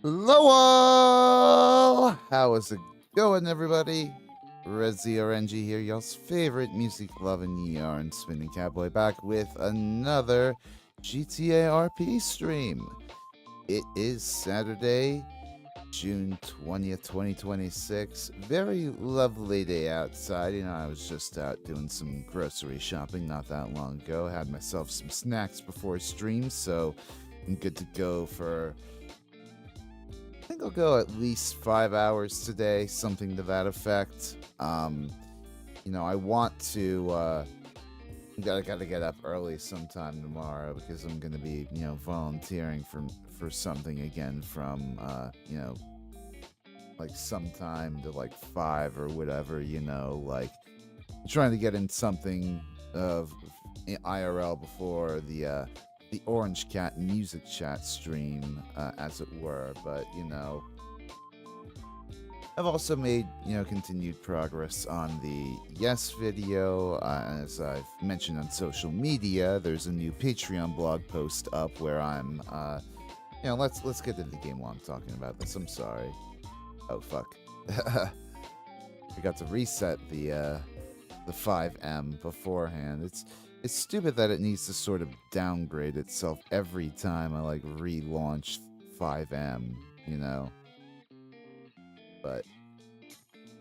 Hello! How is it going, everybody? Rezzy RNG here, y'all's favorite music loving yarn spinning cowboy, back with another GTA RP stream. It is Saturday, June 20th, 2026. Very lovely day outside. I was just out doing some grocery shopping not that long ago. Had myself some snacks before stream, so I'm good to go for I think I'll go at least 5 hours today, something to that effect. I want to. Gotta get up early sometime tomorrow because I'm gonna be, volunteering for something again from, like sometime to like 5 or whatever. Like trying to get in something of IRL before the Orange Cat music chat stream, as it were. But I've also made continued progress on the Yes video. As I've mentioned on social media, there's a new Patreon blog post up where I'm let's get into the game while I'm talking about this. I'm sorry. Oh fuck. I got to reset the 5M beforehand. It's stupid that it needs to sort of downgrade itself every time I like relaunch 5M, But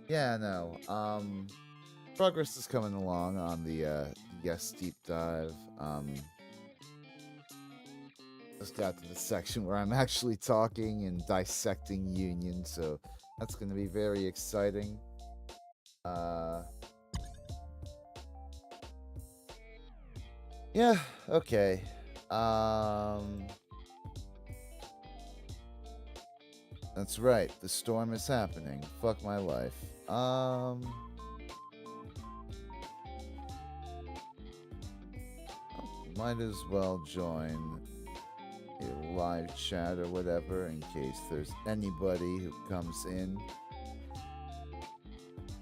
yeah, no. Progress is coming along on the Yes deep dive. Just got to the section where I'm actually talking and dissecting Union, so that's going to be very exciting. Yeah, okay. That's right. The storm is happening. Fuck my life. Might as well join a live chat or whatever in case there's anybody who comes in.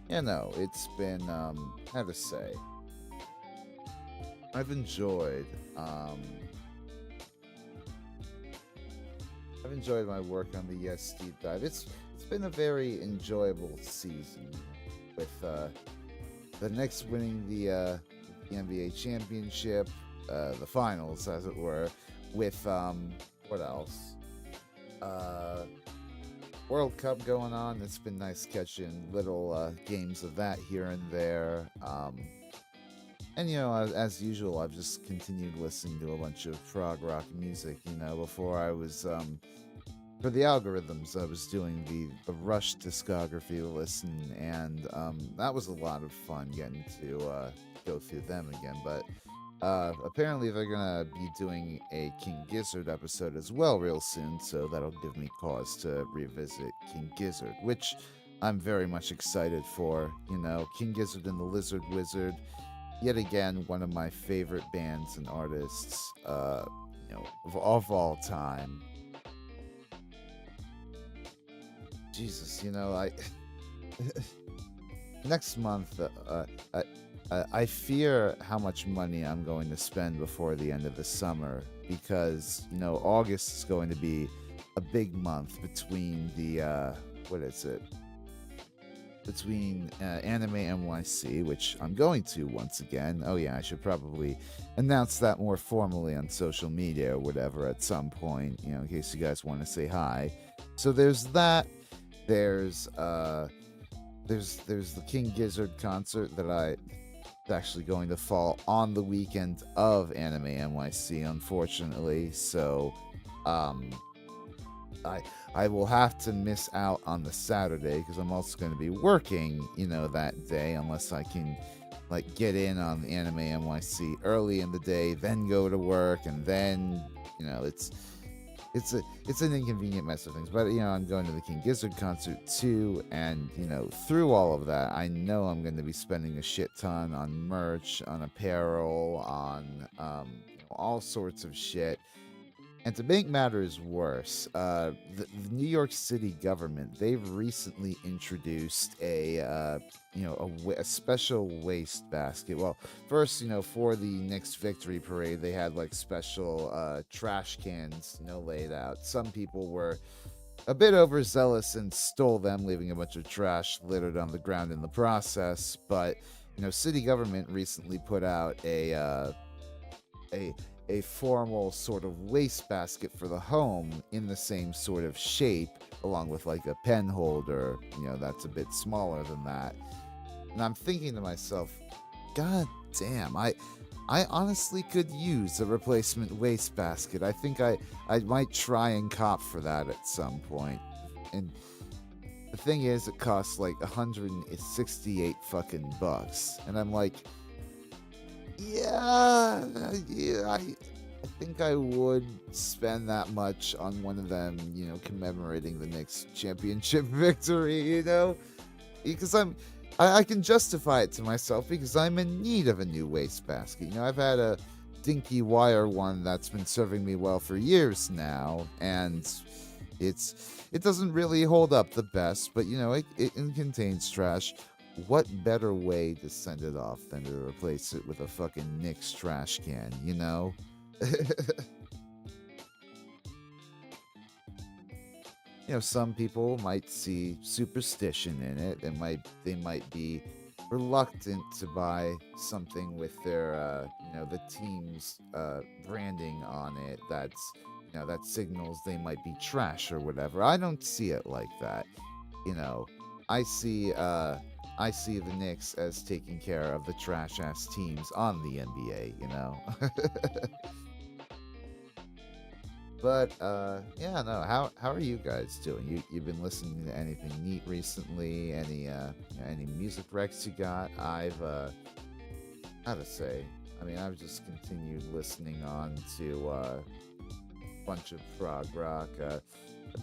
It's been, how to say, I've enjoyed my work on the Yes deep dive. It's been a very enjoyable season, with the Knicks winning the NBA championship, the finals, as it were, with what else? World Cup going on. It's been nice catching little games of that here and there. And as usual, I've just continued listening to a bunch of prog rock music. Before I was for the algorithms, I was doing the Rush discography listen, and that was a lot of fun getting to go through them again. But apparently they're gonna be doing a King Gizzard episode as well real soon, so that'll give me cause to revisit King Gizzard, which I'm very much excited for. King Gizzard and the Lizard Wizard, yet again, one of my favorite bands and artists, of all time. Jesus, I next month, I fear how much money I'm going to spend before the end of the summer, because August is going to be a big month between the what is it? Between Anime NYC, which I'm going to once again. Oh yeah, I should probably announce that more formally on social media or whatever at some point, in case you guys want to say hi. So there's that. There's the King Gizzard concert that's actually going to fall on the weekend of Anime NYC, unfortunately. So I will have to miss out on the Saturday because I'm also going to be working, that day, unless I can like get in on Anime NYC early in the day, then go to work, and then it's an inconvenient mess of things. But I'm going to the King Gizzard concert too, and through all of that, I know I'm going to be spending a shit ton on merch, on apparel, on all sorts of shit. And to make matters worse, the New York City government, they've recently introduced a special waste basket. Well, first, for the Knicks victory parade, they had like special trash cans, laid out. Some people were a bit overzealous and stole them, leaving a bunch of trash littered on the ground in the process. But city government recently put out a a formal sort of wastebasket for the home in the same sort of shape, along with like a pen holder, that's a bit smaller than that. And I'm thinking to myself, God damn, I honestly could use a replacement wastebasket. I think I might try and cop for that at some point. And the thing is, it costs like 168 fucking bucks, and I'm like, yeah, I think I would spend that much on one of them, commemorating the Knicks championship victory, because I can justify it to myself because I'm in need of a new wastebasket. I've had a dinky wire one that's been serving me well for years now, and it doesn't really hold up the best, but it contains trash. What better way to send it off than to replace it with a fucking Knicks trash can, some people might see superstition in it. They might be reluctant to buy something with their the team's branding on it that signals they might be trash or whatever. I don't see it like that. I see I see the Knicks as taking care of the trash ass teams on the NBA. But yeah, no. How are you guys doing? You've been listening to anything neat recently? Any music recs you got? I've how to say? I mean, I've just continued listening on to a bunch of prog rock, a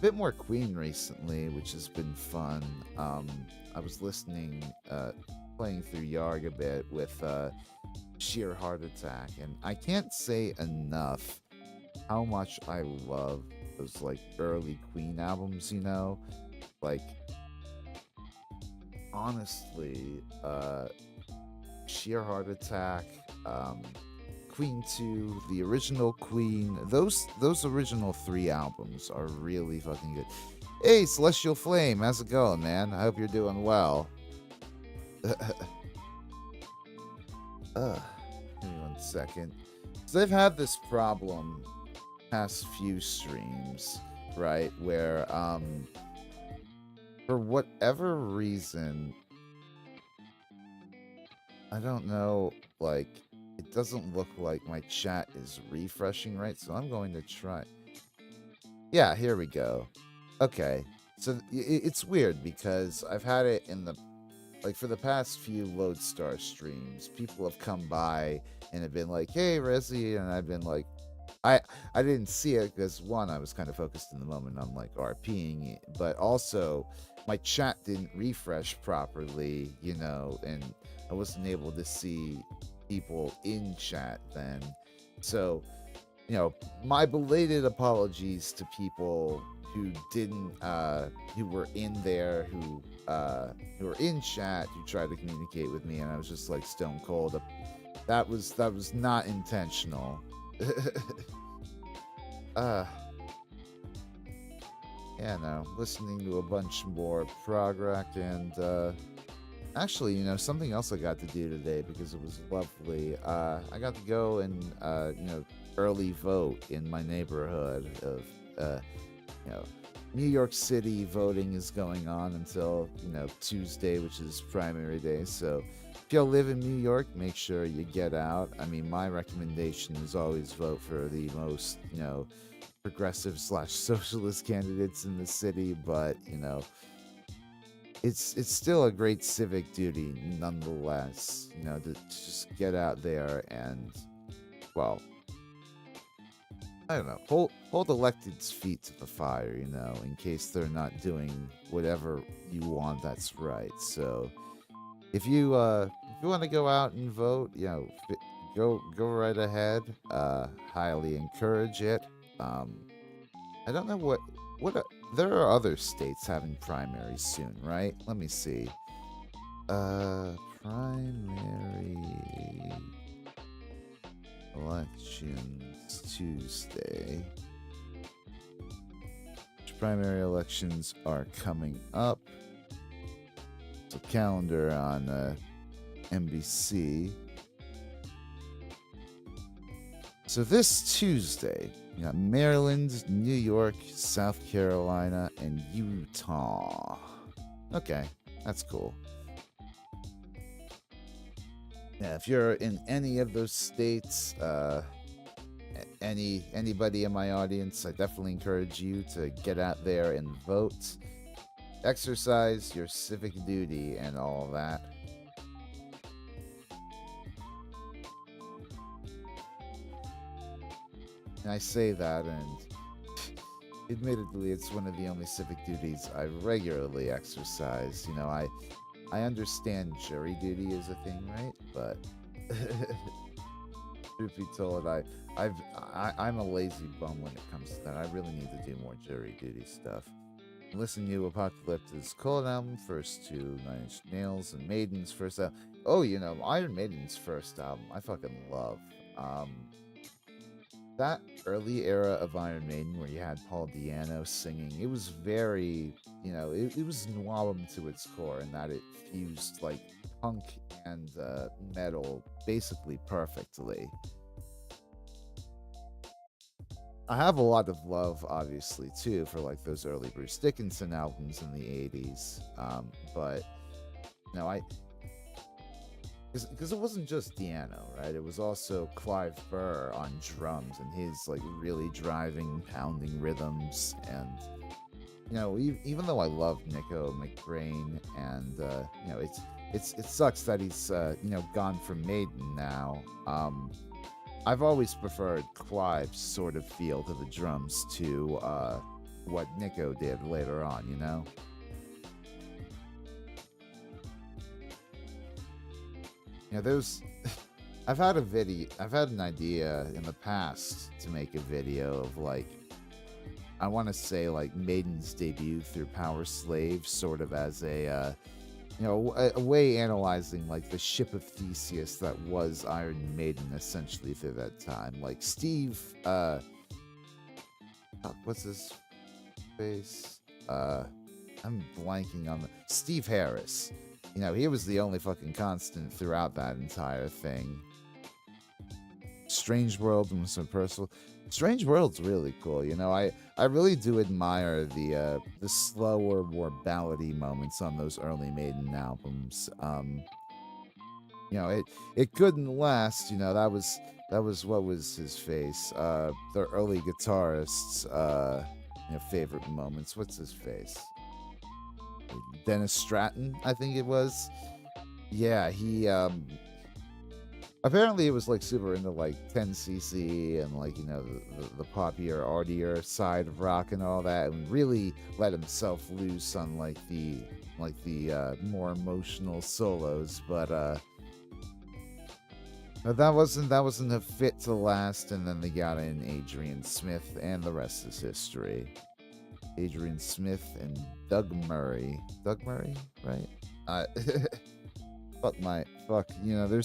bit more Queen recently, which has been fun. I was listening, playing through Yarg a bit with Sheer Heart Attack, and I can't say enough how much I love those like early Queen albums, like honestly, Sheer Heart Attack, Queen 2, the original Queen, those original 3 albums are really fucking good. Hey, Celestial Flame, how's it going, man? I hope you're doing well. Give me 1 second. So they've had this problem past few streams, right, where for whatever reason, I don't know, like it doesn't look like my chat is refreshing right, so I'm going to try. Yeah, here we go. Okay, so it's weird because I've had it in the for the past few Lodestar streams, people have come by and have been like, "Hey, Resi," and I've been like, I didn't see it because one, I was kind of focused in the moment on like RPing it, but also my chat didn't refresh properly, and I wasn't able to see people in chat then. So, my belated apologies to people who didn't who were in there, who were in chat, who tried to communicate with me, and I was just like stone cold. That was not intentional. Yeah, no, listening to a bunch more prog rock, and actually, something else I got to do today because it was lovely. I got to go and early vote in my neighborhood of New York City. Voting is going on until Tuesday, which is primary day. So if y'all live in New York, make sure you get out. I mean, my recommendation is always vote for the most progressive / socialist candidates in the city, but it's still a great civic duty nonetheless, to just get out there and, well, I don't know, hold electeds' feet to the fire, in case they're not doing whatever you want that's right. So if you want to go out and vote, go right ahead. Highly encourage it. I don't know what there are other states having primaries soon, right? Let me see. Primary elections Tuesday. Should primary elections are coming up. So calendar on NBC. So this Tuesday, you got Maryland, New York, South Carolina, and Utah. Okay, that's cool. Yeah, if you're in any of those states, anybody in my audience, I definitely encourage you to get out there and vote. Exercise your civic duty and all that. And I say that, and admittedly, it's one of the only civic duties I regularly exercise. You know, I understand jury duty is a thing, right? But truth be told, I'm a lazy bum when it comes to that. I really need to do more jury duty stuff. Listen to Apocalypse's Cold album, first to Nine Inch Nails and Maiden's first album. Oh, you know, Iron Maiden's first album, I fucking love. That early era of Iron Maiden where you had Paul Di'Anno singing, it was very, you know, it was Nwabum to its core in that it fused like punk and metal basically perfectly. I have a lot of love, obviously, too, for like those early Bruce Dickinson albums in the 80s. But, you know, because it wasn't just Di'Anno, right? It was also Clive Burr on drums and his like really driving, pounding rhythms. And you know, even though I love Nico McBrain, and you know, it sucks that he's you know, gone from Maiden now. I've always preferred Clive's sort of feel to the drums to what Nico did later on. You know. Yeah, there's. I've had an idea in the past to make a video of like, I want to say like Maiden's debut through Power Slave, sort of as a, you know, a way analyzing like the ship of Theseus that was Iron Maiden essentially through that time. Like Steve, what's his face? I'm blanking on Steve Harris. You know, he was the only fucking constant throughout that entire thing. Strange World and some personal. Strange World's really cool. You know, I really do admire the slower, more ballady moments on those early Maiden albums. You know, it couldn't last. You know, that was what was his face. The early guitarists, you know, favorite moments. What's his face? Dennis Stratton, I think it was. Yeah, he apparently it was like super into like 10cc and like, you know, the poppier, artier side of rock and all that, and really let himself loose on like the more emotional solos. But that wasn't a fit to last, and then they got in Adrian Smith, and the rest is history. Adrian Smith and Doug Murray. Doug Murray, right? Fuck. You know,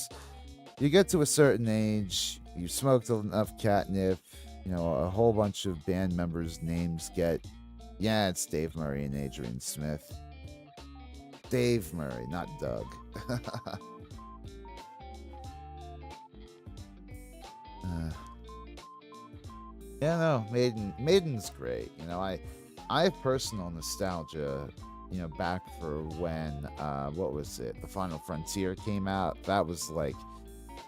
you get to a certain age, you smoked enough catnip, you know, a whole bunch of band members' names yeah, it's Dave Murray and Adrian Smith. Dave Murray, not Doug. Yeah, no, Maiden's great. You know, I have personal nostalgia, you know, back for when, what was it? The Final Frontier came out. That was like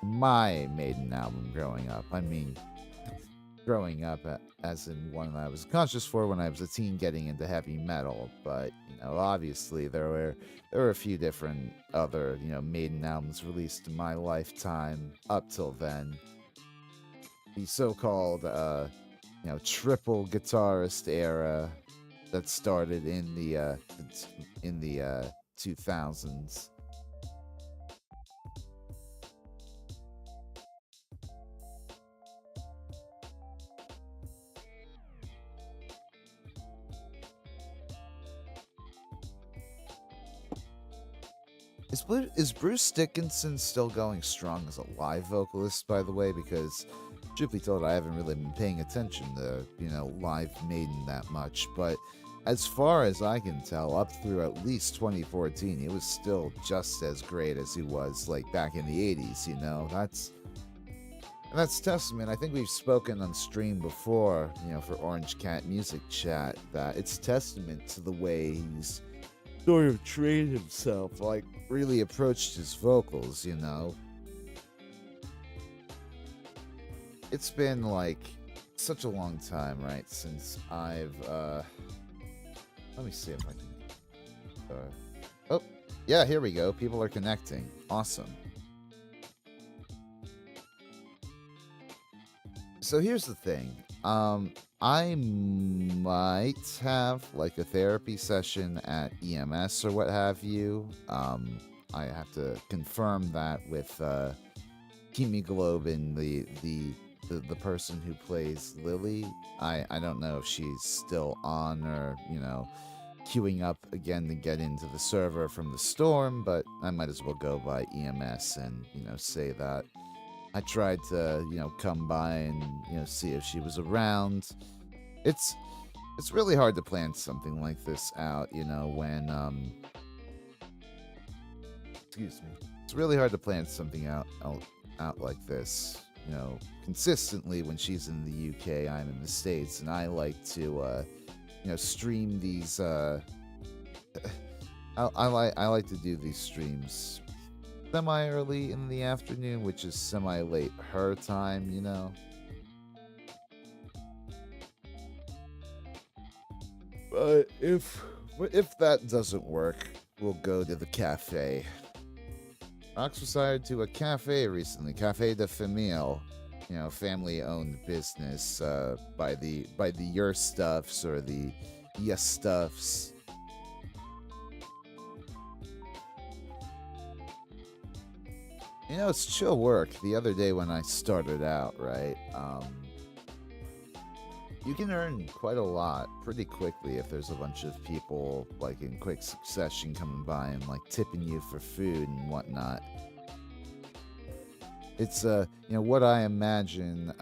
my Maiden album growing up. I mean, growing up as in one that I was conscious for when I was a teen getting into heavy metal. But, you know, obviously there were a few different other, you know, Maiden albums released in my lifetime up till then. The so-called, you know, triple guitarist era that started in the 2000s. Is Bruce Dickinson still going strong as a live vocalist, by the way? Because Truth be told, I haven't really been paying attention to, Live Maiden that much, but as far as I can tell, up through at least 2014, he was still just as great as he was like back in the 80s, That's testament. I think we've spoken on stream before, for Orange Cat Music Chat, that it's testament to the way he's sort of trained himself, like really approached his vocals. It's been like such a long time, right, since I've let me see if I can oh, yeah, here we go. People are connecting. Awesome. So here's the thing. I might have like a therapy session at EMS or what have you. I have to confirm that with Hemoglobin, the person who plays Lily. I don't know if she's still on or, queuing up again to get into the server from the storm, but I might as well go by EMS and, say that I tried to, come by and, see if she was around. It's really hard to plan something like this out, when excuse me. It's really hard to plan something out like this, consistently when she's in the UK, I'm in the States, and I like to stream these I like to do these streams semi early in the afternoon, which is semi late her time, But if that doesn't work, we'll go to the cafe. Roxx was hired to a cafe recently, Cafe de Famile, family-owned business by the Your Stuffs or the Yes Stuffs. It's chill work. The other day when I started out, right, you can earn quite a lot pretty quickly if there's a bunch of people, like, in quick succession coming by and, like, tipping you for food and whatnot. It's, what I imagine,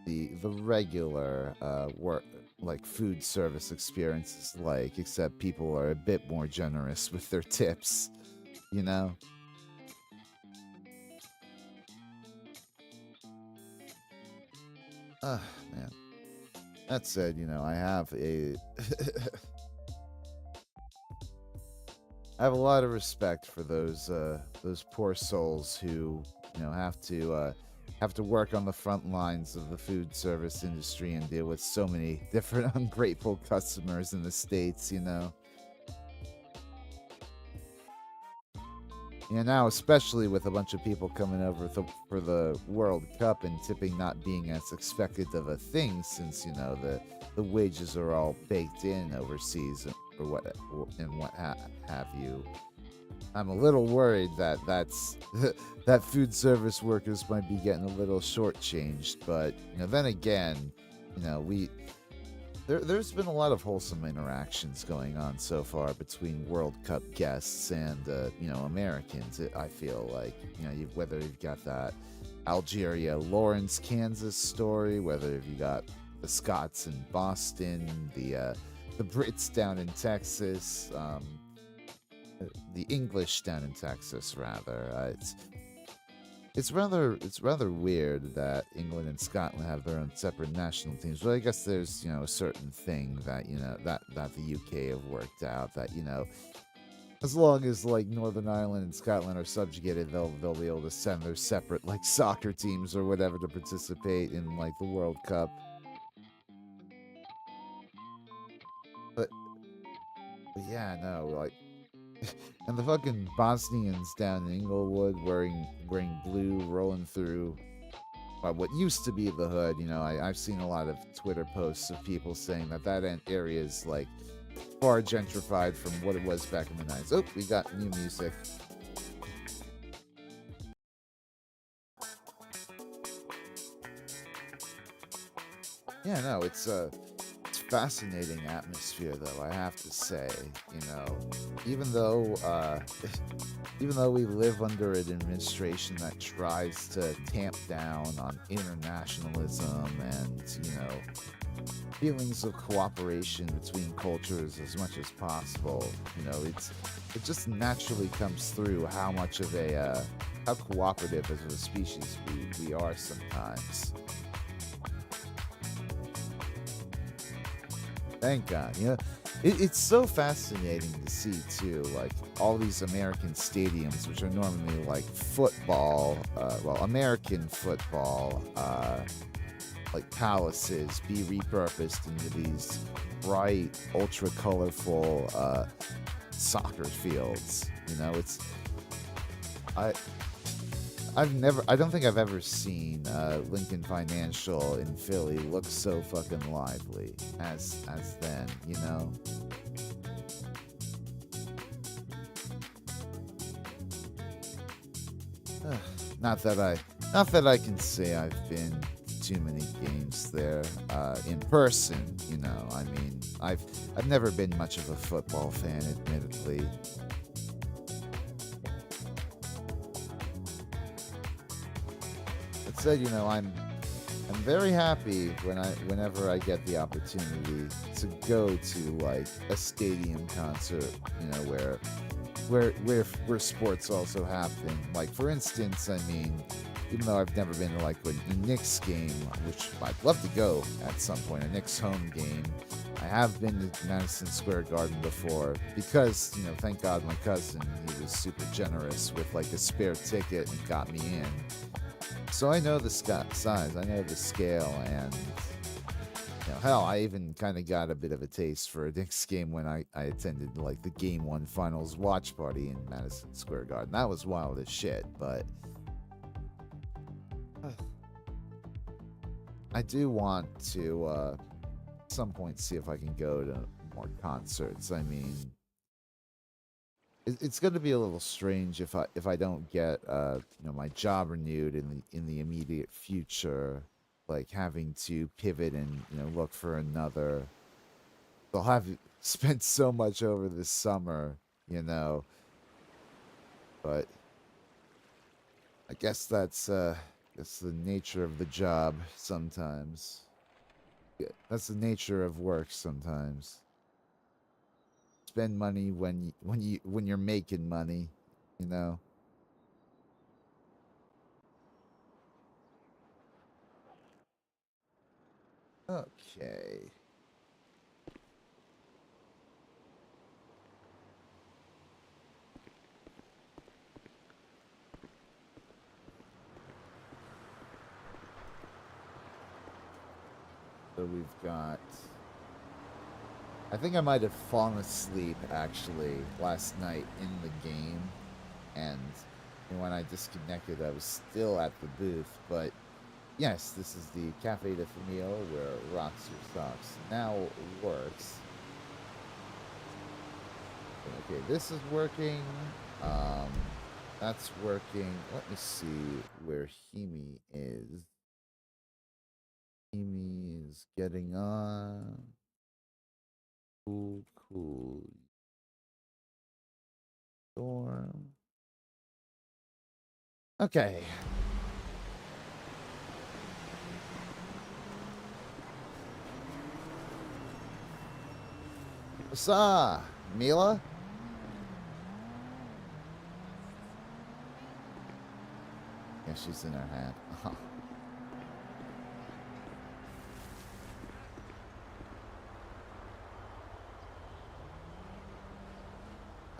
the regular, work, like, food service experience is like, except people are a bit more generous with their tips, man. That said, I have I have a lot of respect for those poor souls who, have to work on the front lines of the food service industry and deal with so many different ungrateful customers in the States, now, especially with a bunch of people coming over for the World Cup and tipping not being as expected of a thing, since the wages are all baked in overseas or what have you. I'm a little worried that's that food service workers might be getting a little shortchanged, but then again, There's been a lot of wholesome interactions going on so far between World Cup guests and, Americans. I feel like, whether you've got that Algeria, Lawrence, Kansas story, whether you got the Scots in Boston, the Brits down in Texas, the English down in Texas, rather. It's rather weird that England and Scotland have their own separate national teams. But I guess there's a certain thing that that the UK have worked out that as long as like Northern Ireland and Scotland are subjugated, they'll be able to send their separate like soccer teams or whatever to participate in like the World Cup. But yeah, no, like. And the fucking Bosnians down in Inglewood wearing blue, rolling through what used to be the hood. I've seen a lot of Twitter posts of people saying that area is like far gentrified from what it was back in the 90s. Oh, we got new music. Yeah, no, it's fascinating atmosphere, though, I have to say. Even though even though we live under an administration that tries to tamp down on internationalism and, feelings of cooperation between cultures as much as possible, it just naturally comes through how much of how cooperative as a species we are sometimes. Thank God. It's so fascinating to see too, like all these American stadiums, which are normally like football, American football, like palaces, be repurposed into these bright, ultra colorful soccer fields. I I don't think I've ever seen Lincoln Financial in Philly look so fucking lively as then. Not that I can say I've been to too many games there in person. I mean, I've never been much of a football fan, admittedly. That said, I'm very happy whenever I get the opportunity to go to like a stadium concert, where sports also happen. Like for instance, I mean, even though I've never been to like a Knicks game, which I'd love to go at some point, a Knicks home game. I have been to Madison Square Garden before because, thank God my cousin, he was super generous with like a spare ticket and got me in. So I know the size, I know the scale, and hell, I even kind of got a bit of a taste for a Knicks game when I attended like the Game 1 Finals watch party in Madison Square Garden. That was wild as shit, but I do want to at some point see if I can go to more concerts. I mean, it's going to be a little strange if I don't get my job renewed in the immediate future, like having to pivot and look for another. I'll have spent so much over this summer, but I guess that's the nature of the job sometimes. Yeah, that's the nature of work sometimes. Spend money when you're making money, you know. Okay. So we've got. I think I might have fallen asleep actually last night in the game, and when I disconnected, I was still at the booth. But yes, this is the Cafe de Famile where Roxx Your Socks now works. Okay, this is working. That's working. Let me see where Hemi is. Hemi is getting on. Cool. Storm. Okay. What's up, Mila? Yeah, she's in her hat.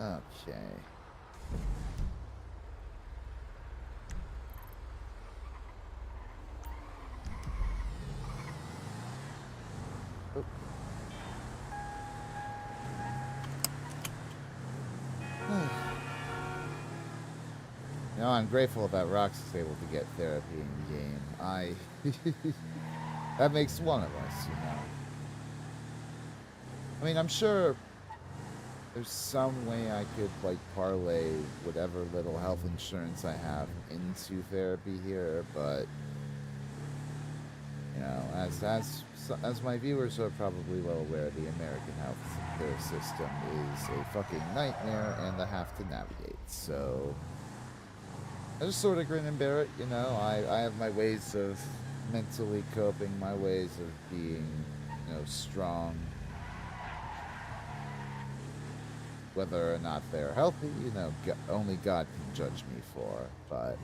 Okay. I'm grateful that Roxx is able to get therapy in game. That makes one of us. I mean, I'm sure there's some way I could like parlay whatever little health insurance I have into therapy here, but You know, as my viewers are probably well aware, the American healthcare system is a fucking nightmare, and I have to navigate. So I just sort of grin and bear it. You know, I have my ways of mentally coping, my ways of being, strong. Whether or not they're healthy, only God can judge me for. But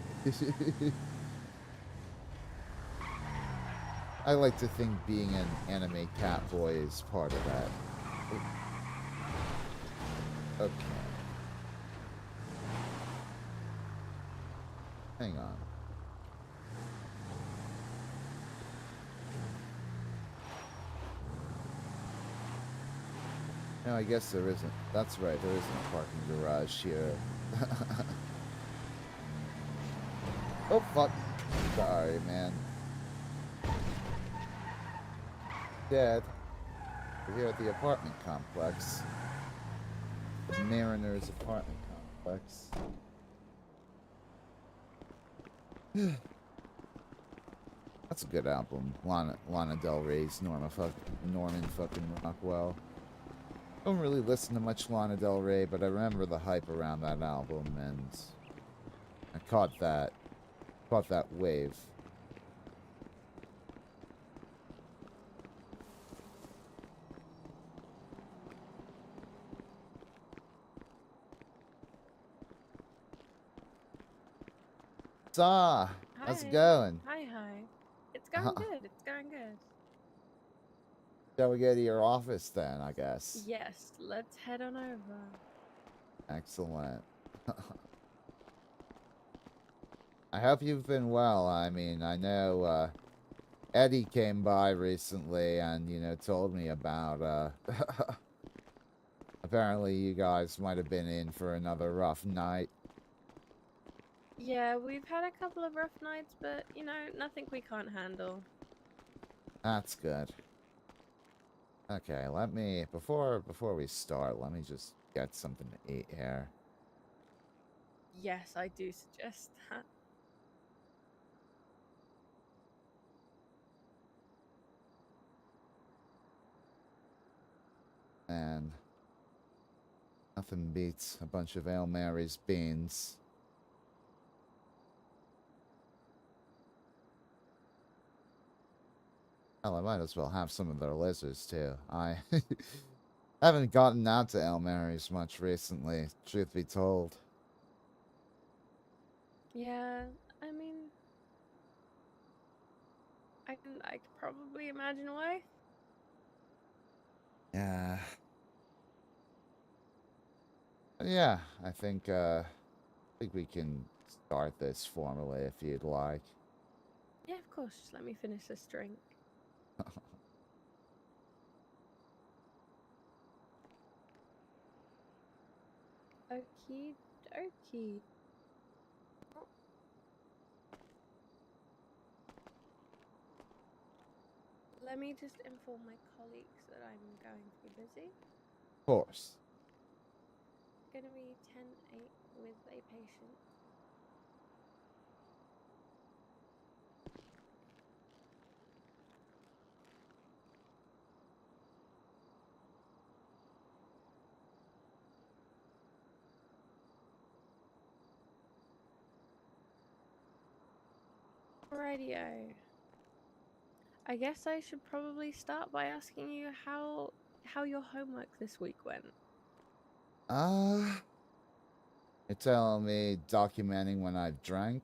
I like to think being an anime cat boy is part of that. Okay. Hang on. No, I guess there isn't. That's right, there isn't a parking garage here. Oh, fuck. Sorry, man. Dead. We're here at the apartment complex. The Mariner's apartment complex. That's a good album. Lana Del Rey's Norman fucking Rockwell. Don't really listen to much Lana Del Rey, but I remember the hype around that album, and I caught that wave. Saw, how's it going? Hi. It's going good. It's going good. Shall we go to your office then, I guess? Yes, let's head on over. Excellent. I hope you've been well. I mean, I know Eddie came by recently and, told me about apparently you guys might have been in for another rough night. Yeah, we've had a couple of rough nights, but, nothing we can't handle. That's good. Okay, let me before we start, let me just get something to eat here. Yes, I do suggest that. And nothing beats a bunch of Ale Mary's beans. Hell, I might as well have some of their lizards, too. I haven't gotten out to Ale Mary's much recently, truth be told. Yeah, I mean, I can probably imagine why. Yeah. Yeah, I think we can start this formally if you'd like. Yeah, of course. Just let me finish this drink. Okie dokie. Let me just inform my colleagues that I'm going to be busy. Of course. Going to be 10-8 with a patient. Radio. I guess I should probably start by asking you how your homework this week went. You're telling me documenting when I've drank?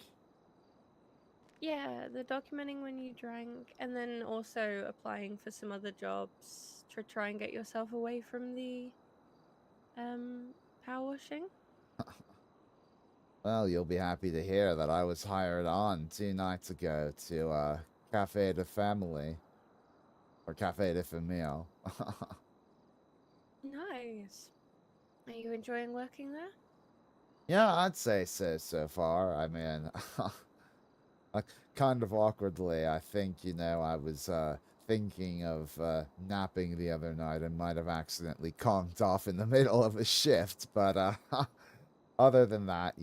Yeah, the documenting when you drank, and then also applying for some other jobs to try and get yourself away from the power washing. Well, you'll be happy to hear that I was hired on 2 nights ago to Cafe de Famile. Or Cafe de Famile. Nice. Are you enjoying working there? Yeah, I'd say so far. I mean, kind of awkwardly, I think, I was thinking of napping the other night and might have accidentally conked off in the middle of a shift. But other than that,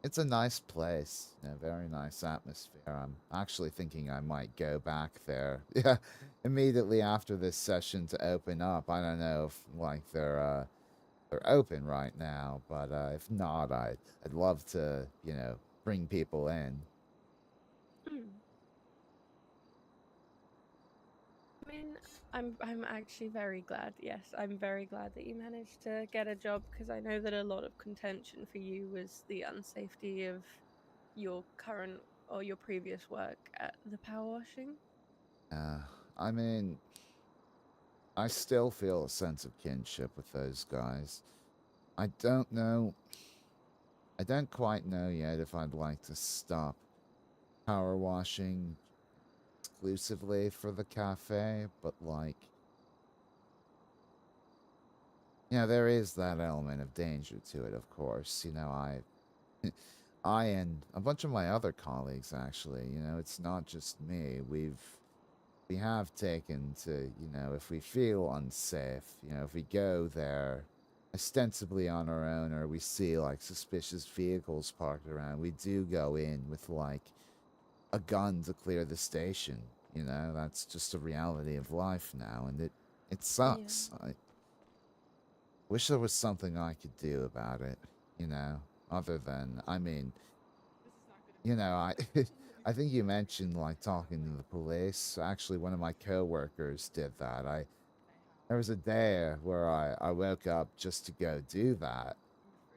it's a nice place. Very nice atmosphere. I'm actually thinking I might go back there. Yeah, immediately after this session to open up. I don't know if like they're open right now, but if not, I'd love to bring people in. Mm. I mean, I'm actually very glad. Yes, I'm very glad that you managed to get a job because I know that a lot of contention for you was the unsafety of your current or your previous work at the power washing. Uh, I mean, I still feel a sense of kinship with those guys. I don't know. I don't quite know yet if I'd like to stop power washing exclusively for the cafe, but like, there is that element of danger to it, of course. I and a bunch of my other colleagues actually, it's not just me. We have taken to, if we feel unsafe, if we go there ostensibly on our own or we see like suspicious vehicles parked around, we do go in with like a gun to clear the station. That's just a reality of life now, and it Yeah. sucks. I wish there was something I could do about it, other than, I mean, I I think you mentioned like talking to the police. Actually, one of my coworkers did that. There was a day where I woke up just to go do that,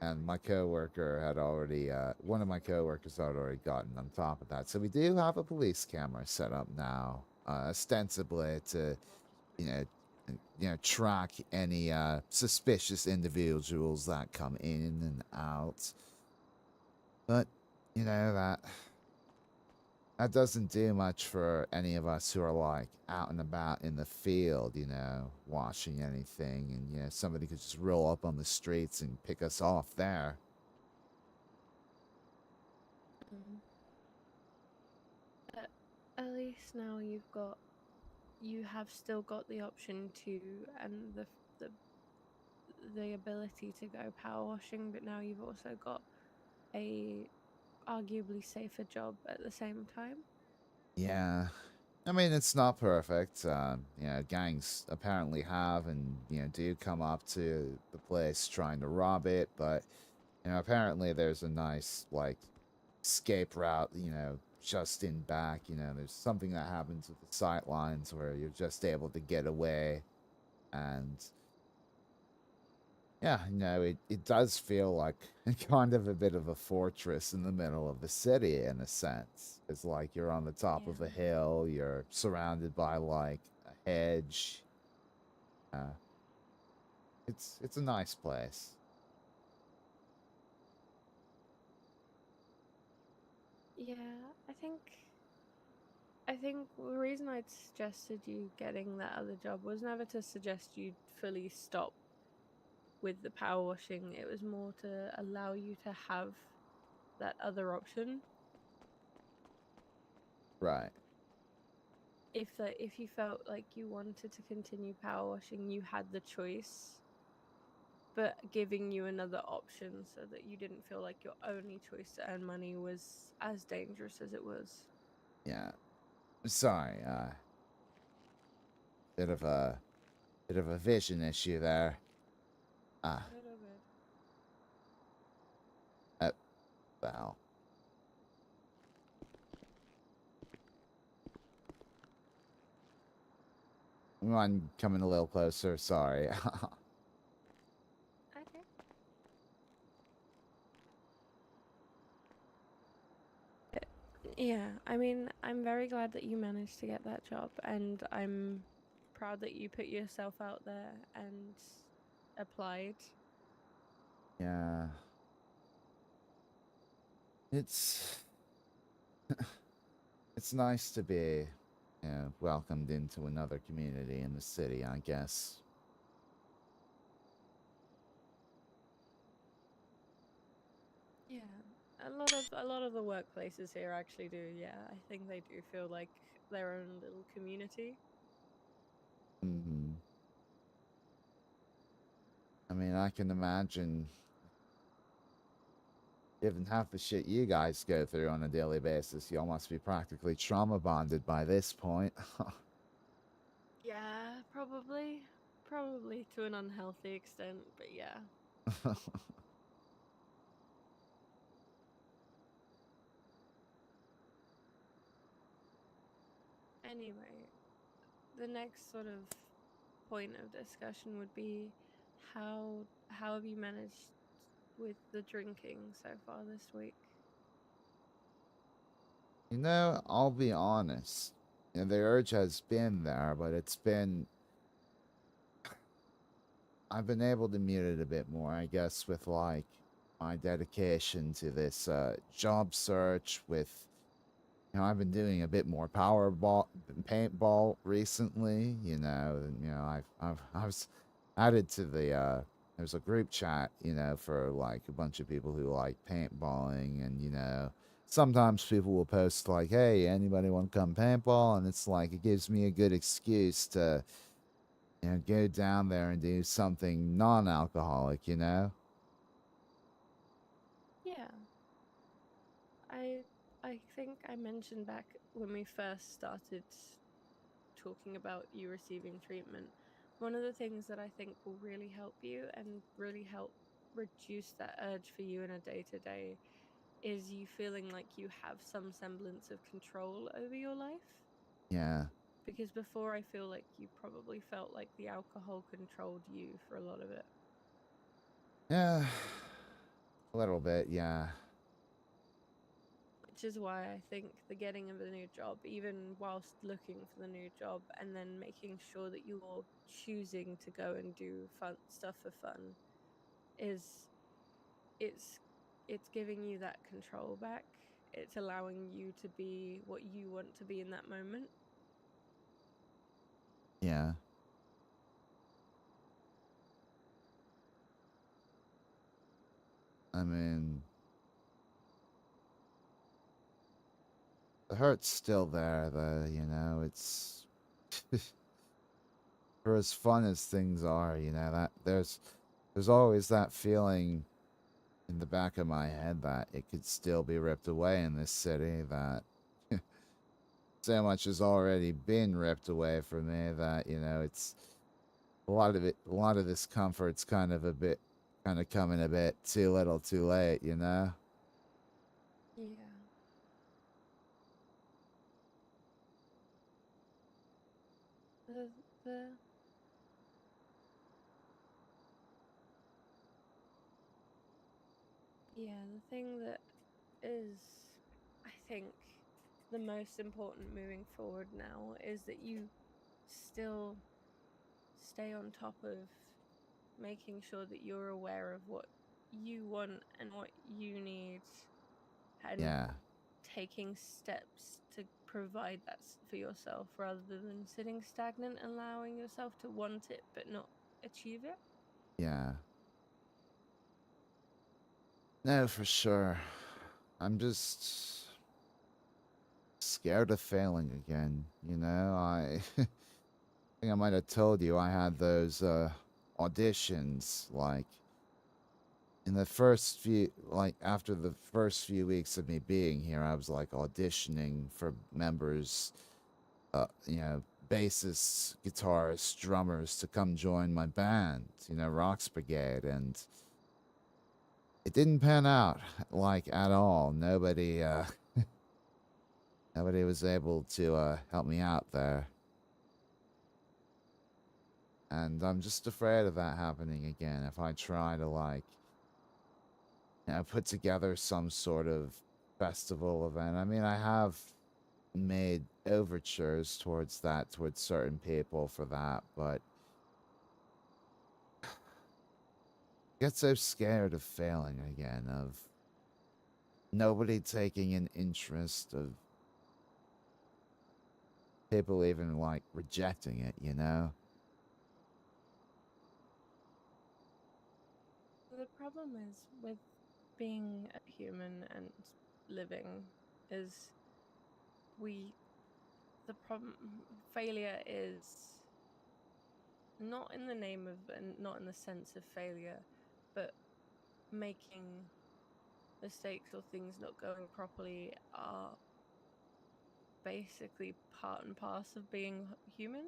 and my coworker had already one of my coworkers had already gotten on top of that. So we do have a police camera set up now, ostensibly to you know track any suspicious individuals that come in and out. But that doesn't do much for any of us who are like out and about in the field, washing anything, and somebody could just roll up on the streets and pick us off there. Mm. But at least now you have still got the option to and the the ability to go power washing, but now you've also got a arguably safer job at the same time. Yeah. I mean, it's not perfect. Gangs apparently have and, do come up to the place trying to rob it, but, apparently there's a nice, like, escape route, just in back. There's something that happens with the sight lines where you're just able to get away. And, yeah, it does feel like kind of a bit of a fortress in the middle of the city in a sense. It's like you're on the top of a Yeah. hill, you're surrounded by like a hedge. Uh, it's a nice place. Yeah, I think the reason I'd suggested you getting that other job was never to suggest you fully stop with the power washing. It was more to allow you to have that other option. Right. If you felt like you wanted to continue power washing, you had the choice, but giving you another option so that you didn't feel like your only choice to earn money was as dangerous as it was. Yeah. Sorry. Bit of a bit of a vision issue there. Ah. Good or good. Uh, well. I'm coming a little closer. Sorry. Okay. Yeah, I mean, I'm very glad that you managed to get that job, and I'm proud that you put yourself out there and applied. Yeah. It's it's nice to be, welcomed into another community in the city, I guess. Yeah, a lot of the workplaces here actually do. Yeah, I think they do feel like their own little community. Hmm. I mean, I can imagine Given half the shit you guys go through on a daily basis, y'all must be practically trauma bonded by this point. Yeah, probably. Probably to an unhealthy extent, but yeah. Anyway, the next sort of point of discussion would be how have you managed with the drinking so far this week? I'll be honest. The urge has been there, but I've been able to mute it a bit more, I guess, with like my dedication to this job search. I've been doing a bit more powerball paintball recently. I was added to there's a group chat, for like a bunch of people who like paintballing, and sometimes people will post like, "Hey, anybody want to come paintball?" And it's like it gives me a good excuse to go down there and do something non-alcoholic. Yeah. I I think I mentioned back when we first started talking about you receiving treatment, one of the things that I think will really help you and really help reduce that urge for you in a day to day is you feeling like you have some semblance of control over your life. Yeah, Because before, I feel like you probably felt like the alcohol controlled you for a lot of it. yeah, a little bit, yeah, Which is why I think the getting of a new job, even whilst looking for the new job, and then making sure that you're choosing to go and do fun stuff for fun, is it's it's giving you that control back. It's allowing you to be what you want to be in that moment. yeah. I mean, the hurt's still there, though. It's for as fun as things are. That there's always that feeling in the back of my head that it could still be ripped away in this city. That so much has already been ripped away from me that it's a lot of this comfort's kind of coming a bit too little, too late. Yeah. The the yeah, the thing that is, I think, the most important moving forward now is that you still stay on top of making sure that you're aware of what you want and what you need, and Yeah, taking steps to provide that for yourself rather than sitting stagnant and allowing yourself to want it but not achieve it. yeah. No, for sure. I'm just scared of failing again. I think I might have told you I had those auditions like in the first few like after the first few weeks of me being here. I was like auditioning for members, bassists, guitarists, drummers to come join my band, Roxx Brigade, and it didn't pan out like at all. Nobody was able to help me out there. And I'm just afraid of that happening again if I try to like put together some sort of festival event. I mean, I have made overtures towards certain people for that, but I get so scared of failing again, of nobody taking an interest, of people even like rejecting it. The problem is with being a human and living is we the problem failure is not in the name of and not in the sense of failure, but making mistakes or things not going properly are basically part and parcel of being human.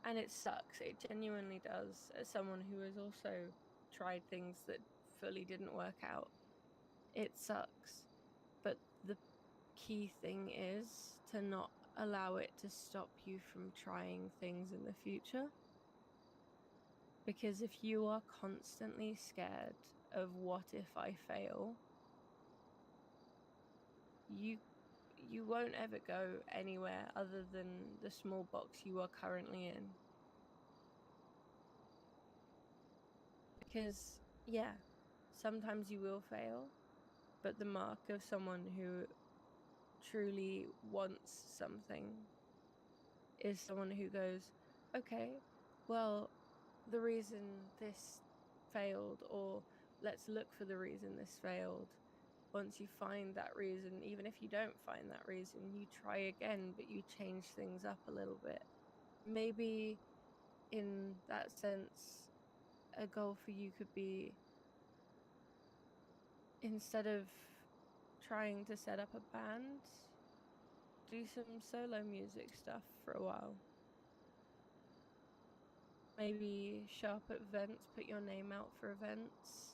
And it sucks. It genuinely does. As someone who has also tried things that fully didn't work out, it sucks. But the key thing is to not allow it to stop you from trying things in the future. Because if you are constantly scared of what if I fail, you you won't ever go anywhere other than the small box you are currently in. Because yeah, sometimes you will fail, but the mark of someone who truly wants something is someone who goes, okay, well, the reason this failed, or let's look for the reason this failed. Once you find that reason, even if you don't find that reason, you try again, but you change things up a little bit. Maybe in that sense, a goal for you could be, instead of trying to set up a band, do some solo music stuff for a while. Maybe show up at events, put your name out for events.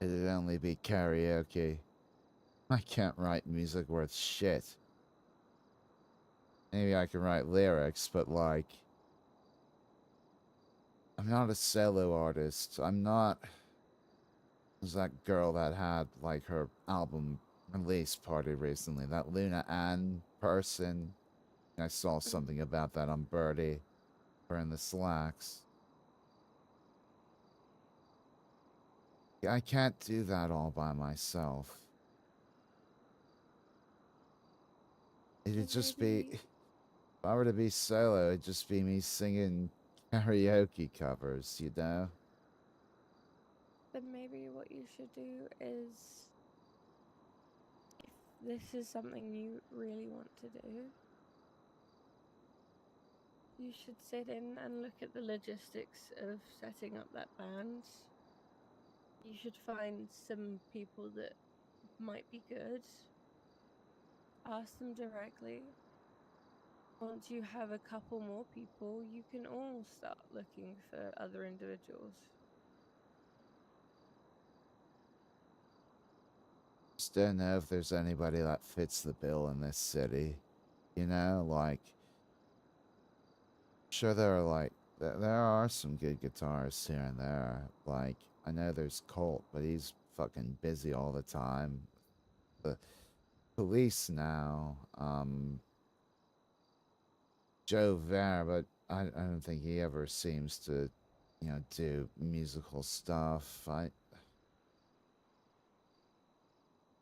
It'd only be karaoke. I can't write music worth shit. Maybe I can write lyrics, but like, I'm not a solo artist. I'm not. There's that girl that had like her album release party recently. That Luna Ann person. I saw something about that on Birdie or in the Slacks. I can't do that all by myself. Well, It'd just be, maybe, if I were to be solo, it'd just be me singing karaoke covers, you know? then maybe what you should do is, if this is something you really want to do, you should sit in and look at the logistics of setting up that band. You should find some people that might be good. Ask them directly. Once you have a couple more people, you can all start looking for other individuals. Just don't know if there's anybody that fits the bill in this city. You know, like, sure there are like, there are some good guitarists here and there. Like, I know there's Colt, but he's fucking busy all the time. The police now, Joe Ver, but I don't think he ever seems to, do musical stuff.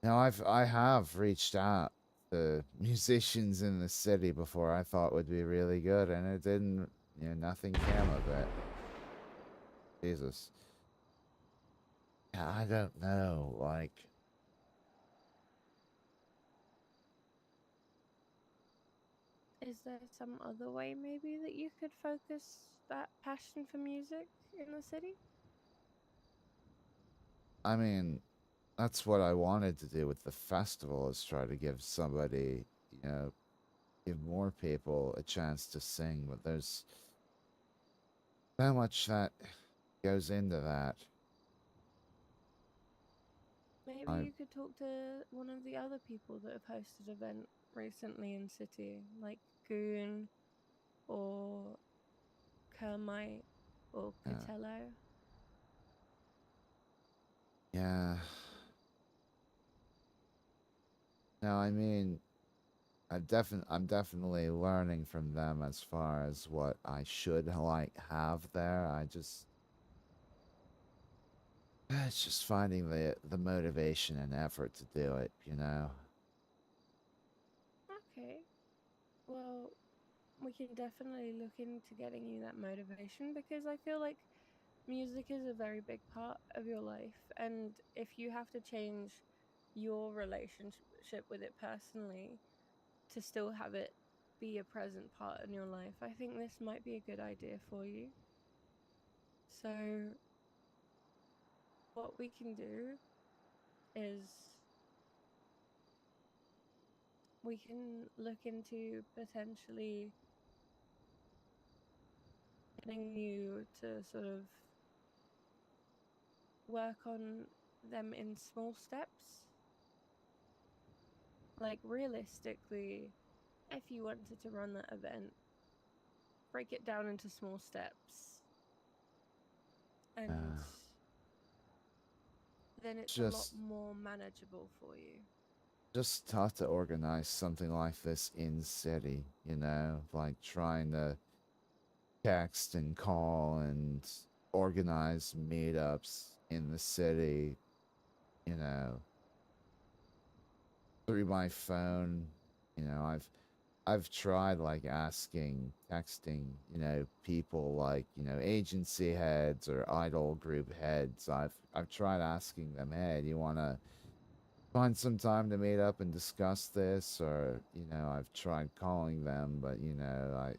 I have reached out to musicians in the city before I thought would be really good, and it didn't, nothing came of it. Jesus. Yeah, I don't know, like, Is there some other way maybe that you could focus that passion for music in the city? I mean, that's what I wanted to do with the festival is try to give somebody, give more people a chance to sing, but there's so much that goes into that. Maybe I you could talk to one of the other people that have hosted an event recently in city, like Goon or Kermite or yeah. Catello. Yeah. No, I mean, I'm definitely learning from them as far as what I should like have there. It's just finding the motivation and effort to do it, you know. Okay, well, we can definitely look into getting you that motivation, because I feel like music is a very big part of your life. And if you have to change your relationship with it personally to still have it be a present part in your life, I think this might be a good idea for you. So, what we can do is we can look into potentially getting you to sort of work on them in small steps. Like, realistically, if you wanted to run that event, break it down into small steps, and Uh, then it's a lot just more manageable for you. just tough to organize something like this in city, you know, like trying to text and call and organize meetups in the city, you know, through my phone. You know, I've tried like asking, texting, you know, people like, you know, agency heads or idol group heads. I've tried asking them, hey, do you wanna find some time to meet up and discuss this? Or, you know, I've tried calling them, but you know,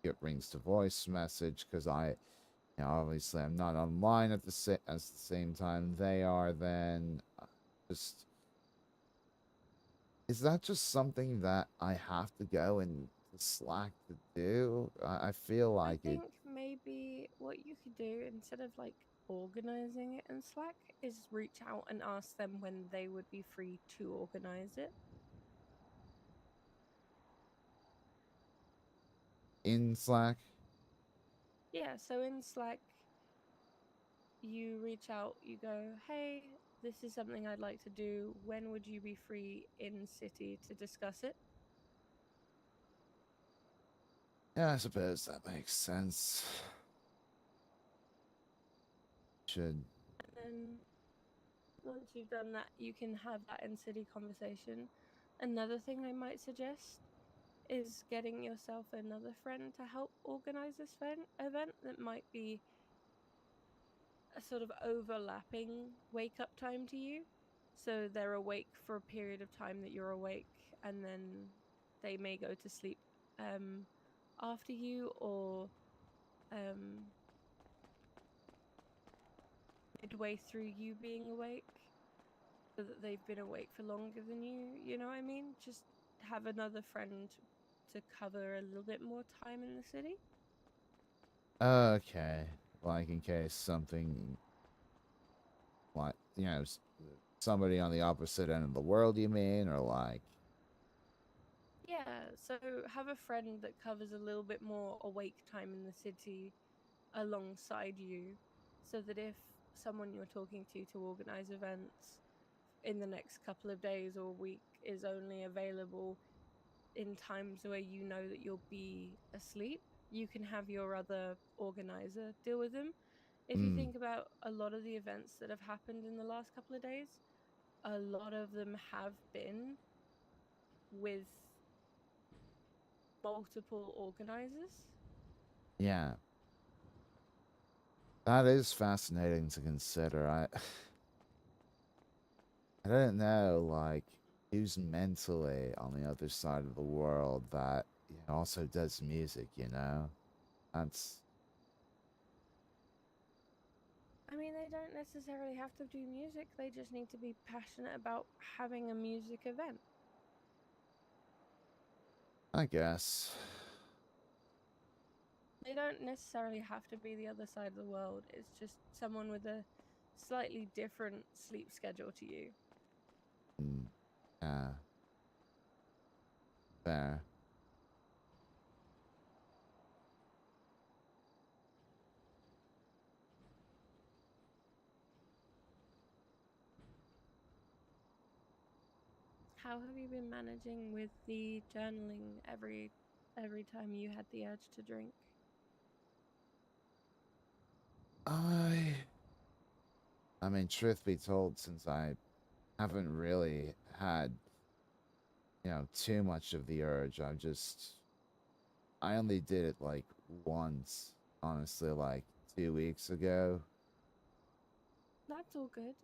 it rings to voice message because you know, obviously I'm not online at the same time they are. Then just is that just something that I have to go and Slack to do? I feel I like it. think maybe what you could do instead of like organizing it in Slack is reach out and ask them when they would be free to organize it. In Slack. Yeah, so in Slack, you reach out, you go, hey, this is something I'd like to do. When would you be free in city to discuss it? Yeah, I suppose that makes sense. Should. And then once you've done that, you can have that in city conversation. Another thing I might suggest is getting yourself another friend to help organize this event that might be a sort of overlapping wake up time to you. So they're awake for a period of time that you're awake, and then they may go to sleep um, after you, or um, midway through you being awake, so that they've been awake for longer than you. You know what I mean? Just have another friend to cover a little bit more time in the city. Okay. Like, in case something, like, you know, somebody on the opposite end of the world, you mean? Or like. Yeah, so have a friend that covers a little bit more awake time in the city alongside you, so that if someone you're talking to organize events in the next couple of days or week is only available in times where you know that you'll be asleep, you can have your other organizer deal with them. If you Mm, think about a lot of the events that have happened in the last couple of days, a lot of them have been with multiple organizers. yeah. That is fascinating to consider. I don't know, like, who's mentally on the other side of the world that, you know, also does music, you know? That's. I mean, they don't necessarily have to do music, they just need to be passionate about having a music event. I guess. They don't necessarily have to be the other side of the world, it's just someone with a slightly different sleep schedule to you. Mm, yeah, fair. How have you been managing with the journaling every time you had the urge to drink? I. I mean, truth be told, since I haven't really had, you know, too much of the urge, I only did it like once, honestly, like 2 weeks ago. That's all good.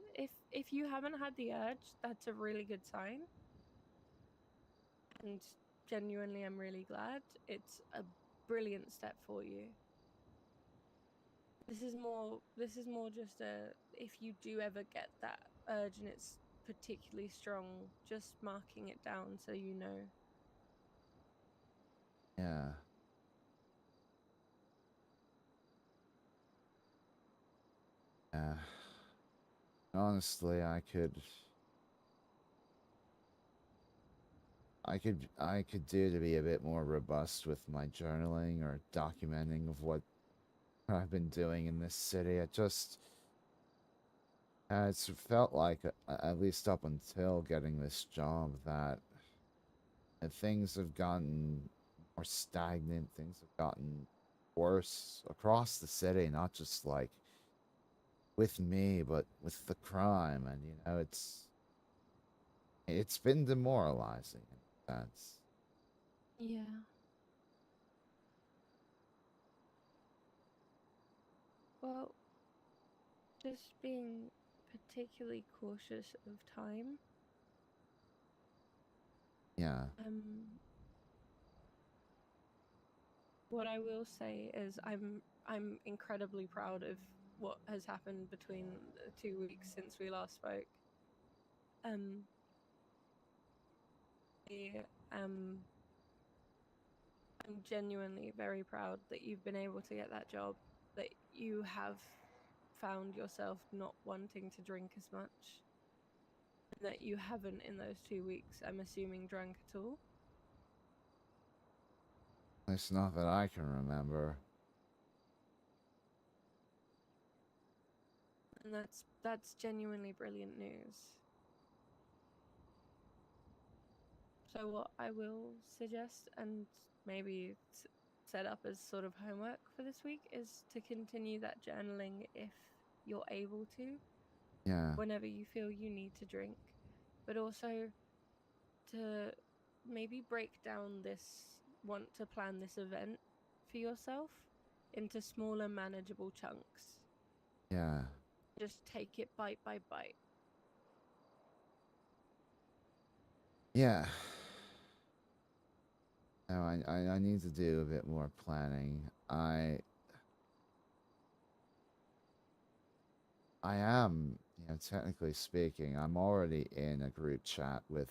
If you haven't had the urge, that's a really good sign. And genuinely I'm really glad. It's a brilliant step for you. This is more just a if you do ever get that urge and it's particularly strong, just marking it down so you know. Yeah. Yeah. Honestly, I could do to be a bit more robust with my journaling or documenting of what I've been doing in this city. It's felt like, at least up until getting this job, that things have gotten more stagnant. Things have gotten worse across the city, not just like with me, but with the crime. And it's been demoralizing in a sense. Yeah. Well, just being particularly cautious of time. Yeah, Um, what I will say is I'm incredibly proud of what has happened between the 2 weeks since we last spoke. Um, I am I'm genuinely very proud that you've been able to get that job, that you have found yourself not wanting to drink as much, and that you haven't in those 2 weeks, I'm assuming, drunk at all. it's not that I can remember. And that's genuinely brilliant news. So what I will suggest, and maybe set up as sort of homework for this week, is to continue that journaling if you're able to, Yeah, whenever you feel you need to drink, but also to maybe break down this want to plan this event for yourself into smaller manageable chunks. yeah, Just take it bite by bite. yeah. No, I need to do a bit more planning. I am, technically speaking, I'm already in a group chat with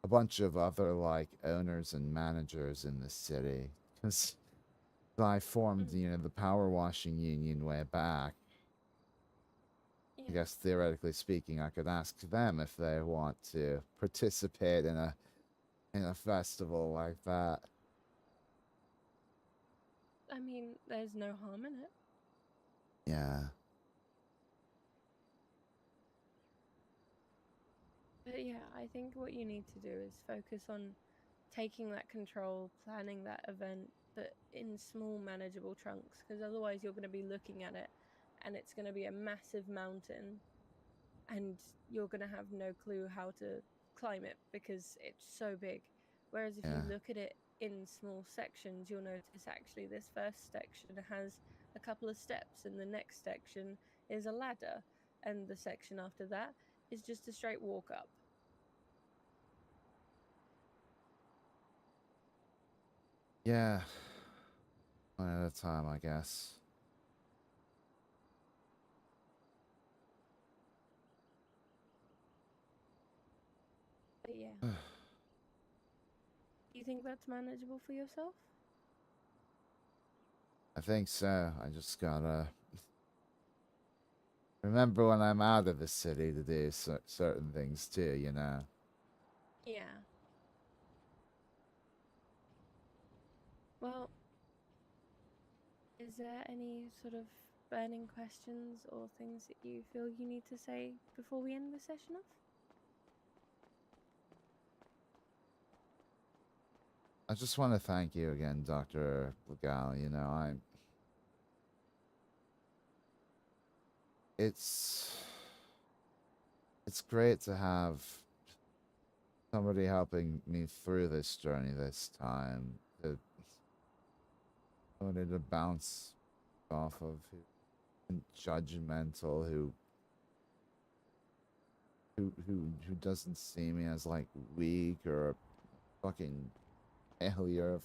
a bunch of other like owners and managers in the city because I formed, Mm, the power washing union way back. I yeah. guess theoretically speaking, I could ask them if they want to participate in a festival like that. I mean, there's no harm in it. Yeah, But yeah, I think what you need to do is focus on taking that control, planning that event, but in small, manageable chunks, because otherwise you're going to be looking at it and it's going to be a massive mountain and you're going to have no clue how to climb it because it's so big. Whereas if you yeah, look at it in small sections, you'll notice actually this first section has a couple of steps, and the next section is a ladder, and the section after that is just a straight walk up. yeah. One at a time, I guess. But yeah, do you think that's manageable for yourself? I think so. I just gotta remember when I'm out of the city to do certain things too. Yeah. Well, is there any sort of burning questions or things that you feel you need to say before we end the session off? I just want to thank you again, Dr. Legal. It's it's great to have somebody helping me through this journey this time. Somebody to bounce off of, who isn't judgmental, who doesn't see me as like weak or a fucking failure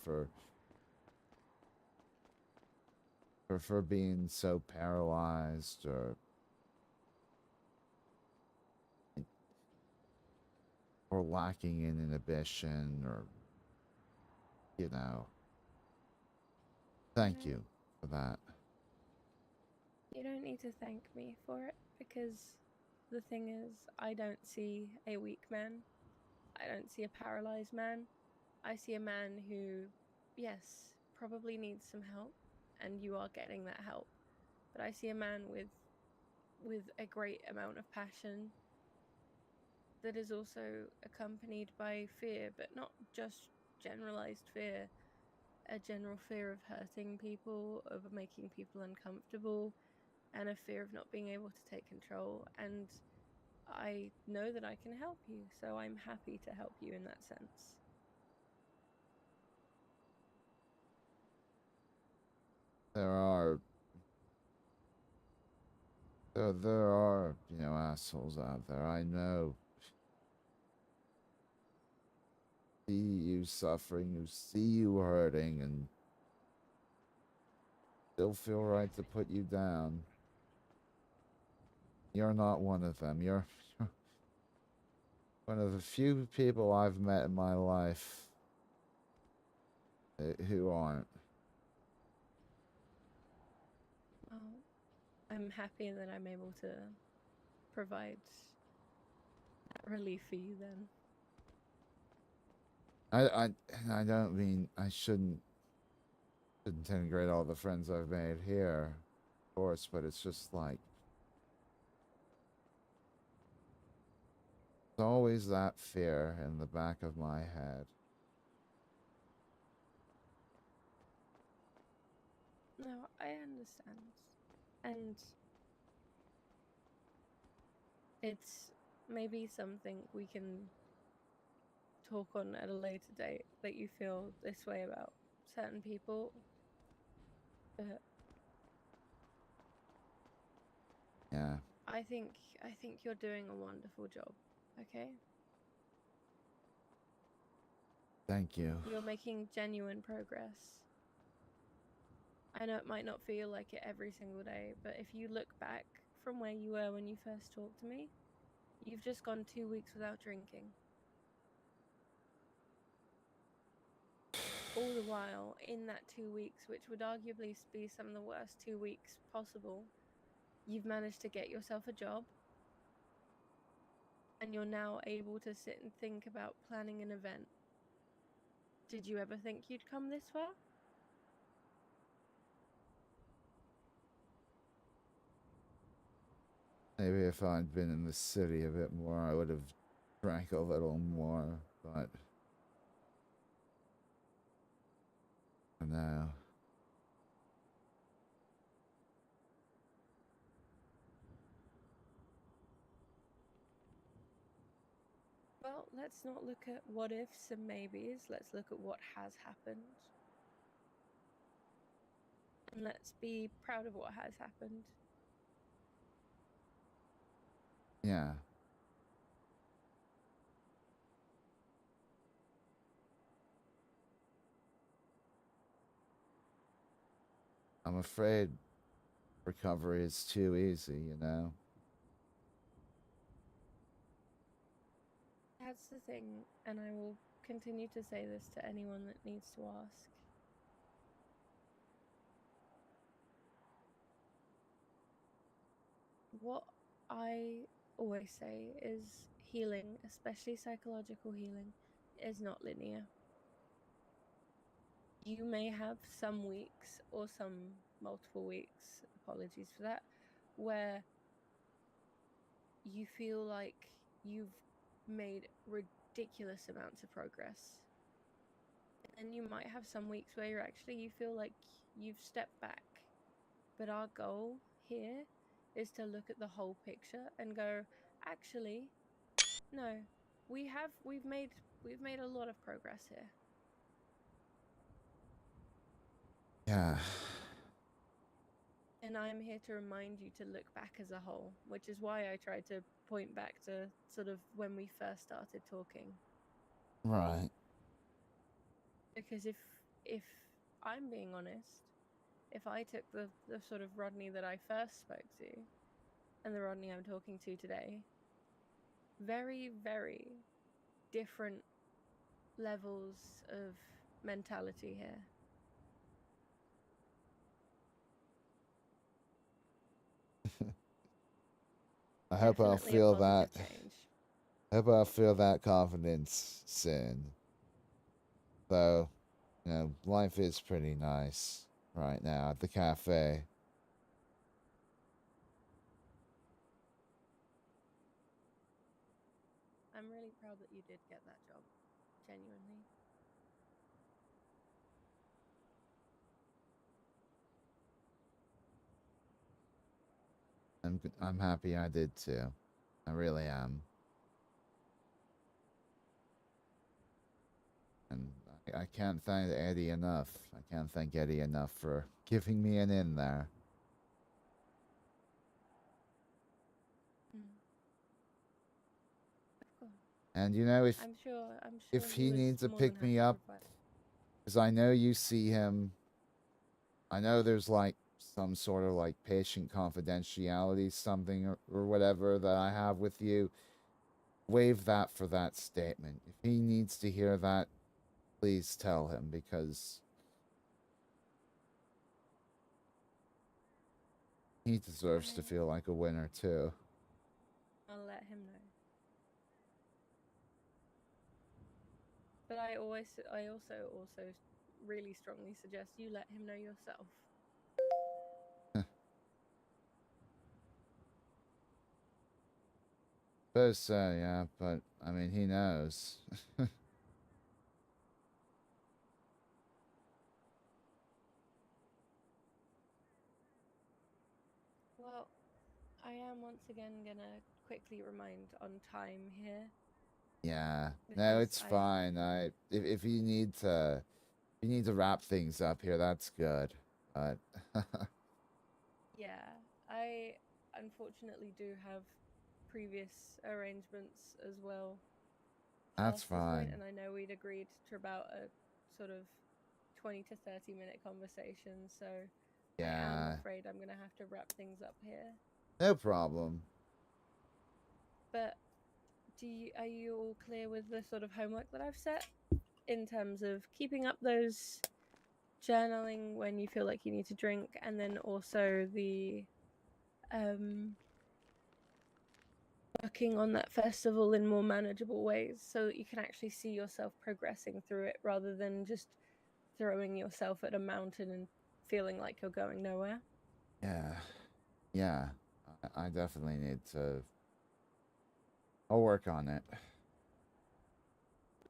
for being so paralyzed or or lacking in inhibition, or, you know. You Thank know, you for that. you don't need to thank me for it because the thing is, I don't see a weak man. I don't see a paralyzed man. I see a man who, yes, probably needs some help, and you are getting that help. But I see a man with a great amount of passion that is also accompanied by fear, but not just generalized fear, a general fear of hurting people, of making people uncomfortable, and a fear of not being able to take control. And I know that I can help you, so I'm happy to help you in that sense. There are there are, assholes out there. I know. See you suffering, who see you hurting, and still feel right to put you down. You're not one of them. You're one of the few people I've met in my life who aren't. Well, I'm happy that I'm able to provide that relief for you then. I don't mean I shouldn't denigrate all the friends I've made here, of course, but it's just like there's always that fear in the back of my head. No, I understand. And it's maybe something we can talk on at a later date that you feel this way about certain people. But Yeah, I think you're doing a wonderful job. Okay? thank you. You're making genuine progress. I know it might not feel like it every single day, but if you look back from where you were when you first talked to me, you've just gone 2 weeks without drinking. All the while, in that 2 weeks, which would arguably be some of the worst 2 weeks possible, you've managed to get yourself a job, and you're now able to sit and think about planning an event. Did you ever think you'd come this far? Maybe if I'd been in the city a bit more, I would have drank a little more, but no. Well, let's not look at what ifs and maybes. Let's look at what has happened. And let's be proud of what has happened. Yeah. I'm afraid recovery is too easy. That's the thing, and I will continue to say this to anyone that needs to ask. What I always say is healing, especially psychological healing, is not linear. You may have some weeks or some multiple weeks, apologies for that, where you feel like you've made ridiculous amounts of progress. And you might have some weeks where you feel like you've stepped back. But our goal here is to look at the whole picture and go, actually, no, we've made a lot of progress here. Yeah. And I'm here to remind you to look back as a whole, which is why I tried to point back to sort of when we first started talking. Right. Because if I'm being honest, if I took the sort of Rodney that I first spoke to and the Rodney I'm talking to today, very, very different levels of mentality here. I hope I'll Definitely a feel that. positive change. I hope I'll feel that confidence soon. Though, life is pretty nice right now at the cafe. I'm really proud that you did get that job. Genuinely. I'm happy I did too. I really am. And I can't thank Eddie enough. I can't thank Eddie enough for giving me an in there. Of course. And I'm sure if he he was needs to more than pick me happy to up, provide. because I know you see him, I know there's like some sort of like patient confidentiality, something or whatever that I have with you. Waive that for that statement. If he needs to hear that, please tell him because he deserves to feel like a winner too. I'll let him know. But I also really strongly suggest you let him know yourself. Suppose so, yeah, but I mean, he knows. Well, I am once again gonna quickly remind on time here. Yeah, no, Because it's I fine. If you need to wrap things up here, that's good. But yeah, I unfortunately do have previous arrangements as well that's past this point, fine. and I know we'd agreed to about a sort of 20 to 30-minute conversation, so I am Yeah, afraid I'm gonna have to wrap things up here. no problem. But are you all clear with the sort of homework that I've set in terms of keeping up those journaling when you feel like you need to drink, and then also the um working on that festival in more manageable ways so that you can actually see yourself progressing through it rather than just throwing yourself at a mountain and feeling like you're going nowhere? Yeah, yeah, I definitely need to. I'll work on it.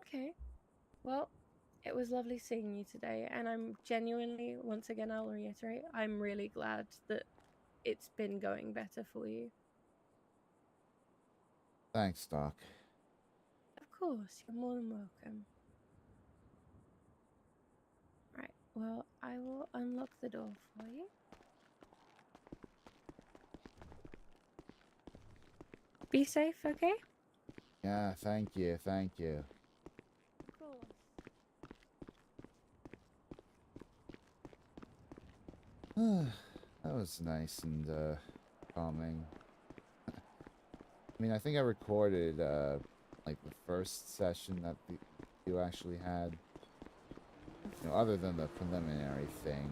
Okay. Well, it was lovely seeing you today, and I'm genuinely, once again, I'll reiterate, I'm really glad that it's been going better for you. Thanks, Doc. Of course, you're more than welcome. Right, well, I will unlock the door for you. Be safe, okay? Yeah, thank you, thank you. Of course. That was nice and calming. I mean, I think I recorded like the first session that you actually had. Other than the preliminary thing,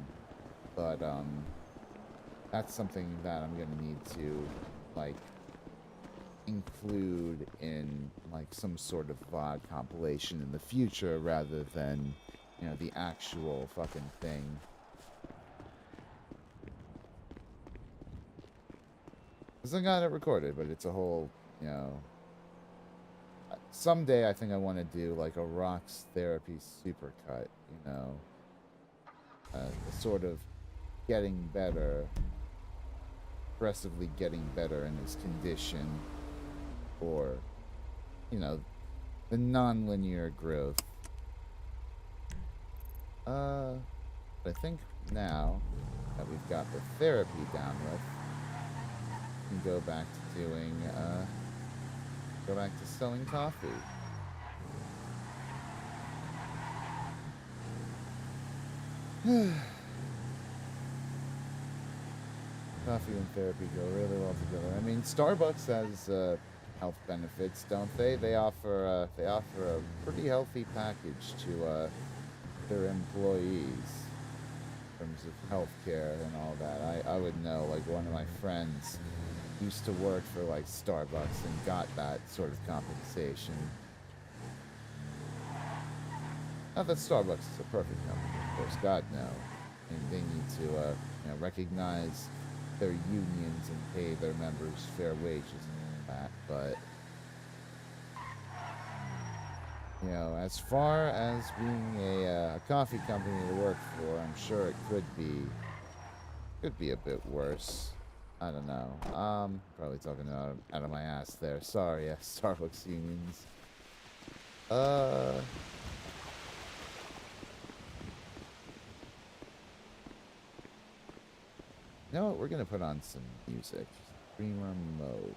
but that's something that I'm gonna need to like include in like some sort of VOD compilation in the future rather than the actual fucking thing. Because I got it recorded, but it's a whole, someday I think I want to do like a Roxx therapy supercut, sort of getting better, progressively getting better in his condition, or, the non-linear growth. But I think now that we've got the therapy down with, we can go back to selling coffee. Coffee and therapy go really well together. I mean, Starbucks has health benefits, don't they? They offer a pretty healthy package to their employees in terms of healthcare and all that. I would know. Like one of my friends used to work for like Starbucks and got that sort of compensation. Not that Starbucks is a perfect company, of course. God no. And they need to recognize their unions and pay their members fair wages and all that. But as far as being a coffee company to work for, I'm sure it could be a bit worse. I don't know. Probably talking out of my ass there. Sorry, yeah, Starbucks unions. You know what? We're gonna put on some music. Streamer mode.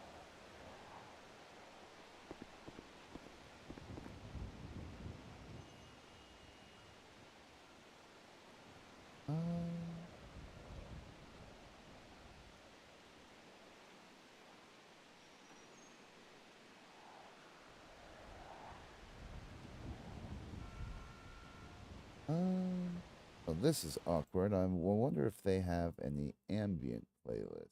Oh, this is awkward. I wonder if they have any ambient playlists.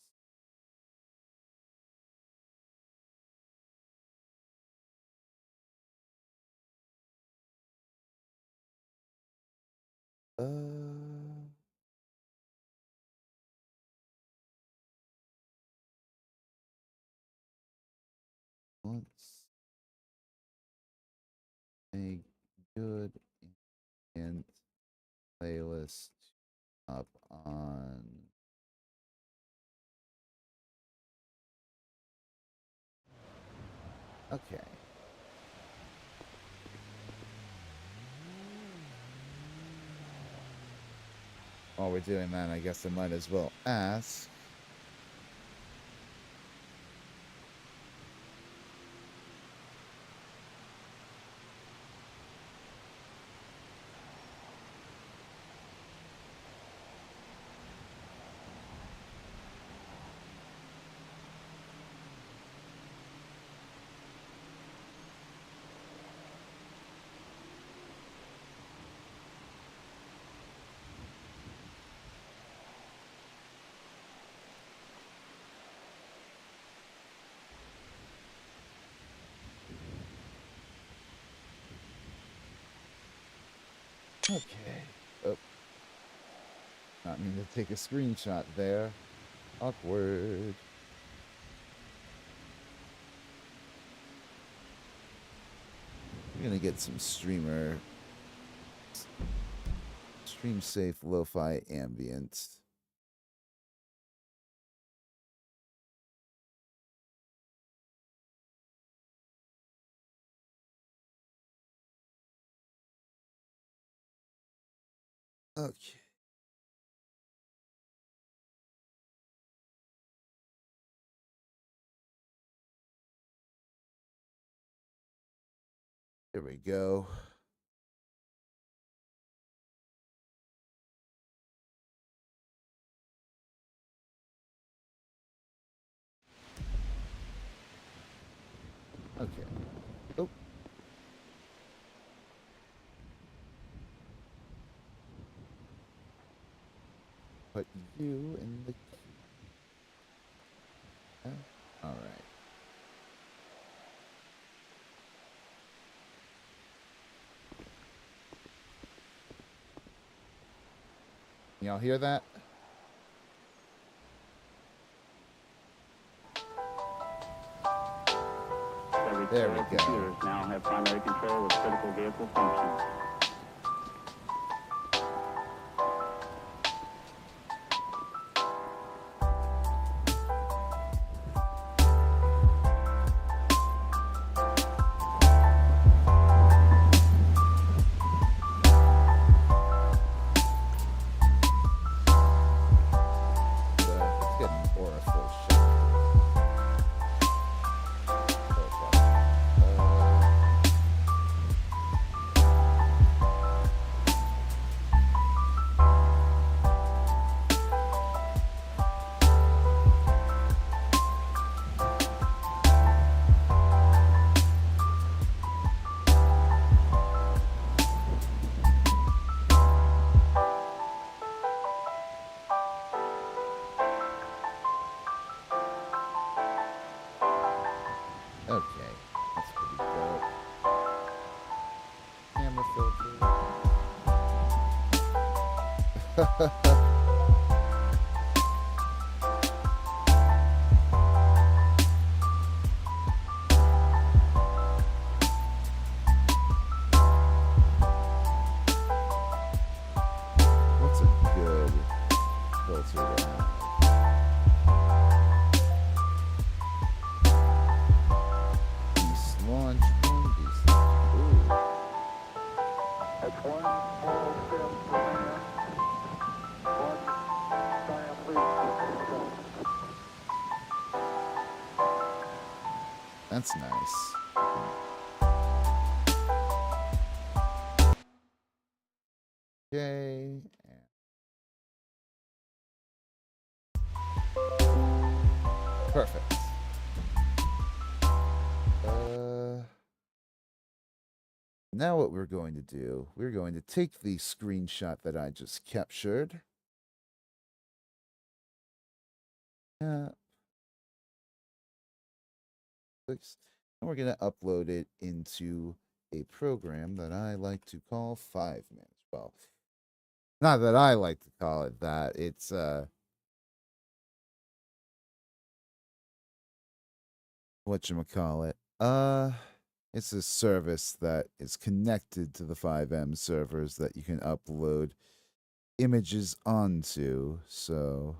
Let's a good ambient playlist up on. Okay. While we're doing that, I guess I might as well ask. Okay. Oh. Not mean to take a screenshot there. Awkward. We're gonna get some stream safe lo-fi ambient. Okay. Here we go. Okay. Oh. Put you in the queue. All right. Y'all hear that? There we go. Computers now have primary control of critical vehicle functions. Let's get an aura full shot. What's a good filter to have? Beast launch one, beast launch. Ooh. That's one small step for man, one giant leap for mankind. That's nice. Okay. Perfect. Now what we're going to do, we're going to take the screenshot that I just captured. Yeah. And we're going to upload it into a program that I like to call 5 minutes. Well, not that I like to call it that. It's whatchamacallit. It's a service that is connected to the 5M servers that you can upload images onto. So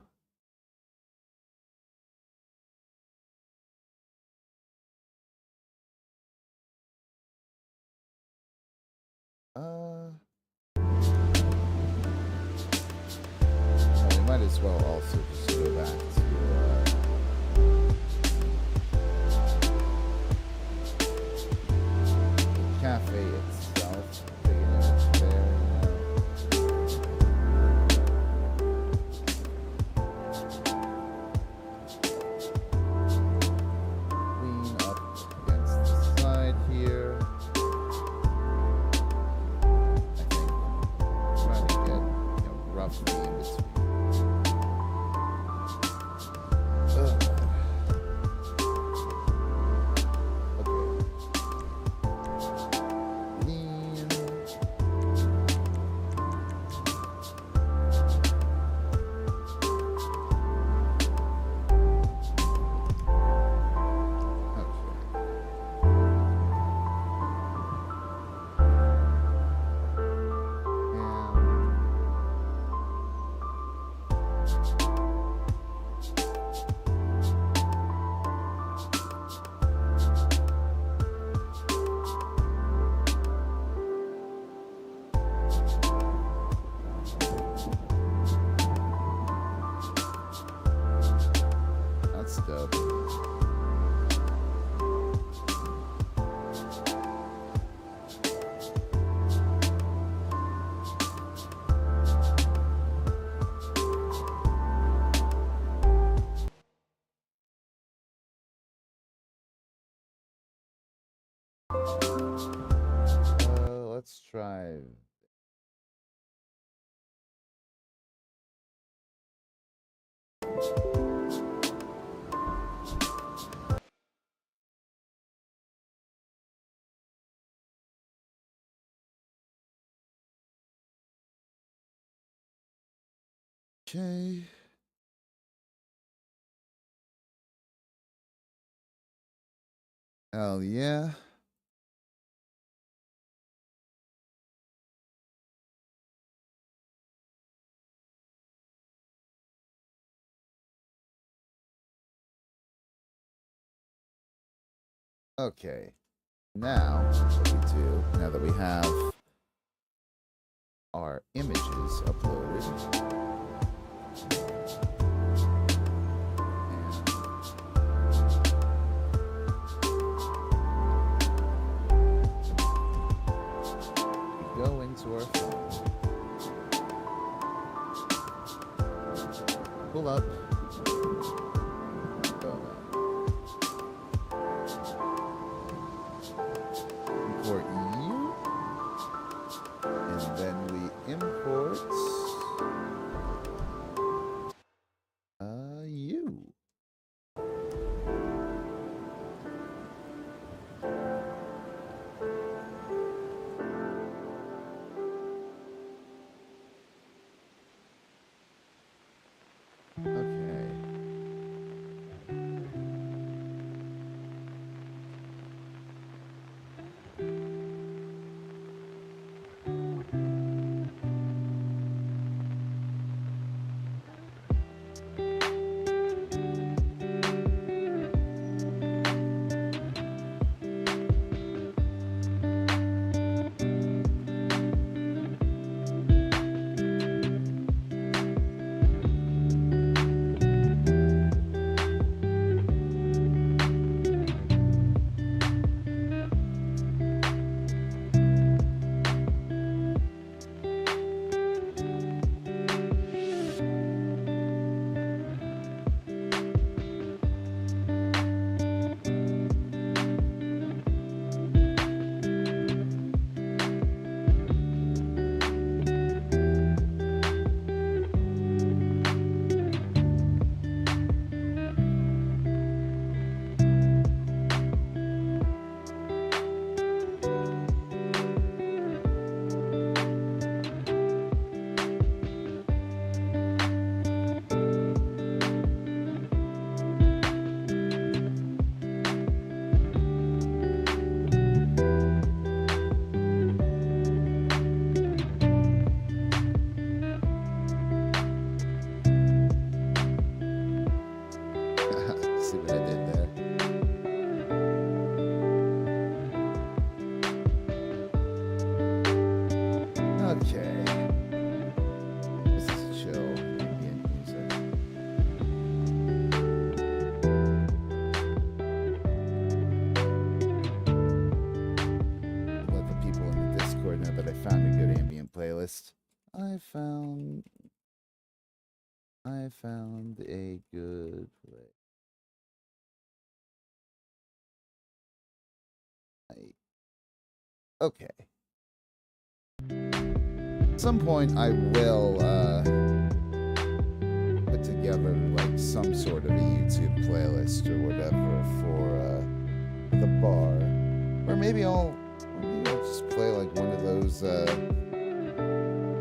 we might as well also just go back to the cafe itself. Big image there. Clean up against the side here. I think trying to get roughly in between. That's dope. Let's try. Okay. Hell yeah. Okay. Now, what we do, now that we have our images uploaded, we go into our phone, pull up, import you, and then we import you. Okay. This is chill ambient music. Let the people in the Discord know that I found a good ambient playlist. I found a good play. Okay. At some point I will put together like some sort of a YouTube playlist or whatever for the bar. Or maybe I'll just play like one of those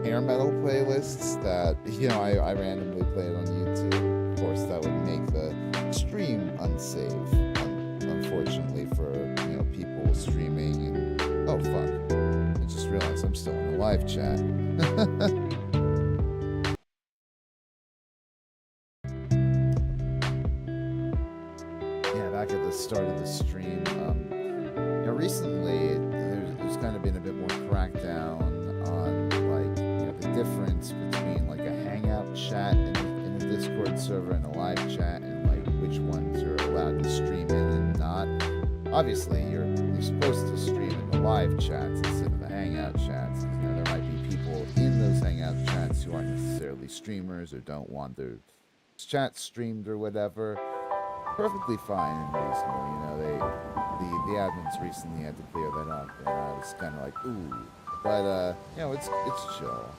hair metal playlists that, you know, I randomly played on YouTube. Of course, that would make the stream unsafe, unfortunately, for, you know, people streaming. And oh fuck, I just realized I'm still in the live chat. Yeah, back at the start of the stream, you know, recently there's kind of been a bit more crackdown on, like, you know, the difference between like a hangout chat in the Discord server and a live chat, and like which ones you're allowed to stream in and not. Obviously, you're supposed to stream in the live chats instead of the hangout chats. You know, there might be people in those hangout chats who aren't necessarily streamers or don't want their chats streamed or whatever. Perfectly fine and reasonable. You know, the admins recently had to clear that up, and I was kind of like, ooh. But you know, it's chill.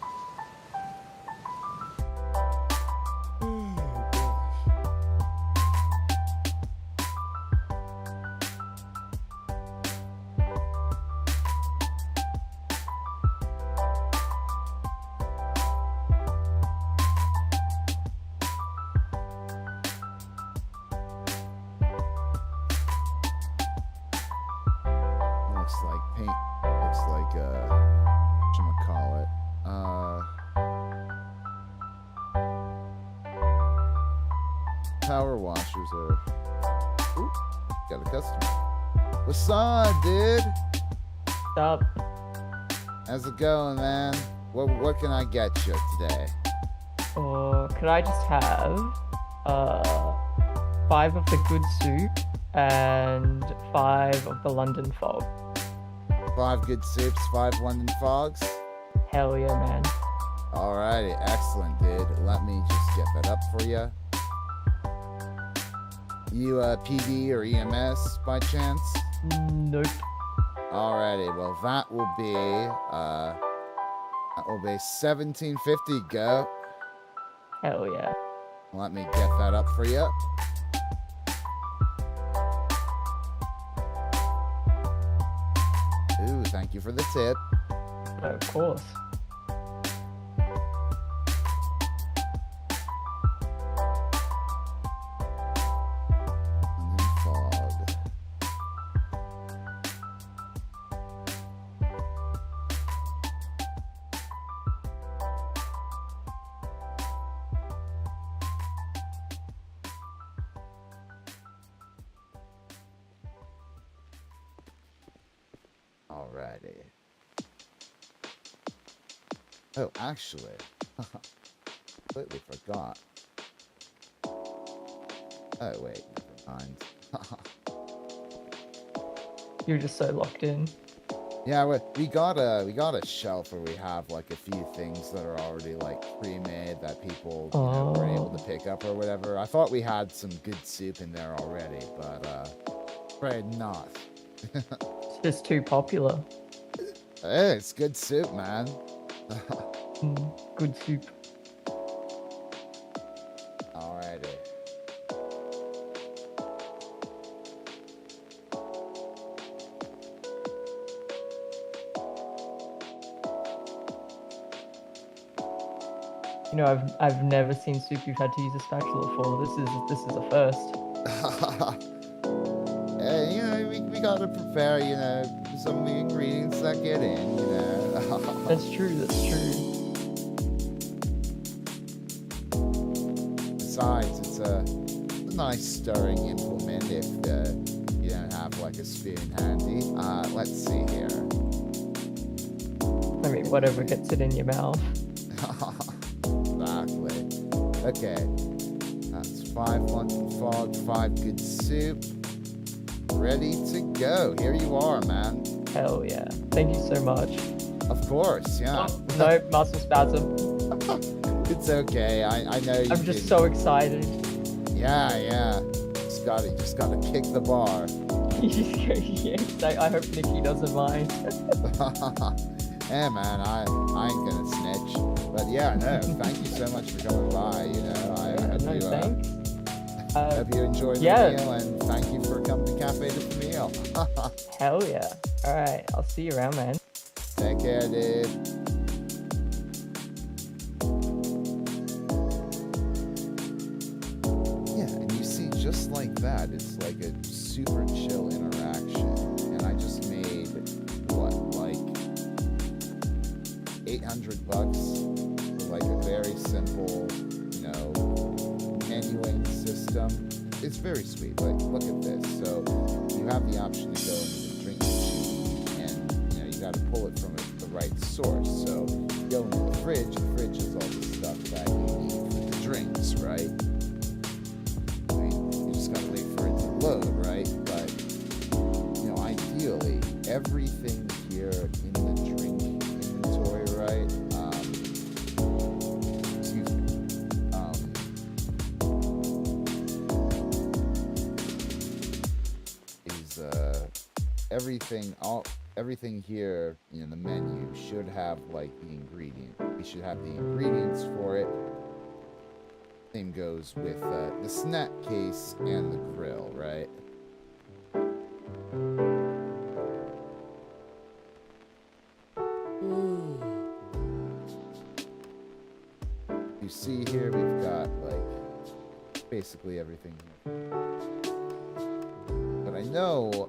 Power washers are... Ooh, got a customer. What's up, dude? What's up? How's it going, man? What can I get you today? Could I just have 5 of the good soup and 5 of the London fog? 5 good soups, 5 London fogs? Hell yeah, man. Alrighty, excellent, dude. Let me just get that up for you. You PD or EMS by chance? Nope. Alrighty, well that will be $17.50. Go. Hell yeah. Let me get that up for you. Ooh, thank you for the tip. Of course. And then fog. Alrighty. Oh, actually, completely forgot. Oh wait, never mind. You're just so locked in. Yeah, we got a shelf where we have like a few things that are already like pre-made that people, you know, were able to pick up or whatever. I thought we had some good soup in there already, but afraid not. It's just too popular. Hey, it's good soup, man. Good soup. Alrighty. You know, I've never seen soup you've had to use a spatula for. This is a first. Hey, you know, we gotta prepare, you know, some of the ingredients that get in, you know. That's true, that's true. Besides, it's a nice stirring implement if you don't have like a spoon handy. Let's see here. Let me whatever gets it in your mouth. Exactly. Okay. That's 5 London Fog, 5 Good Soup. Ready to go. Here you are, man. Hell yeah. Thank you so much. Of course, yeah. Oh, no, muscle spasm. It's okay. I know you I'm just can- so excited. Yeah. Just gotta kick the bar. I hope Nikki doesn't mind. Yeah, man, I ain't gonna snitch. But yeah, no, thank you so much for coming by. You know, I hope No, you thanks. hope you enjoyed the Yeah. meal, and thank you for coming to Cafe de Famile. Hell yeah. Alright, I'll see you around, man. Take care, dude. Yeah, and you see, just like that, it's like a super chill interaction. And I just made, what, like $800 for like a very simple, you know, menuing system. It's very sweet. Like, look at this. So you have the option to go into the drink machine, and you know, you got to pull it from the right source. So you go into the fridge has all the stuff that you need for the drinks, right? I mean, you just got to wait for it to load, right? But you know, ideally, everything here in the drink inventory, right? Excuse me. Is everything here in the menu should have like the ingredient. We should have the ingredients for it. Same goes with the snack case and the grill, right? You see here, we've got like basically everything here. But I know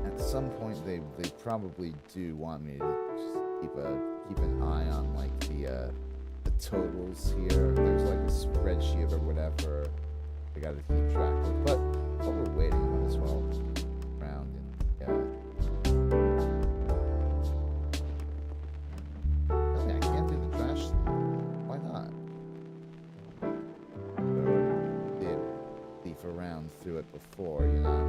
at some point they probably do want me to just keep an eye on like the totals here. There's like a spreadsheet or whatever I gotta keep track of. But while we're waiting, I might as well around and I can't do the trash. Why not? Did leaf around through it before, you know.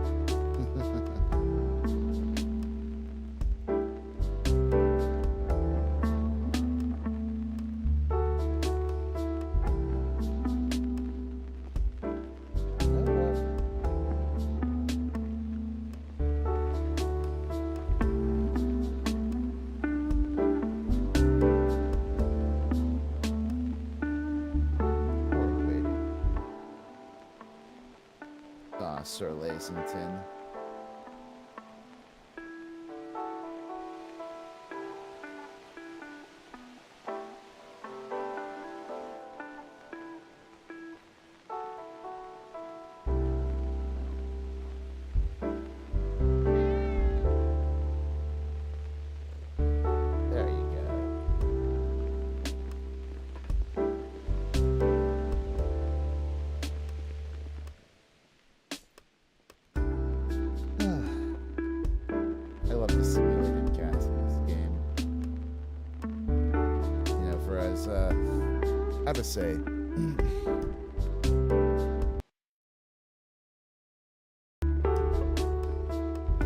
Sir Lasington. There you go. I love the simulated cats in this game. You know, for as, how to say,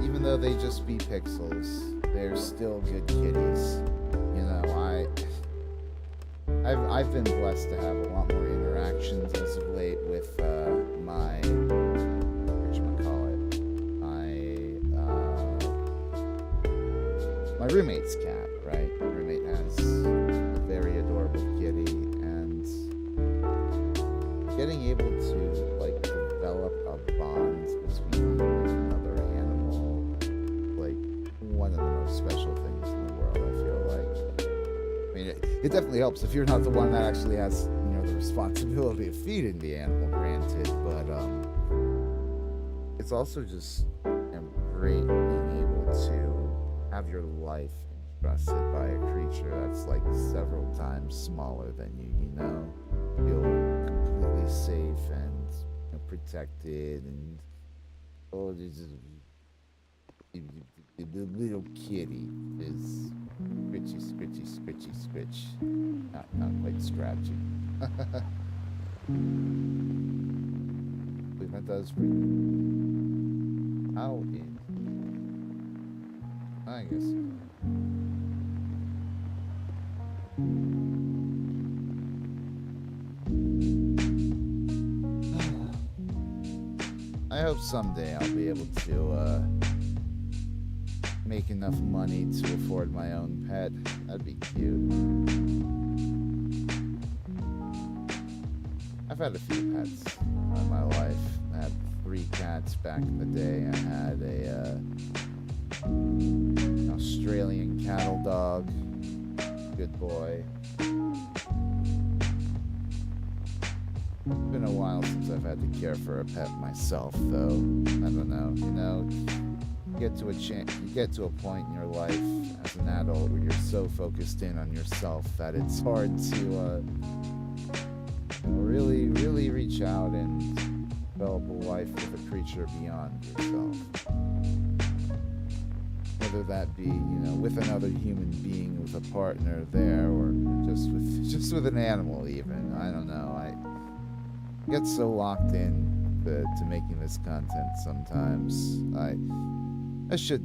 even though they just be pixels, they're still good kitties. You know, I've been blessed to have a lot more interactions as of late with, my, whatchamacallit, my roommate's cat, right? My roommate has a very adorable kitty, and getting able to like develop a bond between you and another animal, like one of the most special things in the world, I feel like. I mean, it definitely helps if you're not the one that actually has, you know, the responsibility of feeding the animal, granted, but it's also just, you know, great being able to have your life entrusted by a creature that's like several times smaller than you, you know? Feel completely safe and, you know, protected, and oh, The little kitty is scritchy, scritchy, scritchy, scritch. Not quite scratchy. Believe that does for you. How in? I guess. I hope someday I'll be able to make enough money to afford my own pet. That'd be cute. I've had a few pets in my life. I had 3 cats back in the day. I had an Australian cattle dog. Good boy. It's been a while since I've had to care for a pet myself, though. I don't know. You know, you get to a point in your life as an adult where you're so focused in on yourself that it's hard to really, really reach out and develop a life with a creature beyond yourself. Whether that be, with another human being, with a partner there, or just with an animal, even. I don't know. I get so locked in to making this content sometimes. I should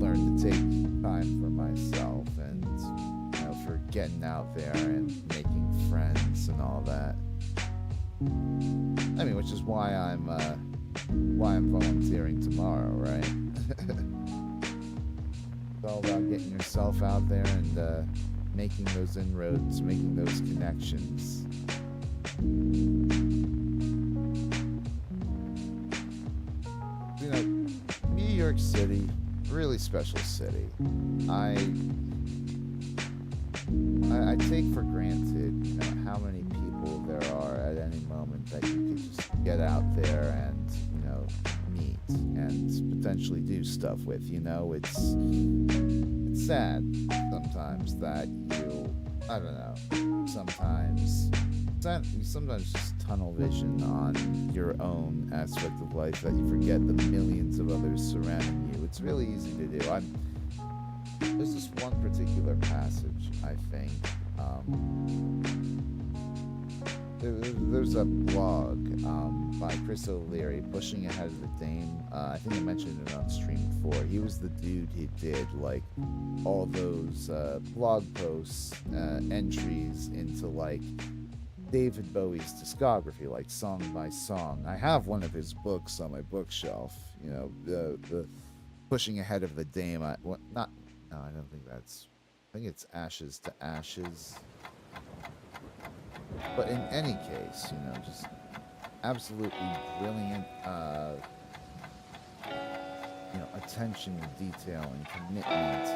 learn to take time for myself and for getting out there and making friends and all that. I mean, which is why I'm volunteering tomorrow, right? It's all about getting yourself out there and making those inroads, making those connections. New York City, really special city. I take for granted, how many people there are at any moment that you could just get out there and, meet and potentially do stuff with. It's sad sometimes that I don't know, sometimes just tunnel vision on your own aspect of life that you forget the millions of others surrounding you. It's really easy to do. There's this one particular passage, I think. There's a blog by Chris O'Leary, Pushing Ahead of the Dame. I think I mentioned it on stream before. He was the dude who did all those blog posts, entries into David Bowie's discography, song by song. I have one of his books on my bookshelf. The Pushing Ahead of the Dame. I don't think that's. I think it's Ashes to Ashes. But in any case, just absolutely brilliant, attention to detail and commitment.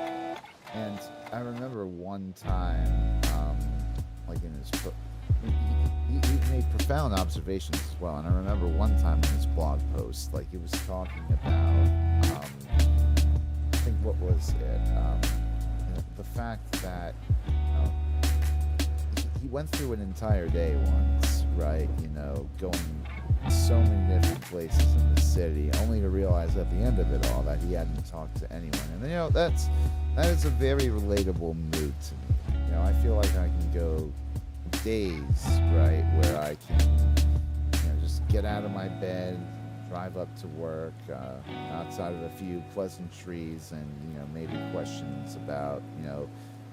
And I remember one time, in his book, he made profound observations as well. And I remember one time in his blog post, he was talking about, I think what was it? The fact that, he went through an entire day once, right? Going so many different places in the city, only to realize at the end of it all that he hadn't talked to anyone. And that is a very relatable mood to me. I feel like I can go days, right, where I can, just get out of my bed, drive up to work, outside of a few pleasantries and, maybe questions about,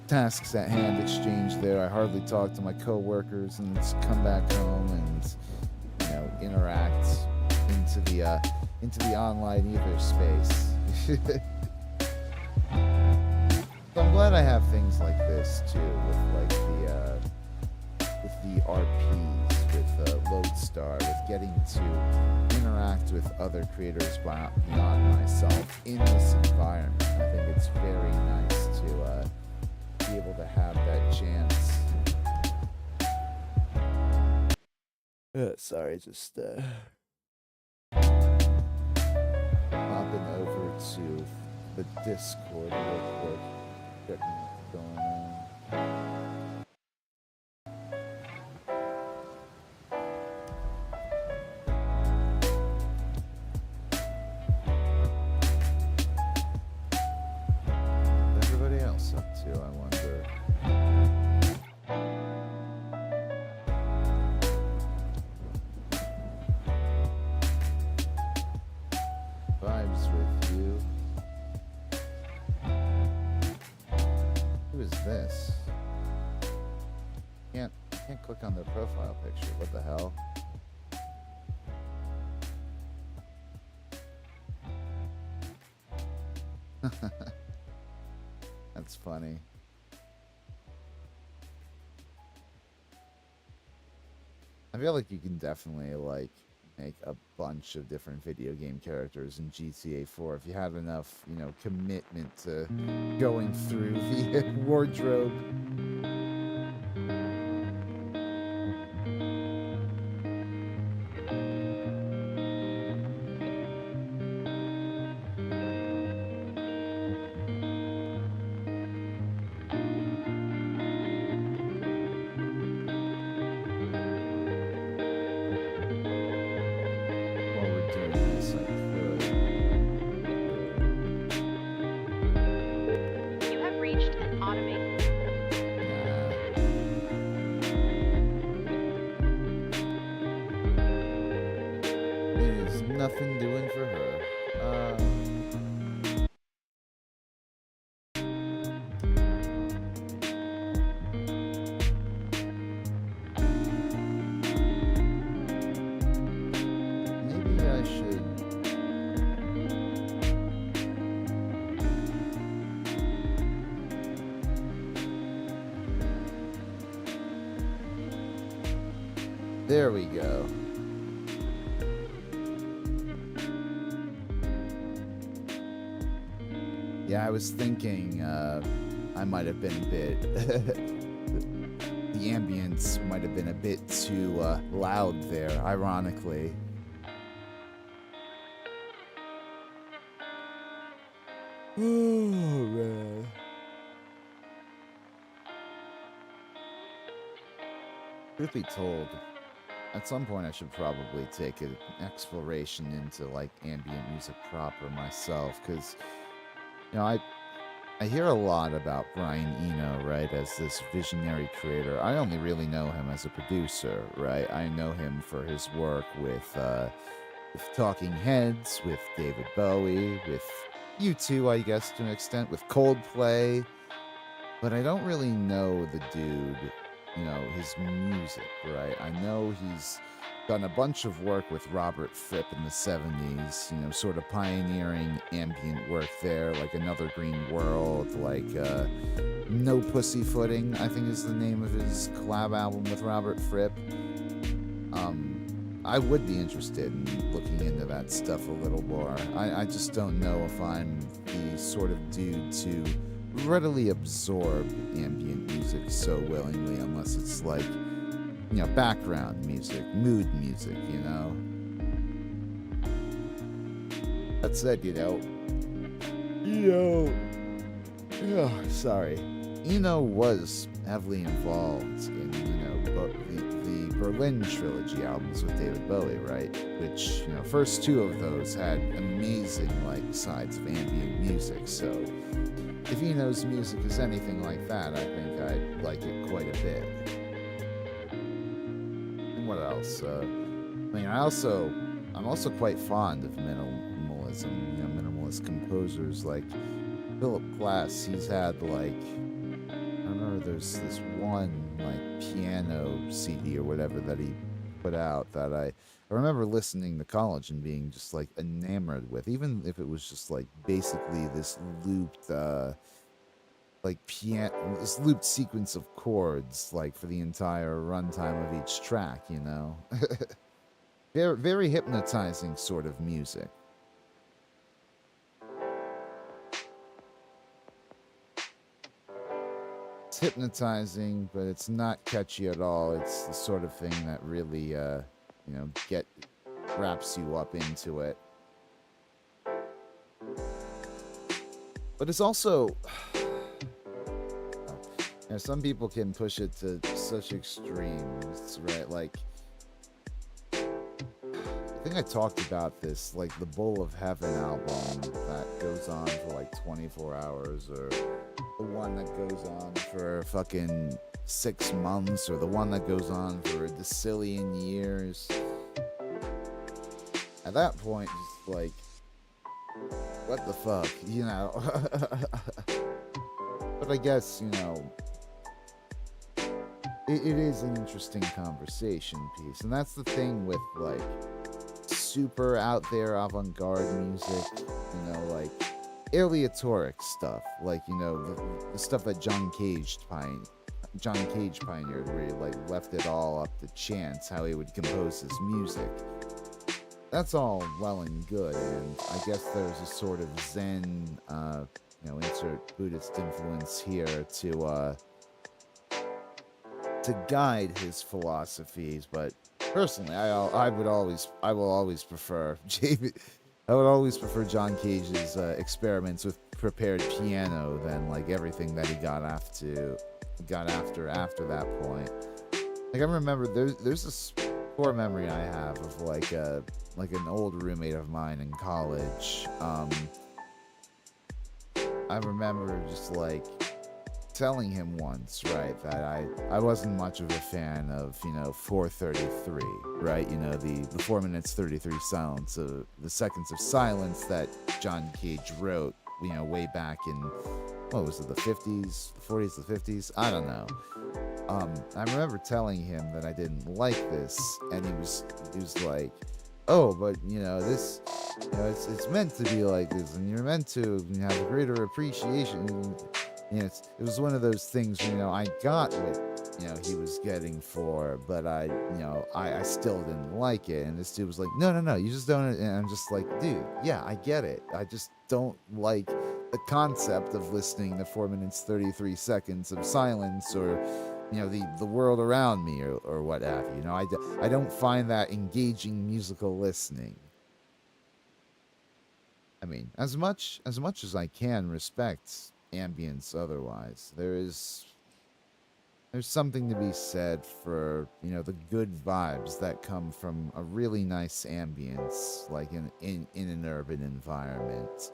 tasks at hand exchanged there. I hardly talk to my coworkers and just come back home and, interact into the online ether space. So I'm glad I have things like this too, with the RPs, with Lodestar, with getting to interact with other creators beyond myself in this environment. I think it's very nice to be able to have that chance. Sorry, just hopping over to the Discord real quick, checking what's going on. is this? Can't click on their profile picture. What the hell? That's funny. I feel like you can definitely like make a bunch of different video game characters in GTA 4 if you had enough, you know, commitment to going through the wardrobe. While we're doing this, I could. You have reached an automated. There's nothing doing for her. Maybe I should. There we go. Yeah, I was thinking I might have been a bit. The ambience might have been a bit too loud there, ironically. Oh, man. Truth be told, at some point I should probably take an exploration into like ambient music proper myself, because you know I hear a lot about Brian Eno, right, as this visionary creator. I only really know him as a producer, right? I know him for his work with Talking Heads, with David Bowie, with U2, I guess, to an extent, with Coldplay. But I don't really know the dude, you know, his music, right? I know he's done a bunch of work with Robert Fripp in the 70s, you know, sort of pioneering ambient work there, like Another Green World, like No Pussyfooting, I think is the name of his collab album with Robert Fripp. I would be interested in looking into that stuff a little more. I just don't know if I'm the sort of dude to readily absorb ambient music so willingly, unless it's like, you know, background music, mood music, you know. That said, sorry. Eno was heavily involved in, the Berlin trilogy albums with David Bowie, right? Which, you know, first two of those had amazing, like, sides of ambient music, so if Eno's music is anything like that, I think I'd like it quite a bit. And what else? I'm also quite fond of minimalism, you know, minimalist composers like Philip Glass. He's had, like, I remember there's this one, like, piano CD or whatever that he put out that I remember listening to college and being just, like, enamored with, even if it was just, like, basically this looped, this looped sequence of chords, like, for the entire runtime of each track, you know? Very, very hypnotizing sort of music. It's hypnotizing, but it's not catchy at all. It's the sort of thing that really, wraps you up into it. But it's also, some people can push it to such extremes, right? Like, I think I talked about this, like the Bowl of Heaven album that goes on for like 24 hours, or the one that goes on for fucking 6 months, or the one that goes on for a decillion years. At that point, just like, what the fuck, you know? But I guess, you know, it is an interesting conversation piece. And that's the thing with, like, super out there avant-garde music, you know, like aleatoric stuff, like, you know, the stuff that John Cage pioneered, where he like left it all up to chance how he would compose his music. That's all well and good, and I guess there's a sort of Zen, you know, insert Buddhist influence here to guide his philosophies. But personally, I will always prefer I would always prefer John Cage's experiments with prepared piano than like everything that he got after that point. Like, I remember there's this core memory I have of like an old roommate of mine in college. I remember just like telling him once, right, that I wasn't much of a fan of, you know, 433, right, you know, the 4 minutes 33 silence of the seconds of silence that John Cage wrote, you know, way back in, what was it, the 50s, the 40s, the 50s, I don't know. I remember telling him that I didn't like this, and he was like, oh, but you know, this, you know, it's meant to be like this, and you're meant to have a greater appreciation. You know, it was one of those things where, you know, I got what, you know, he was getting for, but I still didn't like it. And this dude was like, no, you just don't. And I'm just like, dude, yeah, I get it. I just don't like the concept of listening to 4 minutes 33 seconds of silence, or, you know, the world around me, or what have you. You know, I don't find that engaging musical listening. I mean, as much as I can respect ambience otherwise, there's something to be said for, you know, the good vibes that come from a really nice ambience, like in an urban environment.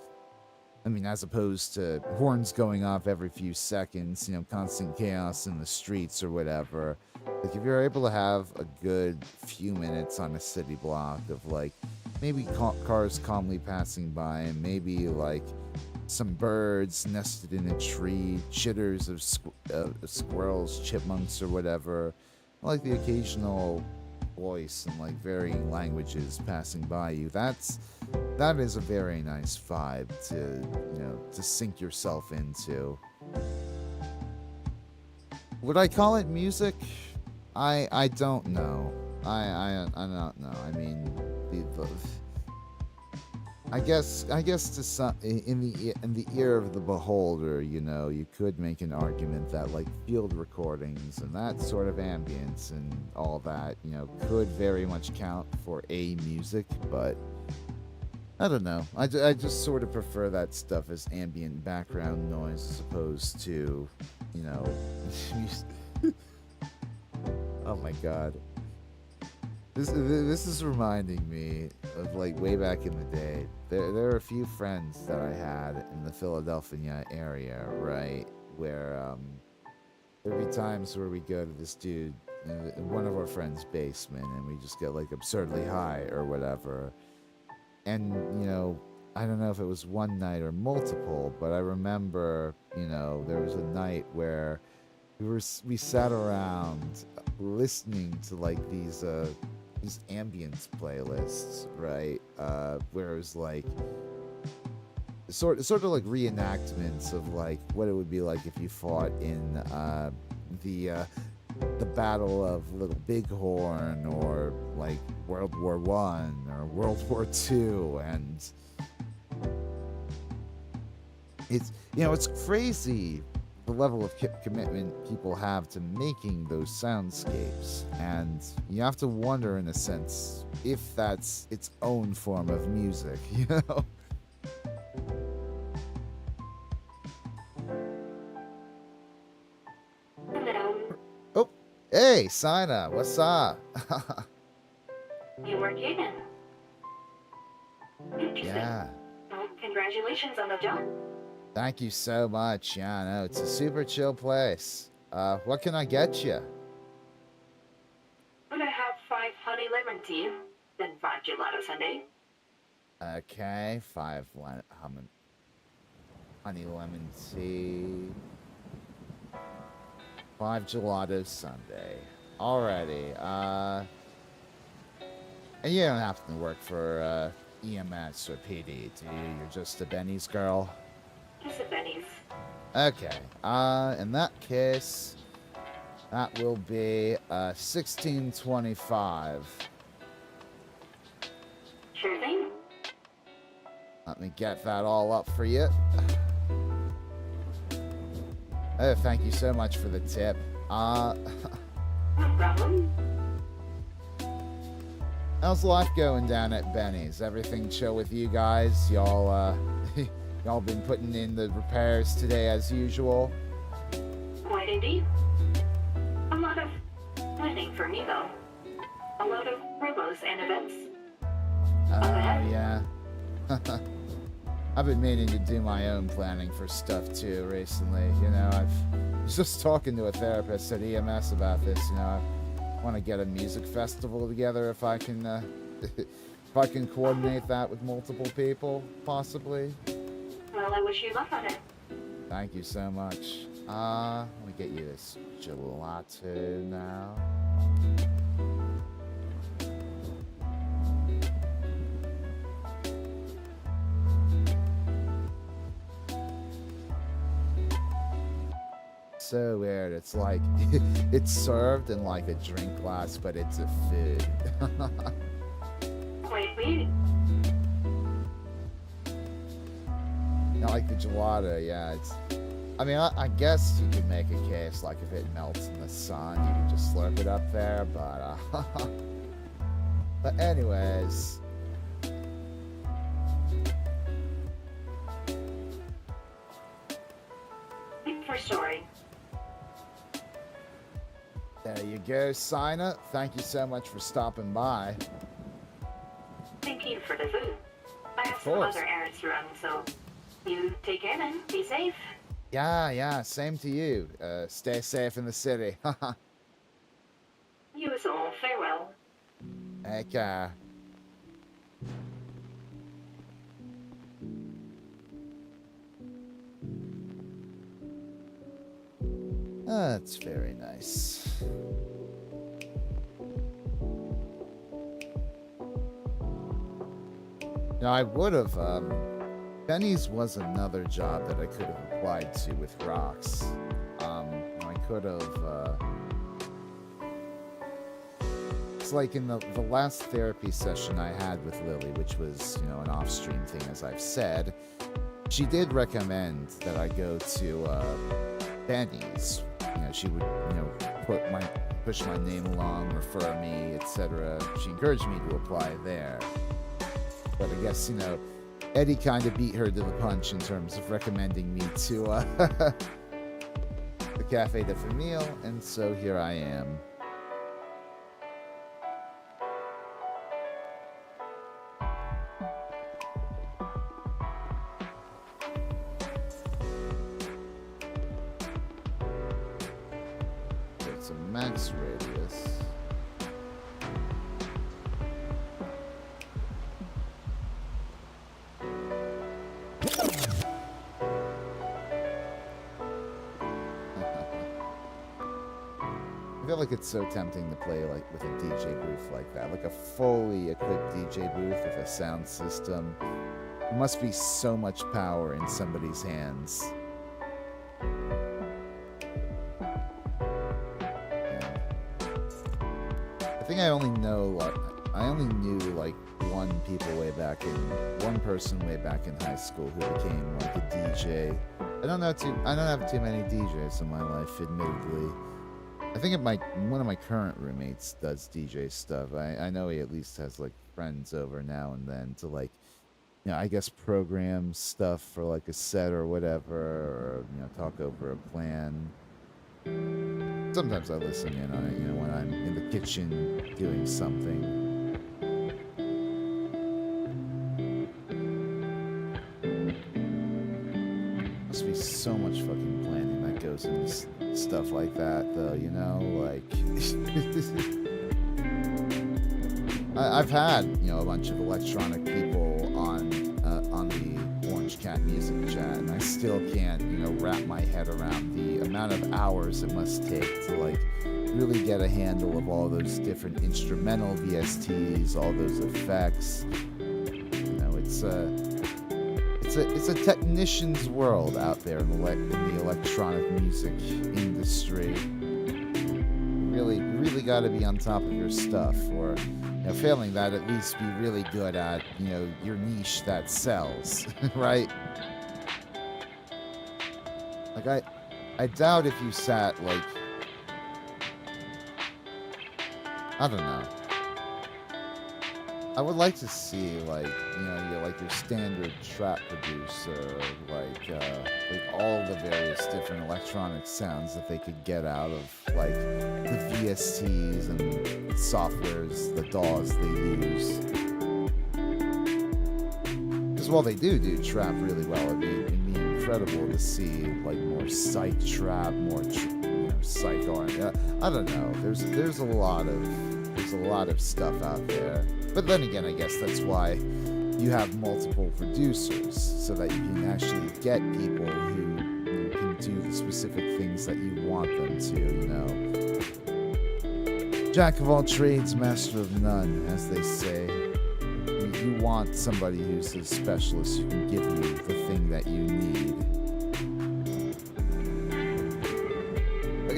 I mean, as opposed to horns going off every few seconds, you know, constant chaos in the streets or whatever. Like, if you're able to have a good few minutes on a city block of, like, maybe cars calmly passing by, and maybe, like, some birds nested in a tree, chitters of squirrels, chipmunks, or whatever, like the occasional voice in, like, varying languages passing by you, that is a very nice vibe to, you know, to sink yourself into. Would I call it music? I don't know. I don't know. I mean, the I guess to some, in the ear of the beholder, you know, you could make an argument that, like, field recordings and that sort of ambience and all that, you know, could very much count for a music, but I don't know. I just sort of prefer that stuff as ambient background noise as opposed to, you know, oh my god. This is reminding me of, like, way back in the day. There are a few friends that I had in the Philadelphia area, right, where there'd be times where we go to this dude in one of our friends' basement, and we just get, like, absurdly high or whatever. And, you know, I don't know if it was one night or multiple, but I remember, you know, there was a night where we sat around listening to, like, these ambience playlists, right? Where it was like sort of like reenactments of, like, what it would be like if you fought in the Battle of Little Bighorn, or like World War I or World War II, and it's, you know, it's crazy the level of commitment people have to making those soundscapes, and you have to wonder, in a sense, if that's its own form of music, you know? Hello. Oh, hey, Sina, what's up? You work in. Interesting. Yeah, Well, congratulations on the job. thank you so much. Yeah, I know, it's a super chill place. What can I get you? Would I have 5 honey lemon tea, then 5 gelato sundae? Okay, 5 honey lemon tea. 5 gelatos Sunday. Alrighty. And you don't have to work for EMS or PD, do you? You're just a Benny's girl? Just a Benny's. Okay. In that case, that will be 1625. Sure thing. Let me get that all up for you. Oh, thank you so much for the tip. No problem. How's life going down at Benny's? Everything chill with you guys? Y'all, y'all been putting in the repairs today as usual? Quite indeed. A lot of planning for me, though. A lot of promos and events. Yeah. I've been meaning to do my own planning for stuff too recently. You know, I was just talking to a therapist at EMS about this. You know, I want to get a music festival together if I can, if I can coordinate that with multiple people, possibly. Well, I wish you luck on it. Thank you so much. Let me get you this gelato now. So weird. It's like it's served in like a drink glass, but it's a food. Quite weird. Not like the gelato, yeah. It's. I mean, I guess you could make a case like if it melts in the sun, you could just slurp it up there. But but anyways. For story. There you go, Sina. Thank you so much for stopping by. Thank you for the food. I have Of some course. other errands to run, so you take care then. Be safe. Yeah, same to you. Stay safe in the city. You as all. Farewell. Take care. That's very nice. Now, I would have, Benny's was another job that I could have applied to with Roxx. I could have, it's like in the last therapy session I had with Lily, which was, you know, an off-stream thing, as I've said, she did recommend that I go to, Benny's. You know, she would, you know, push my name along, refer me, etc. She encouraged me to apply there. But I guess, you know, Eddie kind of beat her to the punch in terms of recommending me to the Cafe de Famile, and so here I am. It's a max radius. I feel like it's so tempting to play like with a DJ booth like that, like a fully equipped DJ booth with a sound system. There must be so much power in somebody's hands. Yeah. I think I only knew like one person way back in high school who became like a DJ. I don't have too many DJs in my life, admittedly. I think one of my current roommates does DJ stuff. I know he at least has like friends over now and then to like, you know, I guess program stuff for like a set or whatever, or, you know, talk over a plan. Sometimes I listen in on it, you know, when I'm in the kitchen doing something. Must be so much fucking planning that goes into stuff like that, though, you know, like I've had, you know, a bunch of electronic people on the Orange cat music chat, and I still can't, wrap my head around the amount of hours it must take to like really get a handle of all those different instrumental VSTs, all those effects. It's a technician's world out there in the electronic music industry. Really got to be on top of your stuff, or failing that, at least be really good at your niche that sells, right? Like I doubt if you sat like, I don't know. I would like to see like your standard trap producer, like all the various different electronic sounds that they could get out of like the VSTs and softwares, the DAWs they use. Because while they do trap really well, it'd be incredible to see like more psych trap, more psych R&B. I don't know. There's a lot of stuff out there. But then again, I guess that's why you have multiple producers, so that you can actually get people who can do the specific things that you want them to, Jack of all trades, master of none, as they say. You want somebody who's a specialist who can give you the thing that you need. Like,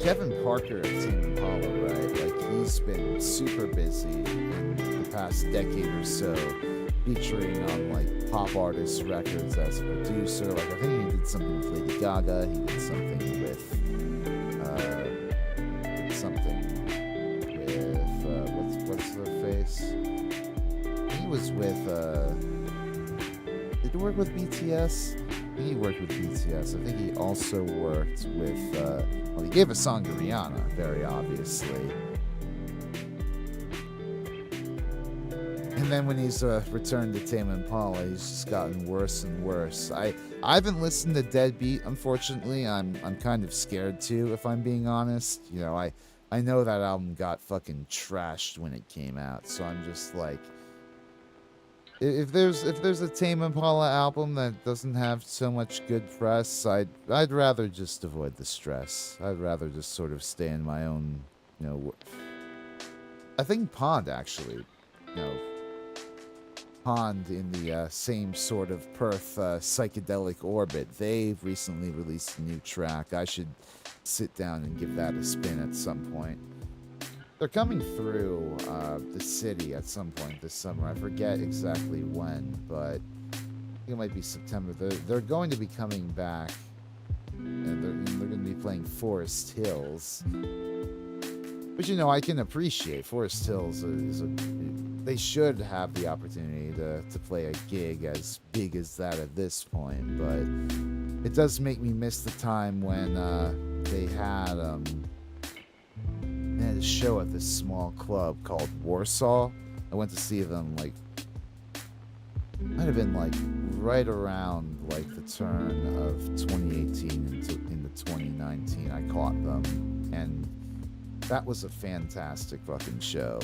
Kevin Parker of Tame Impala, right? Like, he's been super busy in the past decade or so, featuring on like pop artist records as a producer. Like, I think he did something with Lady Gaga. He did something with what's her face? He was with did he work with BTS? I think he worked with BTS. I think he also worked with well, he gave a song to Rihanna, very obviously. And then when he's returned to Tame Impala, he's just gotten worse and worse. I haven't listened to Deadbeat, unfortunately. I'm kind of scared too, if I'm being honest. I know that album got fucking trashed when it came out, so I'm just like, if there's a Tame Impala album that doesn't have so much good press, I'd rather just avoid the stress. I'd rather just sort of stay in my own, I think Pond actually, Pond in the same sort of Perth psychedelic orbit. They've recently released a new track. I should sit down and give that a spin at some point. They're coming through the city at some point this summer. I forget exactly when, but I think it might be September. They're going to be coming back, and they're going to be playing Forest Hills. But I can appreciate Forest Hills they should have the opportunity to play a gig as big as that at this point, but it does make me miss the time when they had a show at this small club called Warsaw. I went to see them like, might have been like right around like the turn of 2018 into 2019. I caught them, and that was a fantastic fucking show.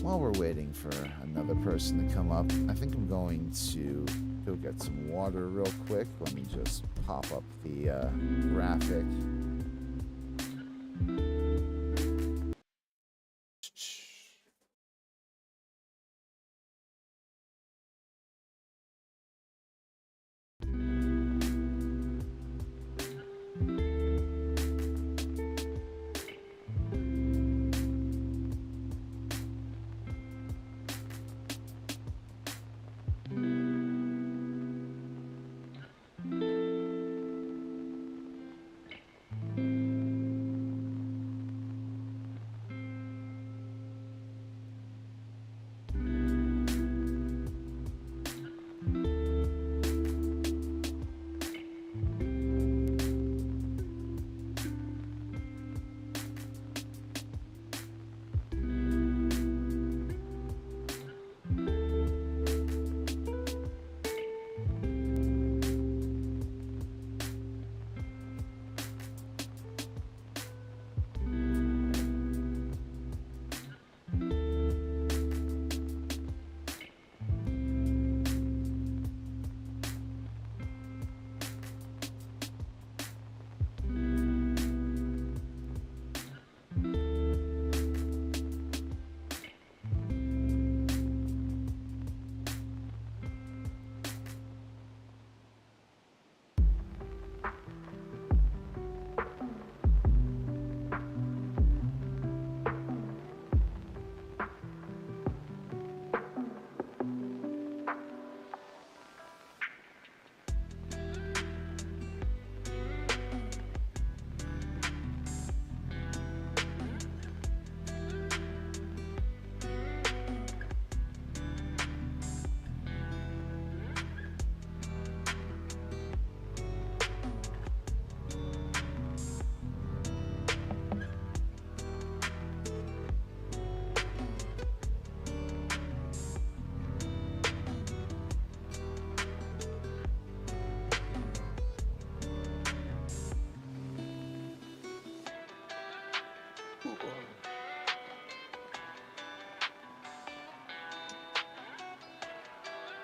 While we're waiting for another person to come up, I think I'm going to go get some water real quick. Let me just pop up the graphic.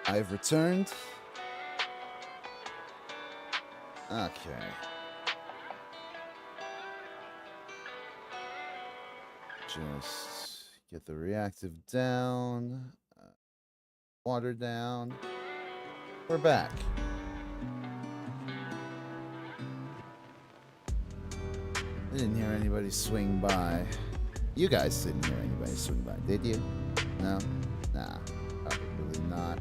I've returned. Okay. Just get the reactive down. Water down. We're back. I didn't hear anybody swing by. You guys didn't hear anybody swing by, did you? No? Nah, probably not.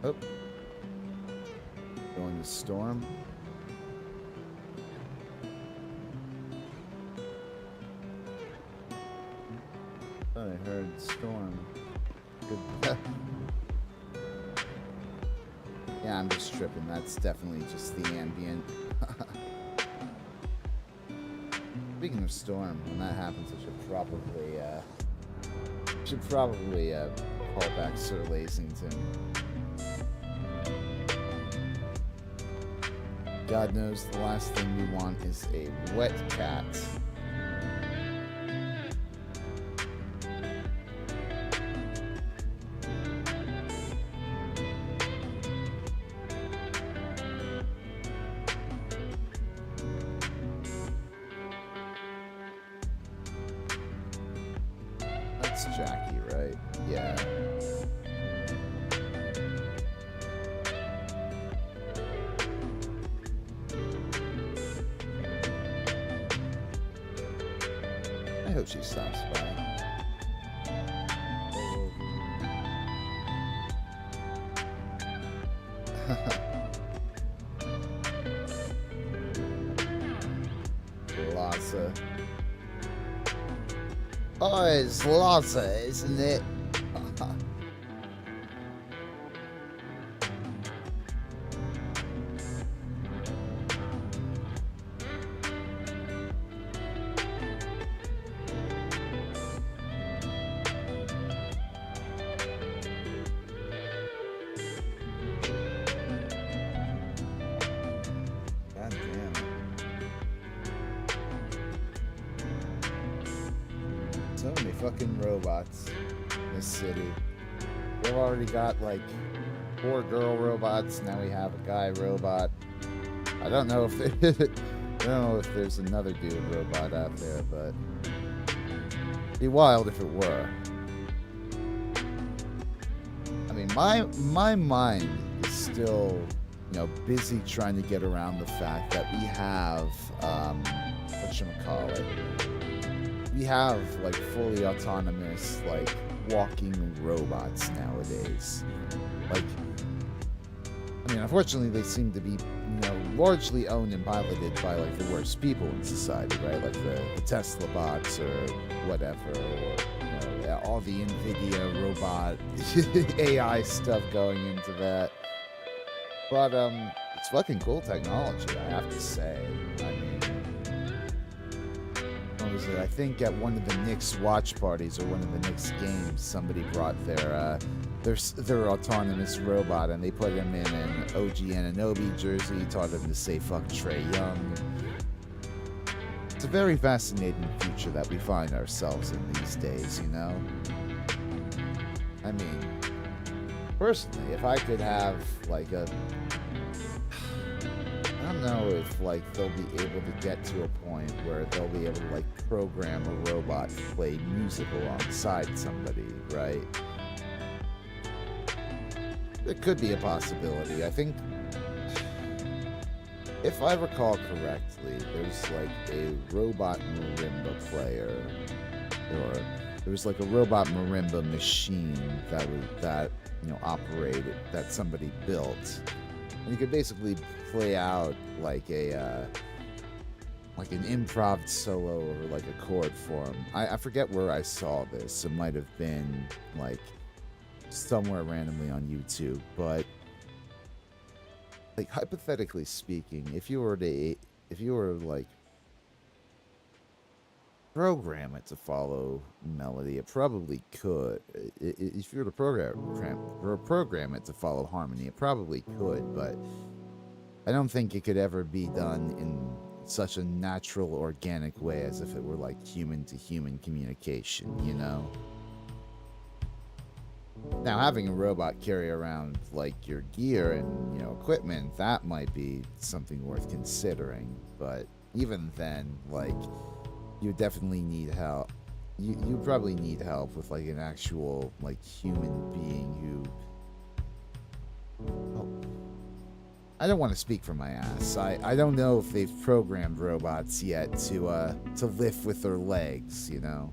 Oh. Going to storm. Thought I heard storm. Good. Yeah, I'm just tripping. That's definitely just the ambient. Speaking of storm, when that happens, I should probably call back Sir Lasington. God knows the last thing we want is a wet cat. That's Jackie, right? Yeah. I hope she stops by. Lhasa. Oh, it's Lhasa, isn't it? God damn it. So many fucking robots in this city. We've already got like 4 girl robots. Now we have a guy robot. I don't know if I don't know if there's another dude robot out there, but it'd be wild if it were. I mean, my mind is still, you know, busy trying to get around the fact that we have whatchamacallit. We have like fully autonomous, like walking robots nowadays. Like, I mean, unfortunately, they seem to be, you know, largely owned and piloted by like the worst people in society, right? Like the Tesla bots or whatever, or you know, all the NVIDIA robot AI stuff going into that. But it's fucking cool technology, I have to say. I mean, what was it? I think at one of the Knicks watch parties or one of the Knicks games, somebody brought their autonomous robot and they put him in an OG Anunoby jersey, taught him to say fuck Trae Young. It's a very fascinating future that we find ourselves in these days, you know? I mean, personally, if I could have like a... I don't know if like they'll be able to get to a point where they'll be able to like program a robot to play music alongside somebody, right? It could be a possibility. I think, if I recall correctly, there's like a robot marimba player, or there was like a robot marimba machine that you know, operated, that somebody built, and you could basically play out like a like an improv solo or like a chord form. I forget where I saw this. It might have been like somewhere randomly on YouTube, but like hypothetically speaking, if you were like program it to follow melody, it probably could. If you were to program it to follow harmony, it probably could, but I don't think it could ever be done in such a natural, organic way, as if it were like human to human communication, you know? Now, having a robot carry around like your gear and, you know, equipment, that might be something worth considering. But even then, like, you definitely need help. You probably need help with like an actual like human being who. Oh, I don't want to speak for my ass. I don't know if they've programmed robots yet to lift with their legs, you know.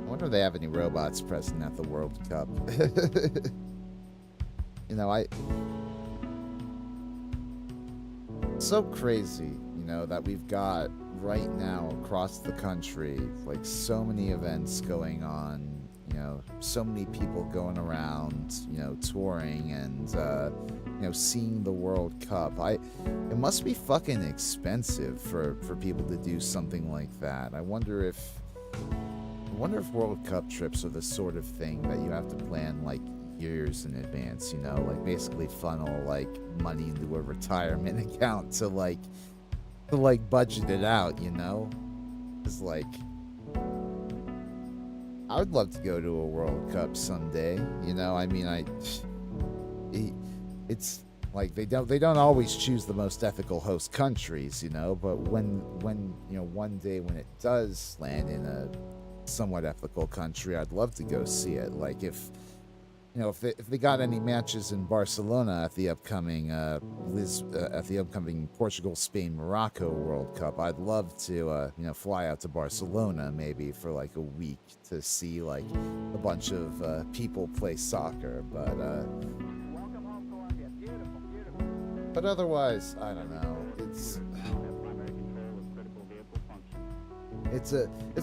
I wonder if they have any robots present at the World Cup. You know, so crazy, you know, that we've got right now across the country, like so many events going on, you know, so many people going around, you know, touring and, you know, seeing the World Cup. It must be fucking expensive for people to do something like that. I wonder if World Cup trips are the sort of thing that you have to plan like years in advance, you know, like basically funnel like money into a retirement account to budget it out, you know? It's like, I would love to go to a World Cup someday, you know? I mean, it's like they don't always choose the most ethical host countries, you know, but when you know, one day when it does land in a somewhat ethical country, I'd love to go see it. Like if they got any matches in Barcelona at the upcoming Portugal, Spain, Morocco World Cup, I'd love to you know, fly out to Barcelona maybe for like a week to see like a bunch of people play soccer, but otherwise, I don't know. It's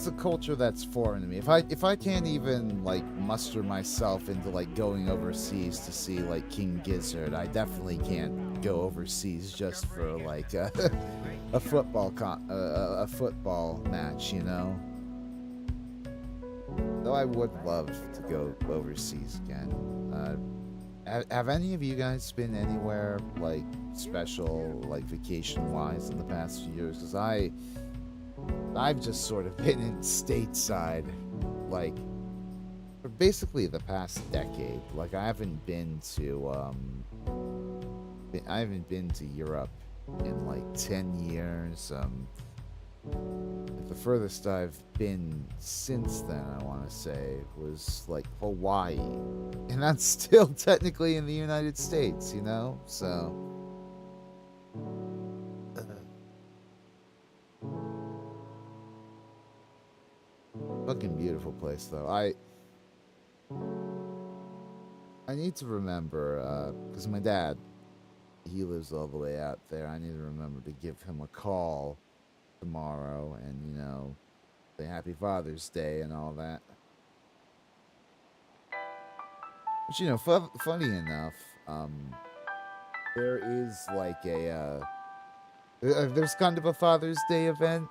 a culture that's foreign to me. If I can't even like muster myself into like going overseas to see like King Gizzard, I definitely can't go overseas just for like a football match, you know. Though I would love to go overseas again. Have any of you guys been anywhere like special, like vacation-wise, in the past few years? Because I've just sort of been in stateside, like, for basically the past decade. Like, I haven't been to Europe in like 10 years. The furthest I've been since then, I want to say, was like Hawaii, and that's still technically in the United States, you know. So. Fucking beautiful place, though. I need to remember, because my dad, he lives all the way out there. I need to remember to give him a call tomorrow and, you know, say Happy Father's Day and all that. But, you know, funny enough, there is like there's kind of a Father's Day event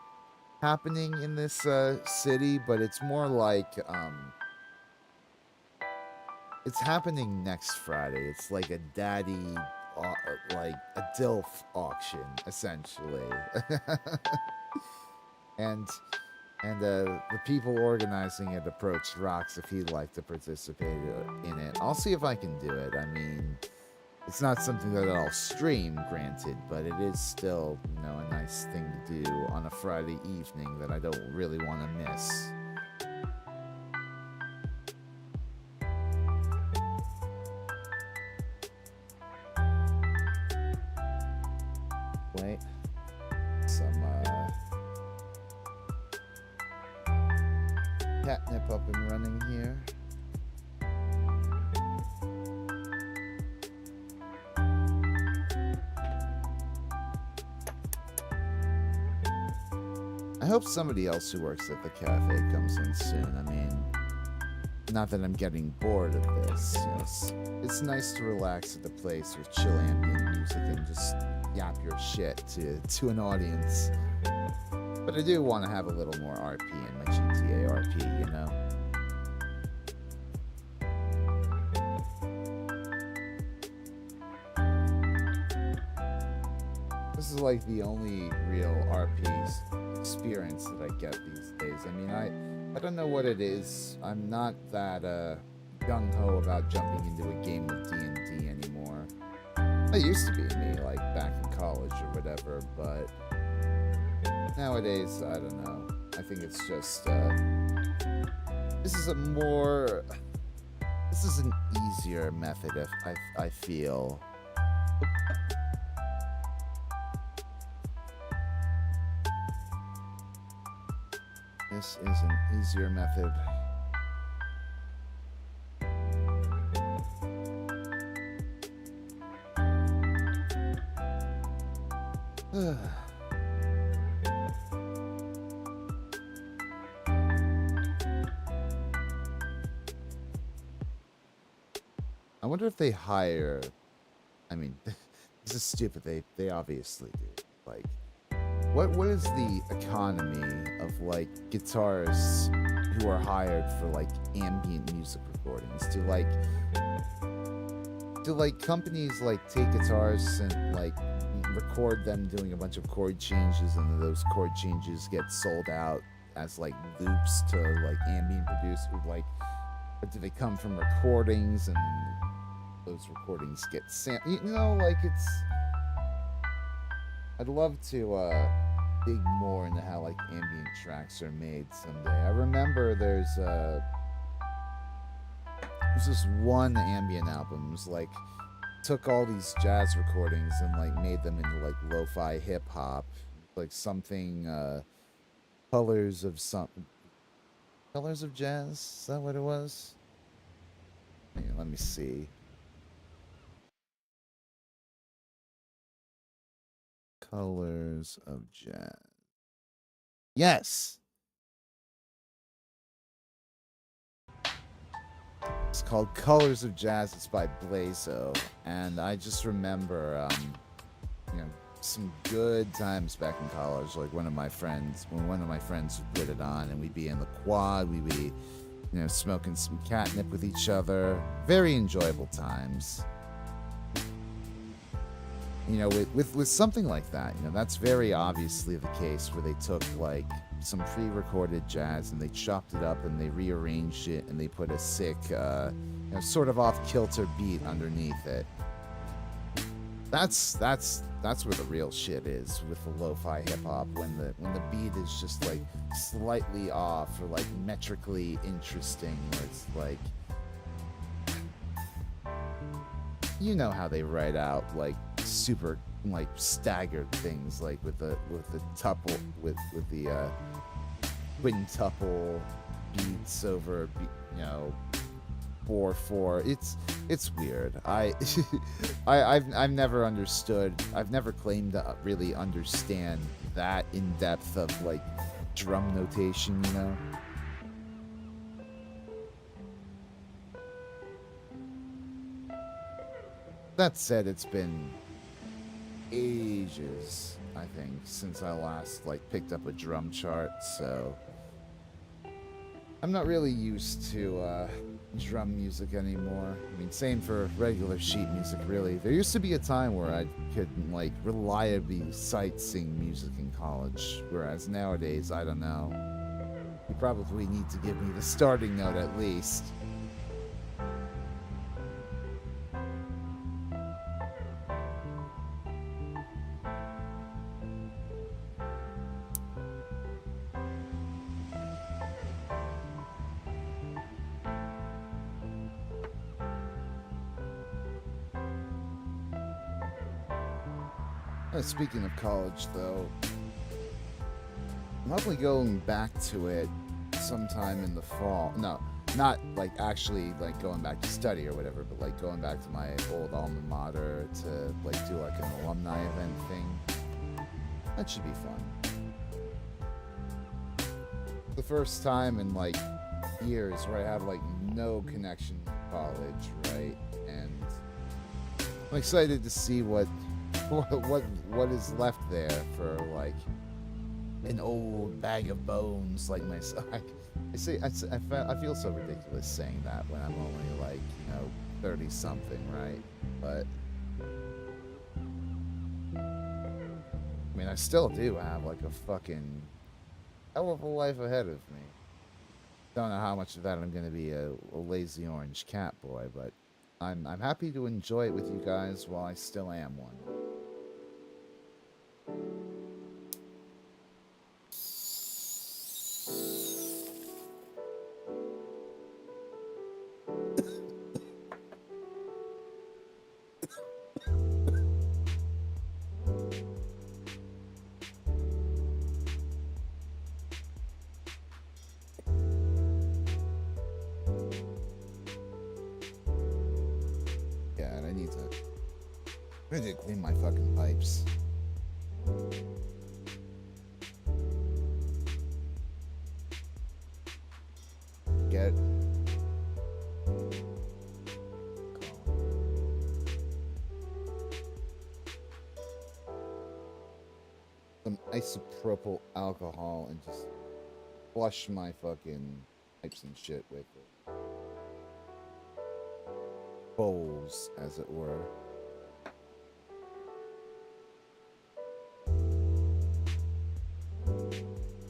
happening in this city, but it's more like it's happening next Friday. It's like a daddy like a DILF auction, essentially. and the people organizing it approached Roxx if he'd like to participate in it. I'll see if I can do it. I mean, it's not something that I'll stream, granted, but it is still, you know, a nice thing to do on a Friday evening that I don't really want to miss. Wait. Some, catnip up and running here. I hope somebody else who works at the cafe comes in soon. I mean, not that I'm getting bored of this. You know, it's nice to relax at a place with chill ambient music and just yap your shit to an audience. But I do want to have a little more RP in my GTA RP, you know? This is like the only real RP experience that I get these days. I mean, I don't know what it is. I'm not that gung-ho about jumping into a game of D&D anymore. That used to be me, like back in college or whatever, but nowadays, I don't know. I think it's just, this is an easier method, if I feel. This is an easier method. I wonder if they hire. I mean, this is stupid. They obviously do. Like, what is the economy of like guitarists who are hired for like ambient music recordings? Do companies like take guitarists and like record them doing a bunch of chord changes, and then those chord changes get sold out as like loops to like ambient producers? Like, or do they come from recordings and those recordings get you know, like, it's, I'd love to dig more into how like ambient tracks are made someday. I remember there's this one ambient album. It was like, took all these jazz recordings and like made them into like lo-fi hip hop, like something colors of jazz. Is that what it was? Hang on, let me see. Colors of Jazz. Yes. It's called Colors of Jazz. It's by Blazo, and I just remember, you know, some good times back in college. Like one of my friends would put it on, and we'd be in the quad. We'd be, you know, smoking some catnip with each other. Very enjoyable times. You know, with something like that, you know, that's very obviously the case where they took like some pre-recorded jazz and they chopped it up and they rearranged it and they put a sick, you know, sort of off-kilter beat underneath it. That's where the real shit is with the lo-fi hip-hop, when the beat is just like slightly off or like metrically interesting, where it's like, you know how they write out like super like staggered things, like with the tuple with the quintuple beats over, you know, 4/4. It's weird. I've never understood. I've never claimed to really understand that in depth of like drum notation, you know. That said, it's been ages, I think, since I last like picked up a drum chart, so I'm not really used to drum music anymore. I mean, same for regular sheet music, really. There used to be a time where I could like reliably sing music in college, whereas nowadays, I don't know. You probably need to give me the starting note at least. Speaking of college, though, I'm probably going back to it sometime in the fall. No, not like actually like going back to study or whatever, but like going back to my old alma mater to like do like an alumni event thing. That should be fun. The first time in like years where I have like no connection to college, right? And I'm excited to see what is left there for like an old bag of bones like myself. I feel so ridiculous saying that when I'm only like, 30 something, right? But I mean, I still do have like a fucking hell of a life ahead of me. Don't know how much of that I'm gonna be a lazy orange cat boy, but I'm happy to enjoy it with you guys while I still am one. Yeah, and I need to clean my fucking pipes. Get some isopropyl alcohol and just flush my fucking pipes and shit with it. Bowls, as it were.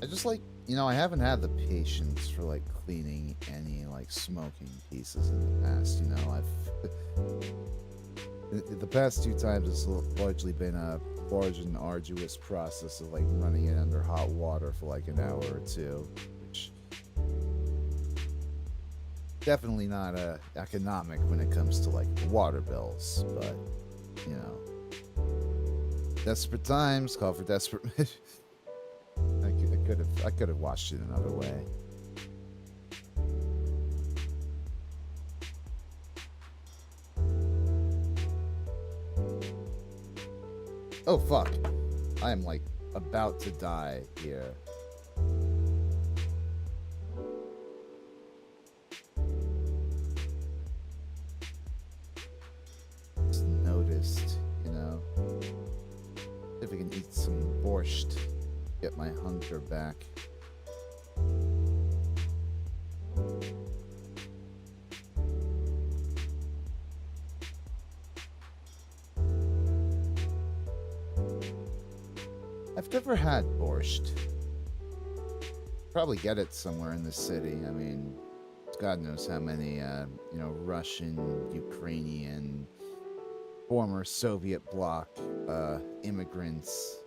I just like, I haven't had the patience for like cleaning any like smoking pieces in the past. The past 2 times it's largely been a large and arduous process of like running it under hot water for like an hour or two, which definitely not economic when it comes to like water bills, but desperate times call for desperate measures. I could have watched it another way. Oh fuck. I am like about to die here. Just noticed, if I can eat some borscht, get my hunger back. I've never had borscht. Probably get it somewhere in the city. I mean, God knows how many, Russian, Ukrainian, former Soviet bloc immigrants.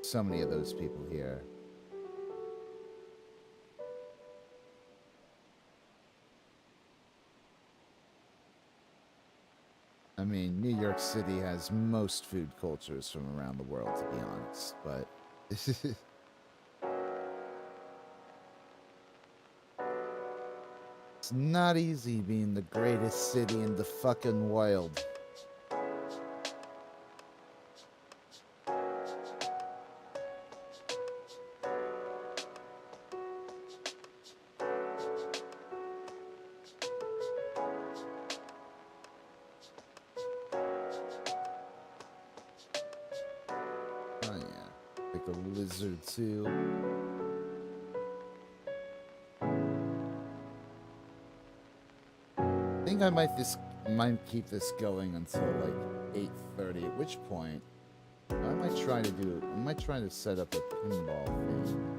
So many of those people here. I mean, New York City has most food cultures from around the world, to be honest, but it's not easy being the greatest city in the fucking world. Too. I think I might keep this going until like 8:30. At which point, I might try to set up a pinball thing.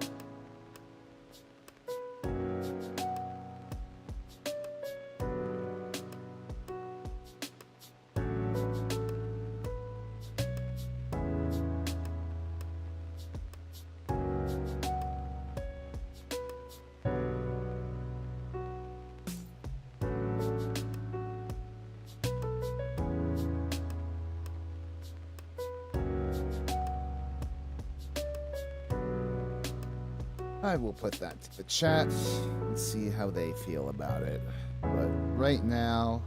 I will put that to the chat and see how they feel about it. But right now,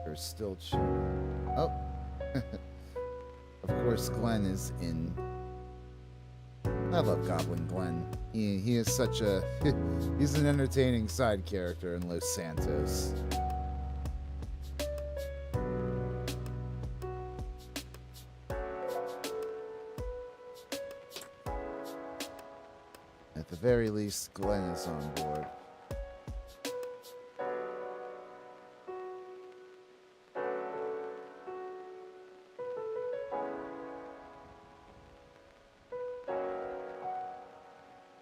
they're still chilling. Oh, of course, Glenn is in. I love Goblin Glenn. He is such a he's an entertaining side character in Los Santos. very least, Glenn is on board.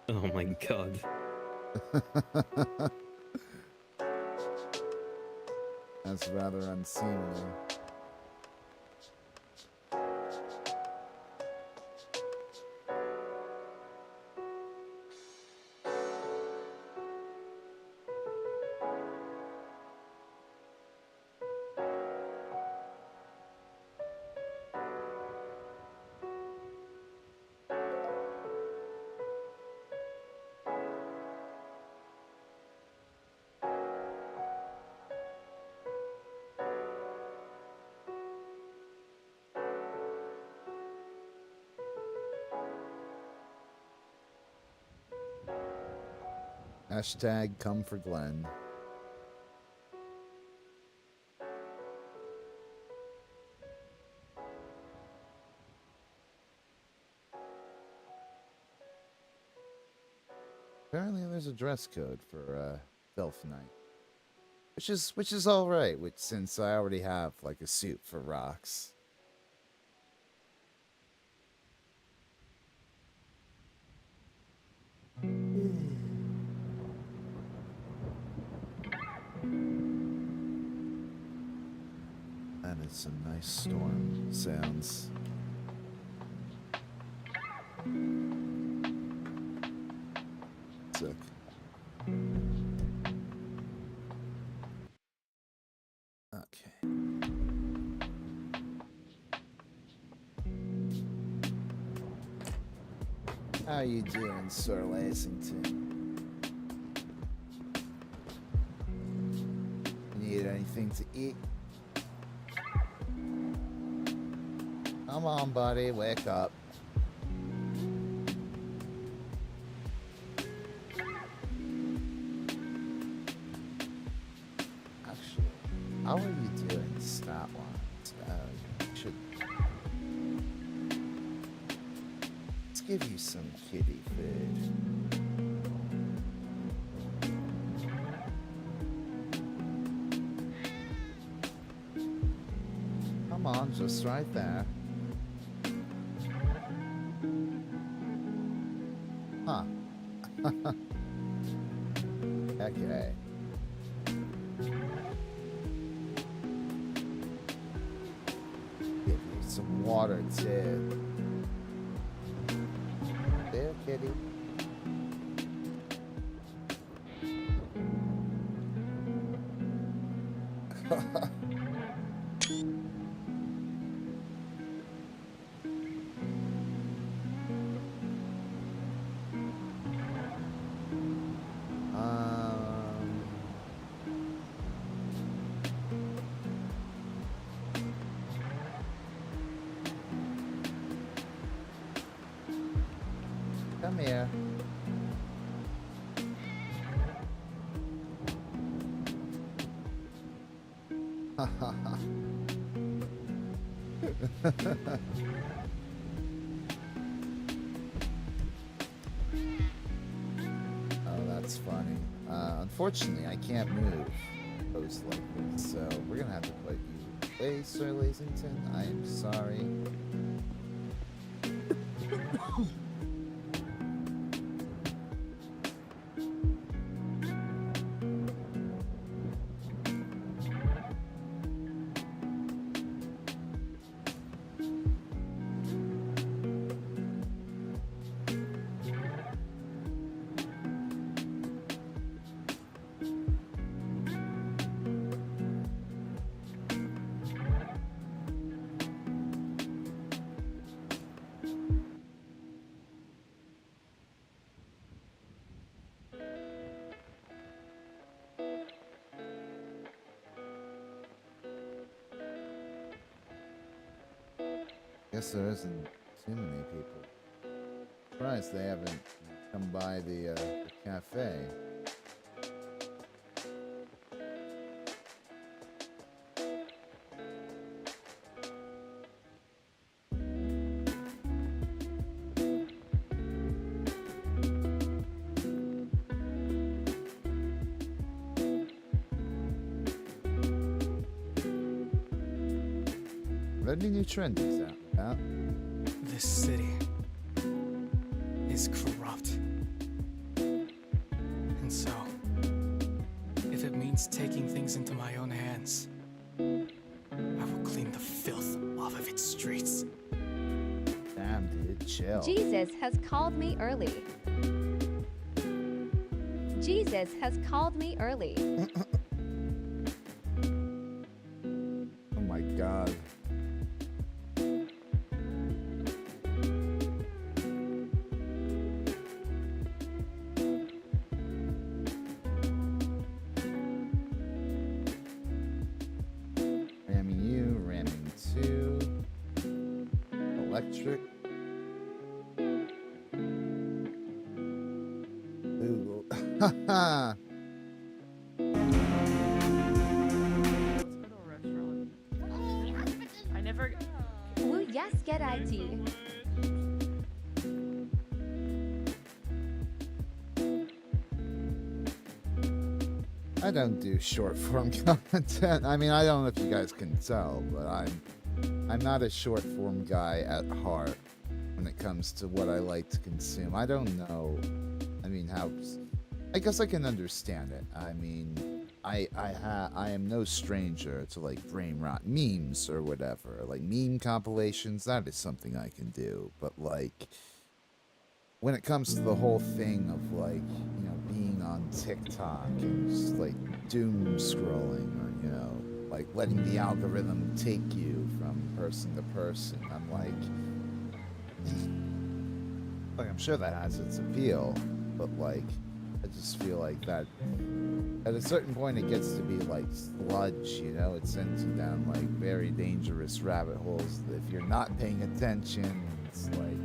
Oh my god. That's rather unseemly. Hashtag come for Glenn. Apparently there's a dress code for Delph Night. Which is alright, since I already have like a suit for Roxx. That is some nice storm sounds. Sick. Okay. How you doing, Sir Lasington? Need anything to eat? Come on, buddy, wake up. Actually, how are you doing stat-wise? Should let's give you some kitty food. Come on, just right there. Huh. Okay. Give you some water too. There, kitty. Come here. Oh, that's funny. Unfortunately, I can't move most likely, so we're gonna have to put you away, Sir Lasington. I am sorry. Guess there isn't too many people. Surprised they haven't come by the cafe. any new trendies out and about? This city is corrupt. And so, if it means taking things into my own hands, I will clean the filth off of its streets. Damn, dude, chill. Jesus has called me early. Jesus has called me early. Oh my god. Ramming you, ramming two. Electric. Ooh. Haha. Let's go to a restaurant. I never. Woo, yes, get ID. I don't do short form content. I mean, I don't know if you guys can tell, but I'm not a short form guy at heart when it comes to what I like to consume. I don't know. I mean, how? I guess I can understand it. I mean, I am no stranger to like brain rot memes or whatever. Like meme compilations, that is something I can do. But like, when it comes to the whole thing of like, you know, being on TikTok and just like doom scrolling, or you know, like letting the algorithm take you from person to person, I'm like I'm sure that has its appeal, but like I just feel like that at a certain point it gets to be like sludge, you know. It sends you down like very dangerous rabbit holes that if you're not paying attention, it's like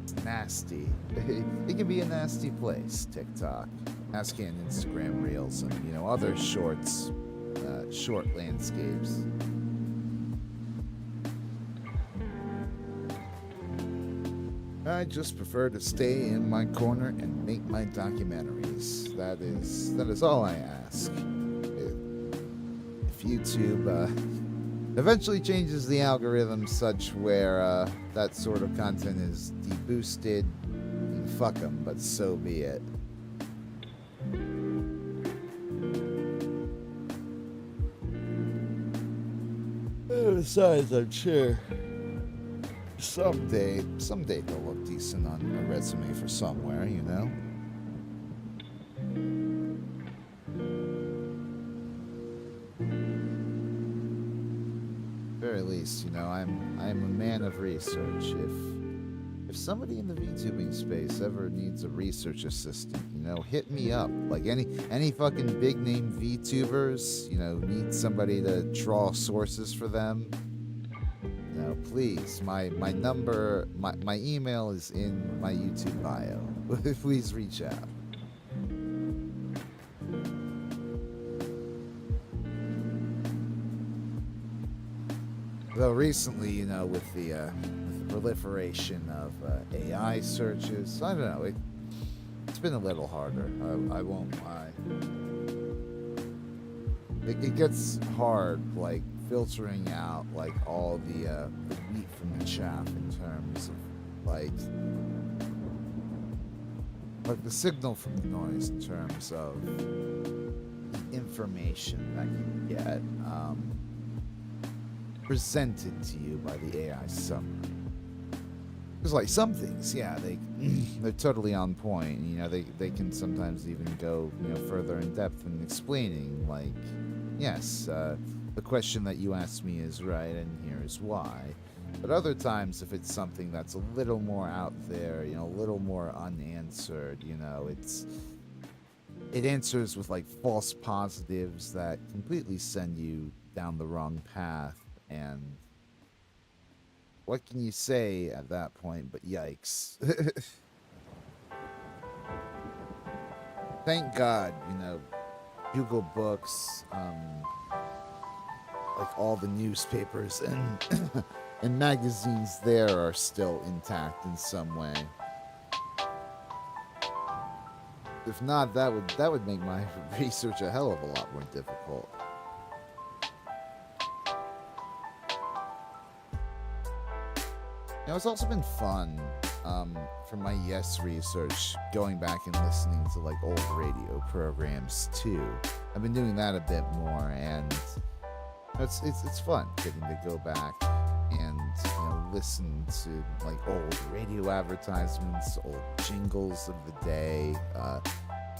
it's nasty. It can be a nasty place, TikTok. Ask it in Instagram Reels and, you know, other shorts, short landscapes. I just prefer to stay in my corner and make my documentaries. That is all I ask. If YouTube eventually changes the algorithm such where that sort of content is deboosted, fuck them, but so be it. Besides, I'm sure someday they'll look decent on a resume for somewhere, you know? Very least, you know, I'm a man of research. If somebody in the VTubing space ever needs a research assistant, you know, hit me up. Like any fucking big name VTubers, you know, need somebody to draw sources for them, you know, please. My number, my email is in my YouTube bio. Please reach out. Though recently, you know, with the proliferation of AI searches, I don't know, it's been a little harder. I won't lie. It gets hard, like filtering out like all the wheat from the chaff in terms of like the signal from the noise in terms of the information that you get presented to you by the AI summary. Because like some things, yeah, they're totally on point. You know, they can sometimes even go, you know, further in depth in explaining. Like, yes, the question that you asked me is right, and here's why. But other times, if it's something that's a little more out there, you know, a little more unanswered, you know, it answers with like false positives that completely send you down the wrong path. And what can you say at that point but yikes? Thank God, you know, Google Books, like all the newspapers and and magazines there are still intact in some way. If not, that would make my research a hell of a lot more difficult. It's also been fun for my Yes research, going back and listening to like old radio programs too. I've been doing that a bit more, and it's fun getting to go back and listen to like old radio advertisements, old jingles of the day,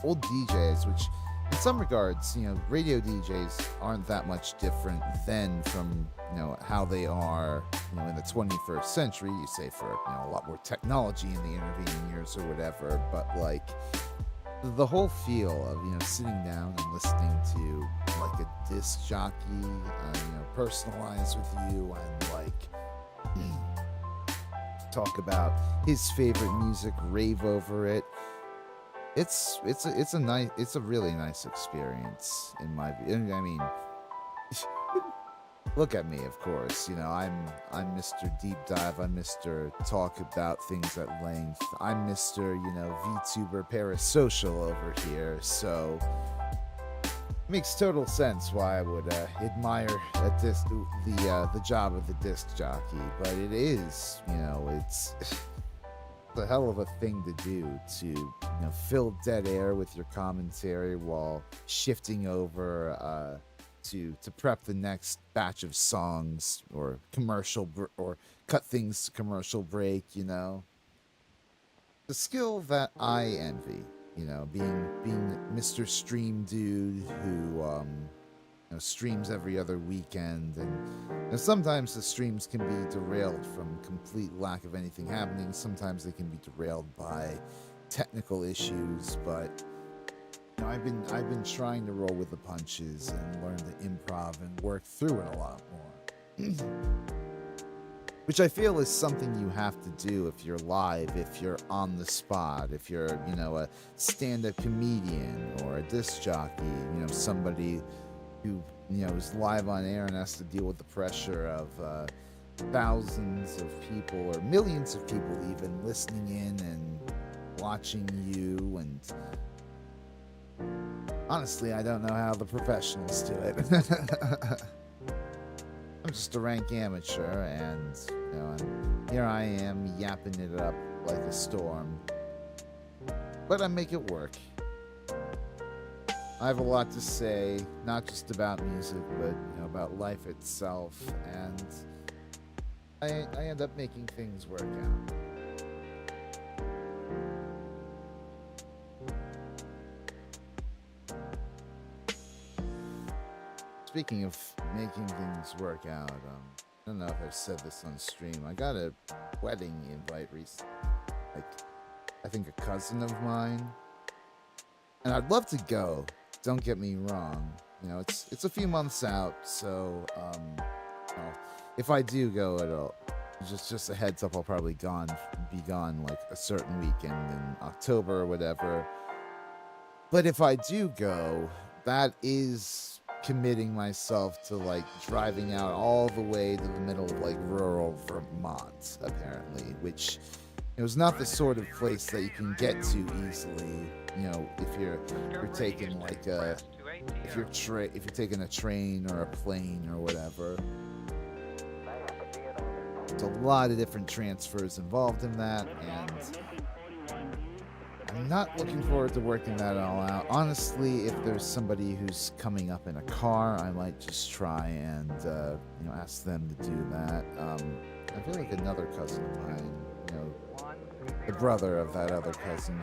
old DJs, which in some regards, radio DJs aren't that much different then from how they are in the 21st century. You say for a lot more technology in the intervening years or whatever, but like the whole feel of sitting down and listening to like a disc jockey personalize with you and like talk about his favorite music, rave over it. It's a really nice experience in my view. I mean, look at me, of course. I'm Mr. Deep Dive. I'm Mr. Talk about things at length. I'm Mr. VTuber parasocial over here. So it makes total sense why I would admire the job of the disc jockey. But it is, it's a hell of a thing to do to fill dead air with your commentary while shifting over to prep the next batch of songs or or cut things to commercial break. The skill that I envy, being Mr. Stream Dude who streams every other weekend, and sometimes the streams can be derailed from complete lack of anything happening. Sometimes they can be derailed by technical issues, but I've been trying to roll with the punches and learn to improv and work through it a lot more. Which I feel is something you have to do if you're live, if you're on the spot, if you're, a stand-up comedian or a disc jockey, somebody who is live on air and has to deal with the pressure of thousands of people or millions of people even listening in and watching you. And honestly, I don't know how the professionals do it. I'm just a rank amateur, and here I am yapping it up like a storm, but I make it work. I have a lot to say, not just about music, but about life itself, and I end up making things work out. Speaking of making things work out, I don't know if I've said this on stream. I got a wedding invite recently, like I think a cousin of mine, and I'd love to go. Don't get me wrong. It's a few months out, so if I do go, it'll just a heads up. I'll probably be gone like a certain weekend in October or whatever. But if I do go, that is committing myself to like driving out all the way to the middle of like rural Vermont, apparently, which it was not the sort of place that you can get to easily. If you're taking like if you're taking a train or a plane or whatever. There's a lot of different transfers involved in that, and I'm not looking forward to working that all out. Honestly, if there's somebody who's coming up in a car, I might just try and ask them to do that. I feel like another cousin of mine, the brother of that other cousin,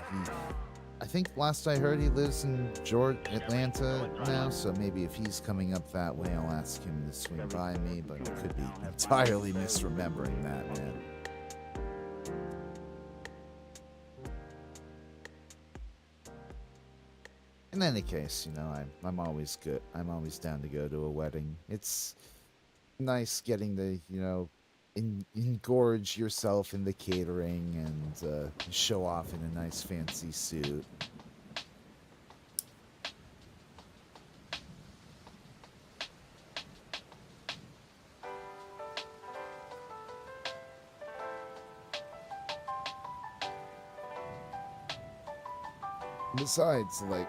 I think last I heard he lives in Atlanta now, so maybe if he's coming up that way, I'll ask him to swing by me, but I could be entirely misremembering that, man. In any case, I'm always good. I'm always down to go to a wedding. It's nice getting to, engorge yourself in the catering and show off in a nice fancy suit. Besides, like,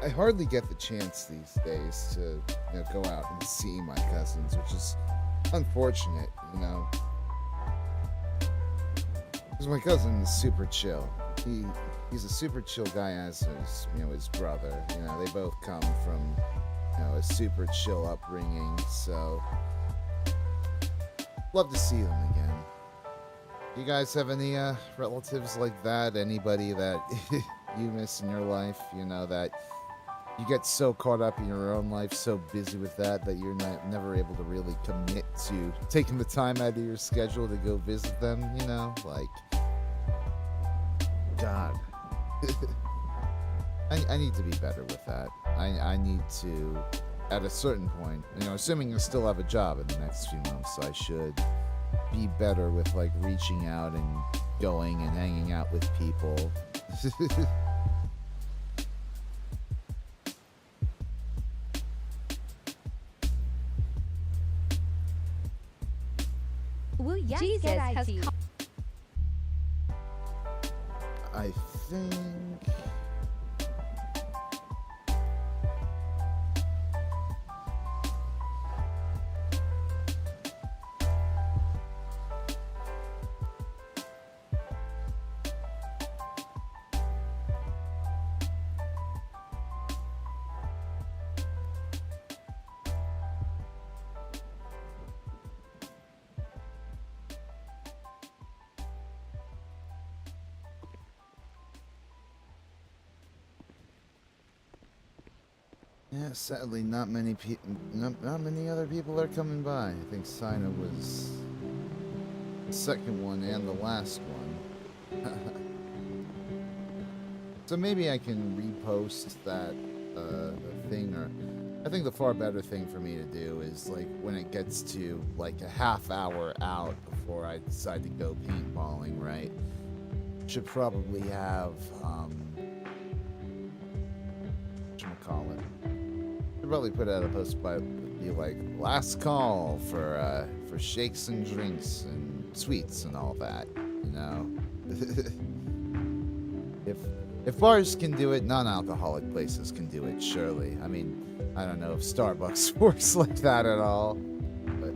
I hardly get the chance these days to go out and see my cousins, which is unfortunate, you know. Because my cousin is super chill. He's a super chill guy, as is, you know, his brother. You know, they both come from, you know, a super chill upbringing. So, love to see them again. You guys have any relatives like that? Anybody that you miss in your life? You know, that you get so caught up in your own life, so busy with that you're never able to really commit to taking the time out of your schedule to go visit them. You know, like, God, I need to be better with that. I need to, at a certain point, you know, assuming I still have a job in the next few months, I should be better with like reaching out and going and hanging out with people. Woo, yes, Jesus get has IT. I think. Yeah, sadly, not many people, not many other people are coming by. I think Sina was the second one and the last one. So maybe I can repost that thing, or I think the far better thing for me to do is like when it gets to like a half hour out before I decide to go paintballing, right? Should probably have whatchamacallit. Should probably put out a post by be like last call for shakes and drinks and sweets and all that, you know. If bars can do it, non-alcoholic places can do it, surely. I mean, I don't know if Starbucks works like that at all, but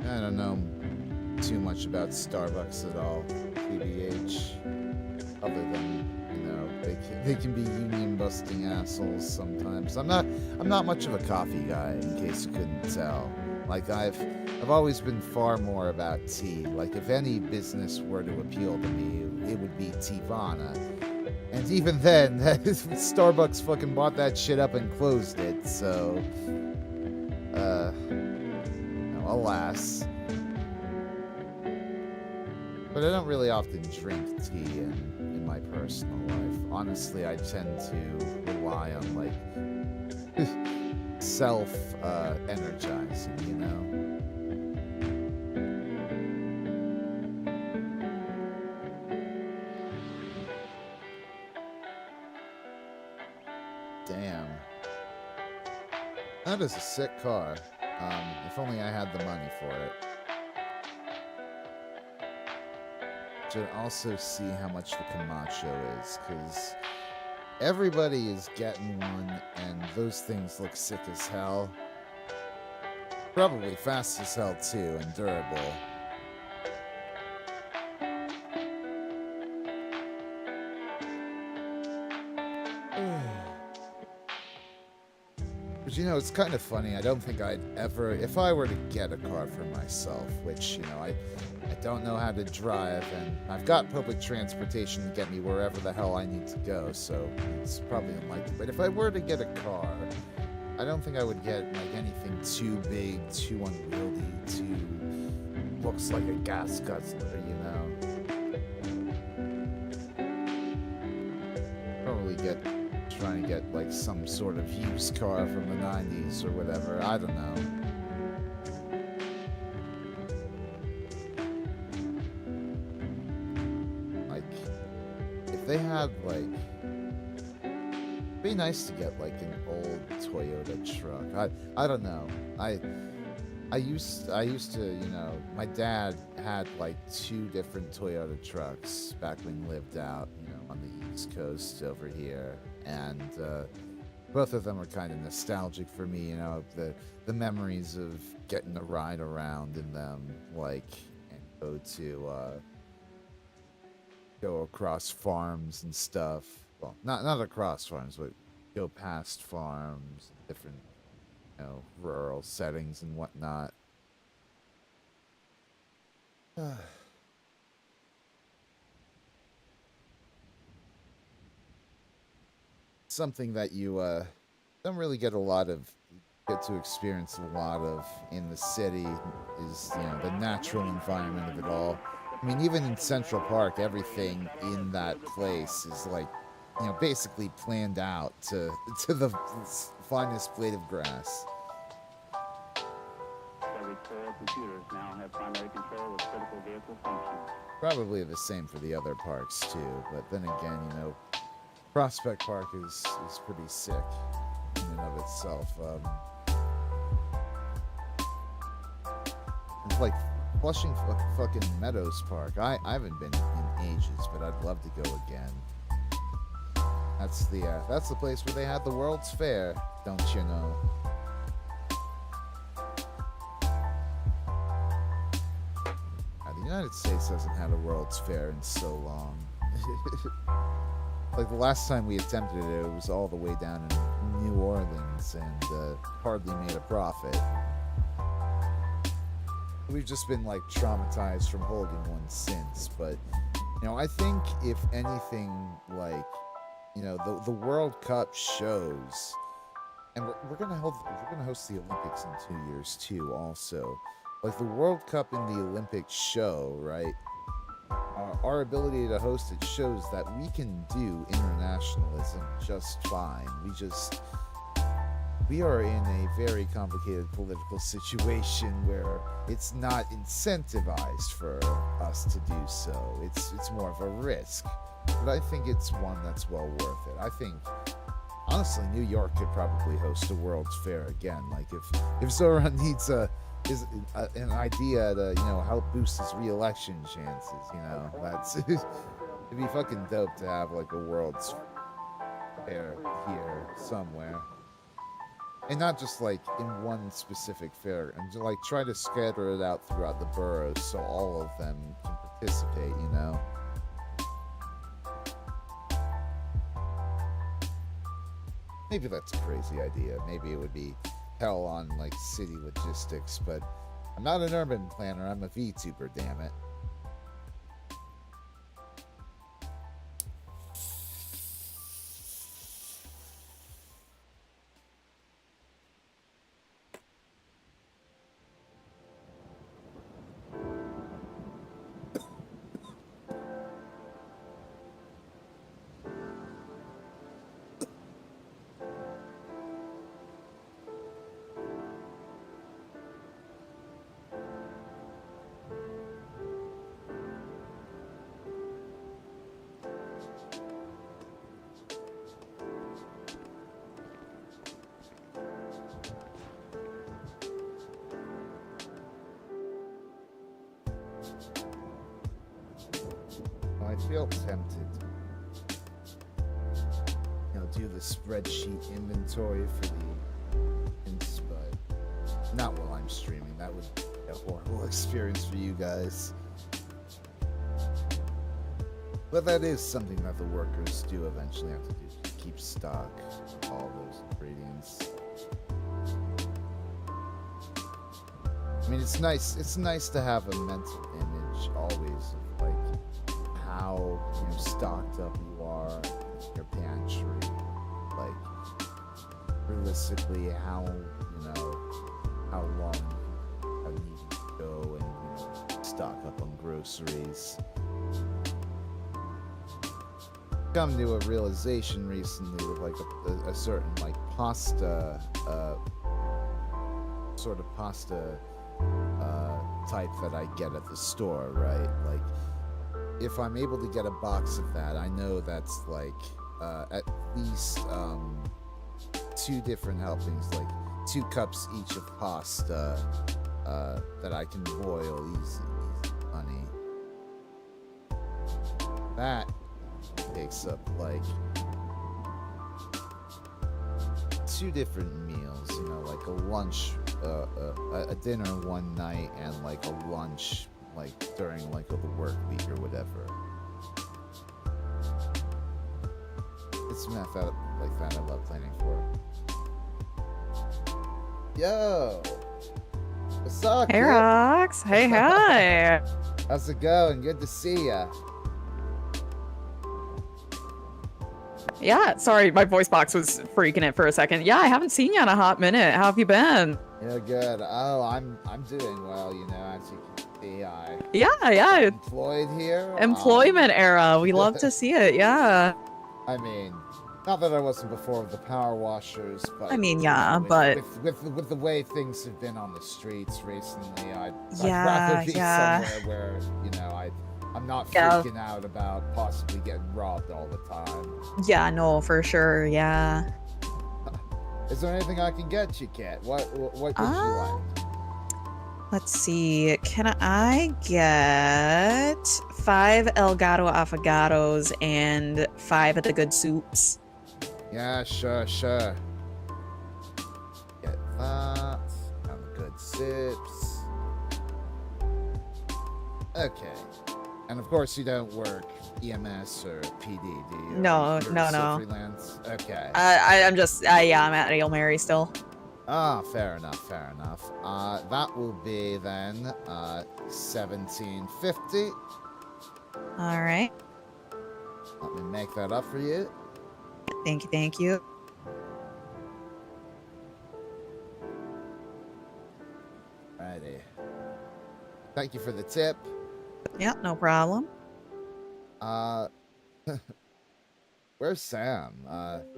I don't know too much about Starbucks at all, TBH, other than, you know, they can be union busting assholes sometimes. I'm not much of a coffee guy, in case you couldn't tell. Like I've always been far more about tea. Like if any business were to appeal to me, it would be Tivana. And even then, Starbucks fucking bought that shit up and closed it. So, no, alas. But I don't really often drink tea in my personal life. Honestly, I tend to rely on like self-energizing, you know? Damn. That is a sick car. If only I had the money for it. Should also see how much the Camacho is, because everybody is getting one, and those things look sick as hell. Probably fast as hell, too, and durable. But you know, it's kind of funny. I don't think I'd ever, if I were to get a car for myself, which, you know, I don't know how to drive, and I've got public transportation to get me wherever the hell I need to go, so it's probably unlikely. But if I were to get a car, I don't think I would get like anything too big, too unwieldy, too looks like a gas guzzler, you know. Probably trying to get like some sort of used car from the 90s or whatever. I don't know. They had like, it'd be nice to get like an old Toyota truck. I don't know. I used to, you know, my dad had like 2 different Toyota trucks back when he lived out, you know, on the East Coast over here, and both of them are kind of nostalgic for me. You know, the memories of getting to ride around in them, like, and go across farms and stuff. Well, not across farms, but go past farms, different, you know, rural settings and whatnot. Something that you don't really get to experience a lot of in the city is, you know, the natural environment of it all. I mean, even in Central Park, everything in that place is like, you know, basically planned out to the finest blade of grass. Every 4 computers now have primary control of critical vehicle functions. Probably the same for the other parks too, but then again, you know, Prospect Park is pretty sick in and of itself. It's like Flushing fucking Meadows Park. I haven't been in ages, but I'd love to go again. That's the place where they had the World's Fair, don't you know? The United States hasn't had a World's Fair in so long. Like the last time we attempted it, it was all the way down in New Orleans and hardly made a profit. We've just been like traumatized from holding one since, but you know, I think if anything, like, you know, the World Cup shows, and we're gonna host the Olympics in 2 years too. Also, like the World Cup and the Olympics show, right? Our ability to host it shows that we can do internationalism just fine. We are in a very complicated political situation where it's not incentivized for us to do so. It's more of a risk, but I think it's one that's well worth it. I think, honestly, New York could probably host a World's Fair again. Like if Zoran needs an idea to, you know, help boost his re-election chances, you know, that's it'd be fucking dope to have like a World's Fair here somewhere. And not just like in one specific fair, and to like try to scatter it out throughout the boroughs so all of them can participate, you know? Maybe that's a crazy idea. Maybe it would be hell on like city logistics, but I'm not an urban planner, I'm a VTuber, damn it. I feel tempted to, you know, do the spreadsheet inventory for the hints, but not while I'm streaming. That would be a horrible experience for you guys. But that is something that the workers do eventually have to do, to keep stock of all those ingredients. I mean, it's nice to have a mental image always of like how, you know, stocked up you are in your pantry, like realistically how, you know, how long you need to go and, you know, stock up on groceries. Come to a realization recently with like a certain like pasta, sort of pasta type that I get at the store, right? Like, if I'm able to get a box of that, I know that's like at least 2 different helpings, like 2 cups each of pasta that I can boil easy money. That takes up like 2 different meals, you know, like a lunch, a dinner one night, and like a lunch, like during like the work week or whatever. It's math out like that I love planning for. Yo, what's up? Hey, kid? Roxx. Hey, hi. How's it going? Good to see ya. Yeah, sorry, my voice box was freaking it for a second. Yeah, I haven't seen you in a hot minute. How have you been? Yeah, good. Oh, I'm doing well. You know, as you can see, I'm Yeah. employed here. Employment era. We love to see it. Yeah. I mean, not that I wasn't before with the power washers, but I mean, you yeah, know, but with the way things have been on the streets recently, I'd Yeah, rather be yeah. somewhere where, you know, I'm not Yeah. freaking out about possibly getting robbed all the time. Yeah, no, for sure. Yeah. Is there anything I can get you, Kat? What would you like? Let's see. Can I get 5 El Gato Affogatos and 5 of the good soups? Yeah, sure. Get that. And the good sips. Okay. And of course you don't work EMS or PD, do you? No, You're no, still no. freelance? Okay. I'm just, yeah, I'm at Hail Mary still. Ah, fair enough. That will be then, 1750. All right. Let me make that up for you. Thank you. Righty. Thank you for the tip. Yeah, no problem. Where's Sam?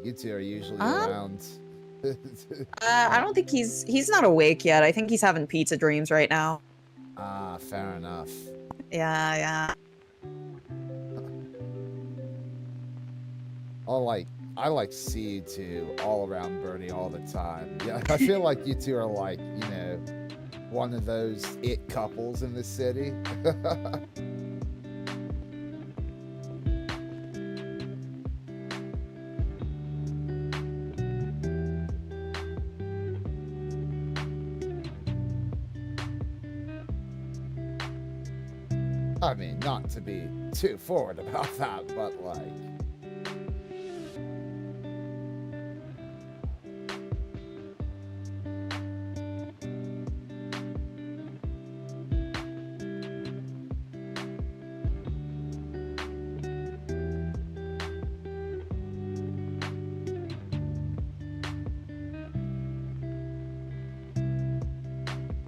You two are usually Um, around. I don't think he's not awake yet. I think he's having pizza dreams right now. Ah, fair enough. Yeah. I like see you two all around Bernie all the time. Yeah, I feel like you two are like, you know, one of those it couples in the city. I mean, not to be too forward about that, but like...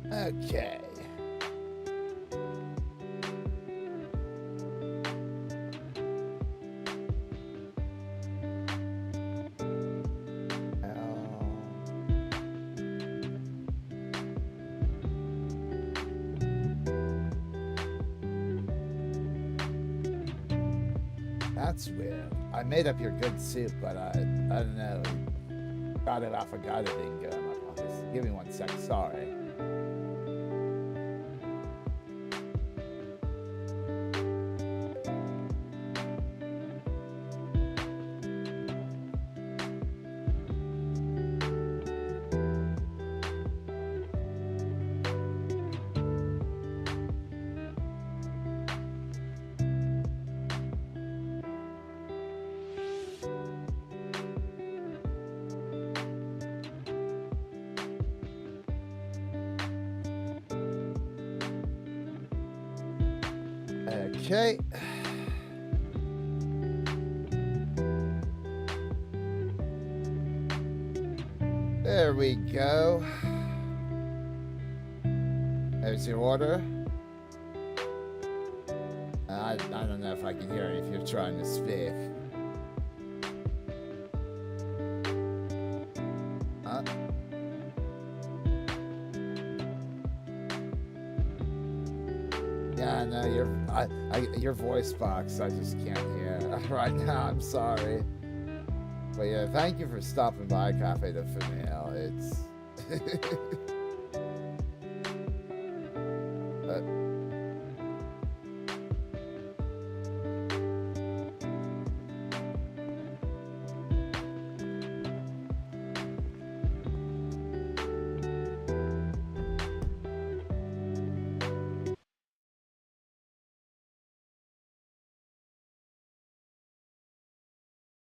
Okay. That's weird. I made up your good soup, but I don't know. Got it off. I got it didn't go in my pockets. Give me 1 sec. Sorry. Okay. There we go. There's your order. I don't know if I can hear you if you're trying to speak. Huh? Yeah, no, your voice box, I just can't hear right now. I'm sorry. But yeah, thank you for stopping by Cafe de Famile. It's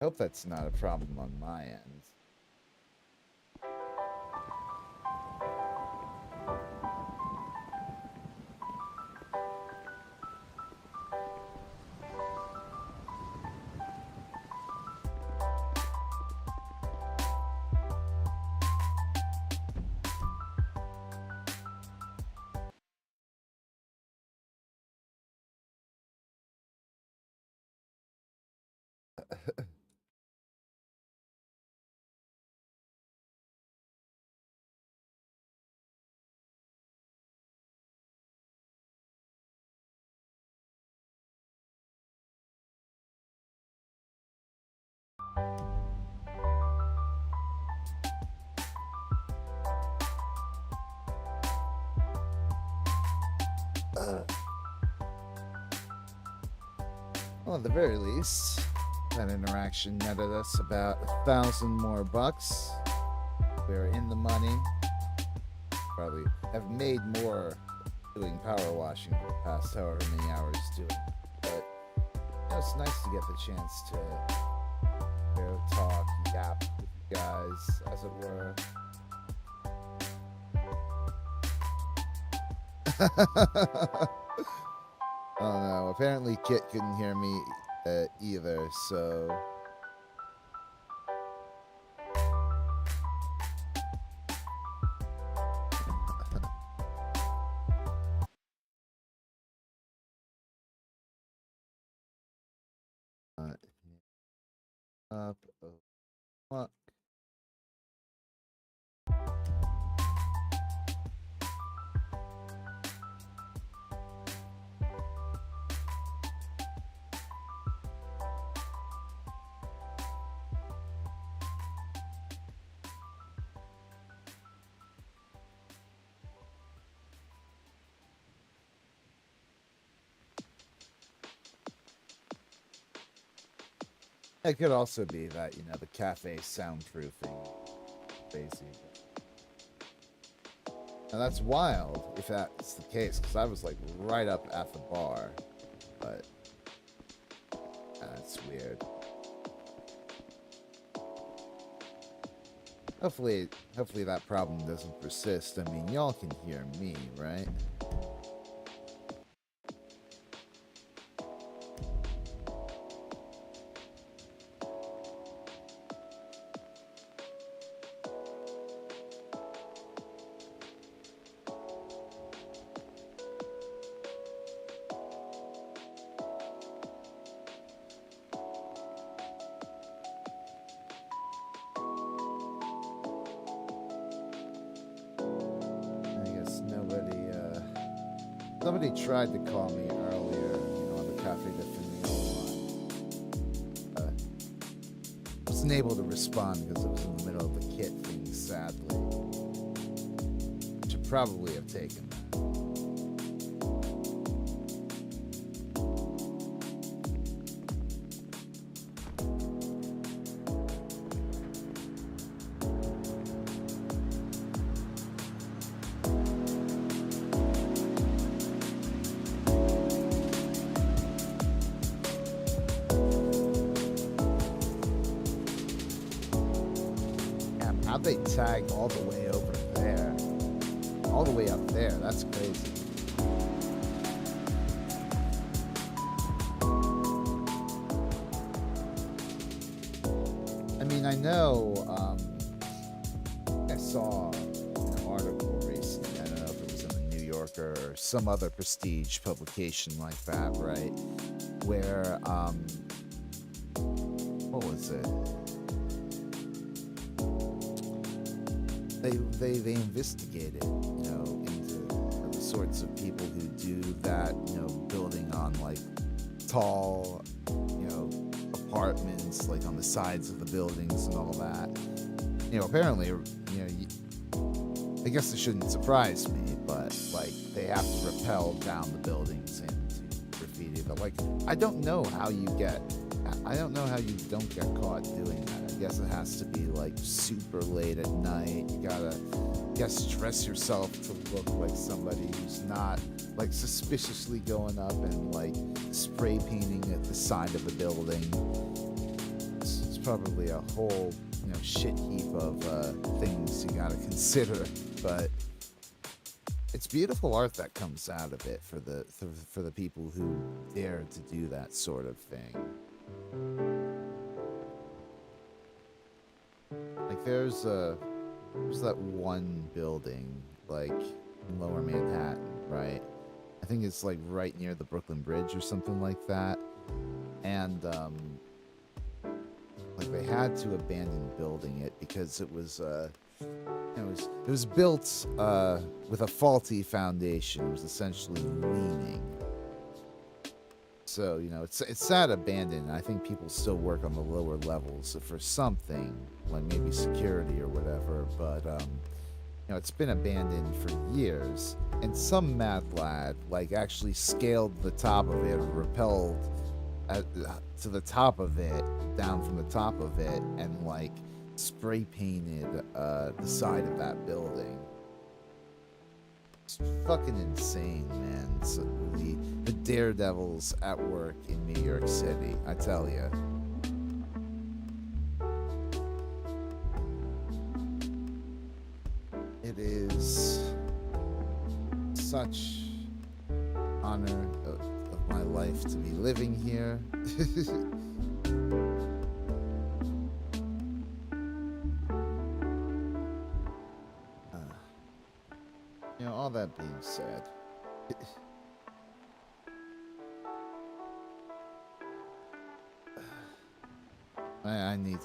I hope that's not a problem on my end. Well, at the very least, that interaction netted us about 1,000 more bucks. We're in the money. Probably have made more doing power washing for the past however many hours doing. But it's nice to get the chance to talk, yap with you guys, as it were. Oh no, apparently Kit couldn't hear me either, so... up, fuck. It could also be that, the cafe soundproofing. Crazy. Now that's wild if that's the case, because I was like right up at the bar. But that's weird. Hopefully that problem doesn't persist. I mean, y'all can hear me, right? Somebody tried to call me earlier, on the Cafe de Famile line. Wasn't able to respond because it was in the middle of the Kit thing, sadly. Should probably have taken that. How'd they tag all the way over there? All the way up there, that's crazy. I mean, I know, I saw an article recently, I don't know if it was in the New Yorker or some other prestige publication like that, right? Where, what was it? They investigated, into the sorts of people who do that, building on like tall, apartments, like on the sides of the buildings and all that. Apparently, I guess it shouldn't surprise me, but like they have to rappel down the buildings into graffiti. But like, I don't know how you don't get caught doing that. I guess it has to be like super late at night. You gotta, dress yourself to look like somebody who's not like suspiciously going up and like spray painting at the side of the building. It's probably a whole, shit heap of things you gotta consider, but it's beautiful art that comes out of it for the people who dare to do that sort of thing. Like there's that one building like in Lower Manhattan, right? I think it's like right near the Brooklyn Bridge or something like that, and like they had to abandon building it because it was it was built with a faulty foundation. It was essentially leaning. So, it's sad abandoned. I think people still work on the lower levels for something, like maybe security or whatever, but it's been abandoned for years. And some mad lad like actually scaled the top of it, or rappelled to the top of it, down from the top of it, and like spray painted the side of that building. It's fucking insane, man. So the daredevils at work in New York City, I tell you. It is such honor of my life to be living here. All that being said, I need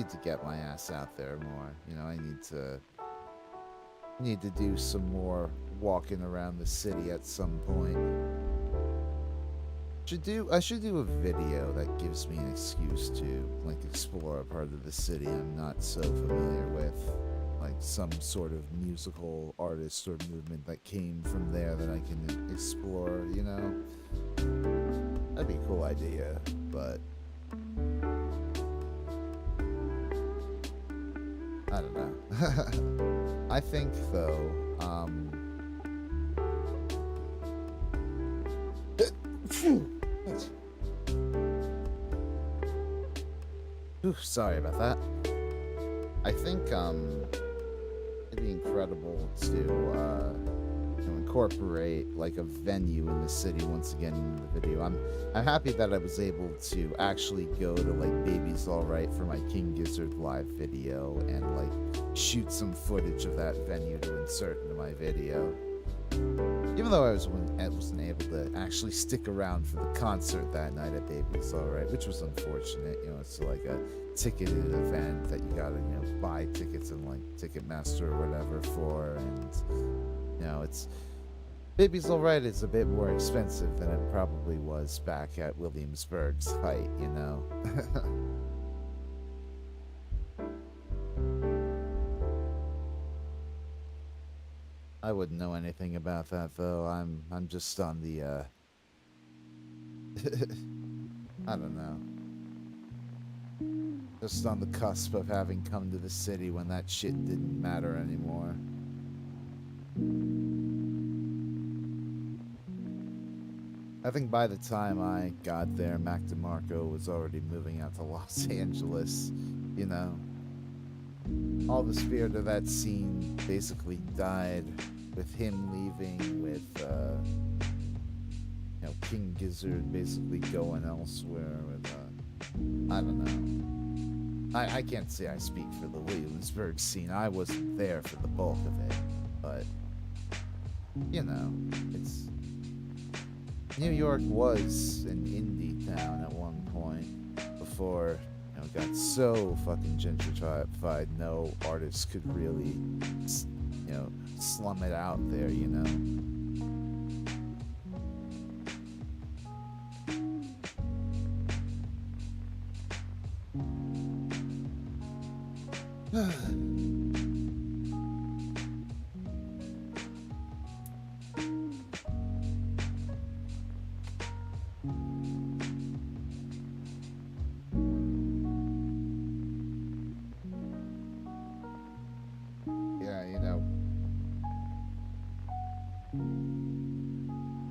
to get my ass out there more. I need to do some more walking around the city at some point. I should do a video that gives me an excuse to like explore a part of the city I'm not so familiar with. Like some sort of musical artist or movement that came from there that I can explore, That'd be a cool idea, but I don't know. I think though, sorry about that. I think it'd be incredible to incorporate like a venue in the city once again in the video. I'm happy that I was able to actually go to like Baby's Alright for my King Gizzard live video and like shoot some footage of that venue to insert into my video. Even though I wasn't able to actually stick around for the concert that night at Baby's Alright, which was unfortunate. It's like a ticketed event that you gotta buy tickets in like Ticketmaster or whatever for, and it's Baby's Alright is a bit more expensive than it probably was back at Williamsburg's height, I wouldn't know anything about that though. I'm just on the I don't know. Just on the cusp of having come to the city when that shit didn't matter anymore. I think by the time I got there, Mac DeMarco was already moving out to Los Angeles, All the spirit of that scene basically died with him leaving, with King Gizzard basically going elsewhere, with I don't know. I can't say I speak for the Williamsburg scene. I wasn't there for the bulk of it, but it's New York was an indie town at one point before it got so fucking gentrified no artists could really slum it out there,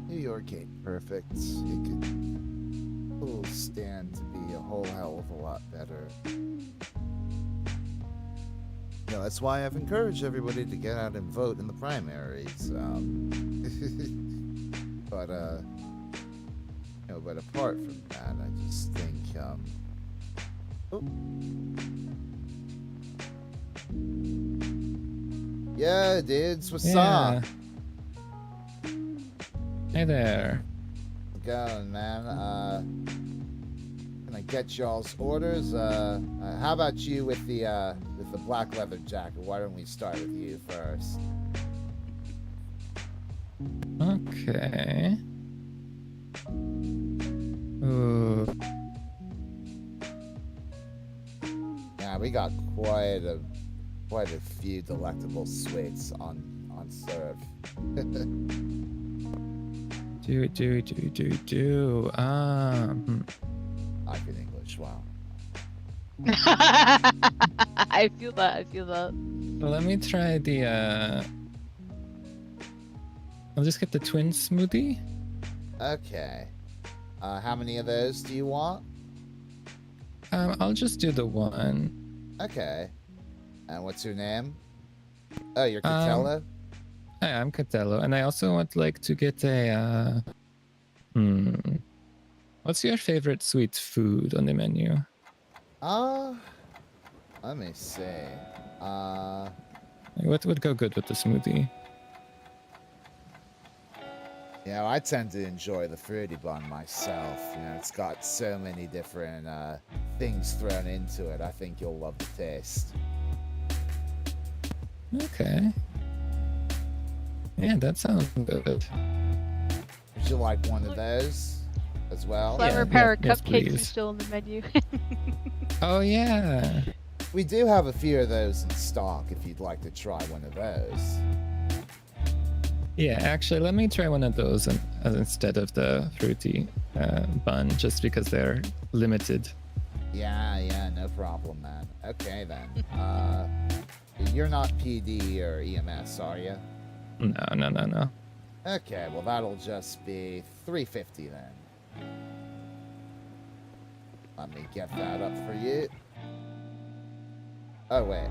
New York ain't perfect. It could stand to be be a whole hell of a lot better. No, that's why I've encouraged everybody to get out and vote in the primaries. But but apart from that, I just think, oh. Yeah, dudes, what's up? Hey there. Going, man. Can I get y'all's orders? How about you with the black leather jacket? Why don't we start with you first? Okay. Ooh. Yeah, we got quite a few delectable sweets on serve. Do. I can English, wow. I feel that. Let me try the I'll just get the twin smoothie. Okay. How many of those do you want? I'll just do the one. Okay. And what's your name? Oh, you're Catello? Hi, I'm Catello, and I also would like to get a what's your favorite sweet food on the menu? Let me see. What would go good with the smoothie? You know, I tend to enjoy the fruity bun myself. You know, it's got so many different things thrown into it. I think you'll love the taste. Okay. Yeah, that sounds good. Would you like one of those as well? Flower power cupcakes are still on the menu. Oh yeah. We do have a few of those in stock if you'd like to try one of those. Yeah, actually, let me try one of those instead of the fruity bun, just because they're limited. Yeah, no problem, man. Okay, then. You're not PD or EMS, are you? No. Okay, well, that'll just be $3.50 then. Let me get that up for you. Oh, wait.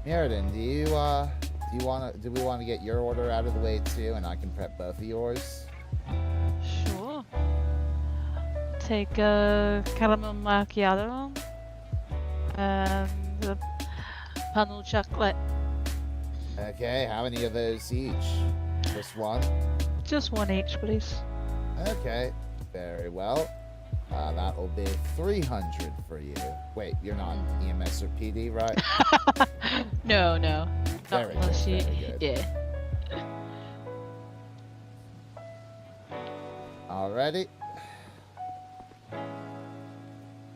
Meriden, do we want to get your order out of the way too, and I can prep both of yours? Sure. Take a caramel macchiato and a panel chocolate. Okay, how many of those each? Just one? Just one each, please. Okay, very well. That'll be 300 for you. Wait, you're not EMS or PD, right? No. Not Very unless good, you. very good. Yeah. Alrighty.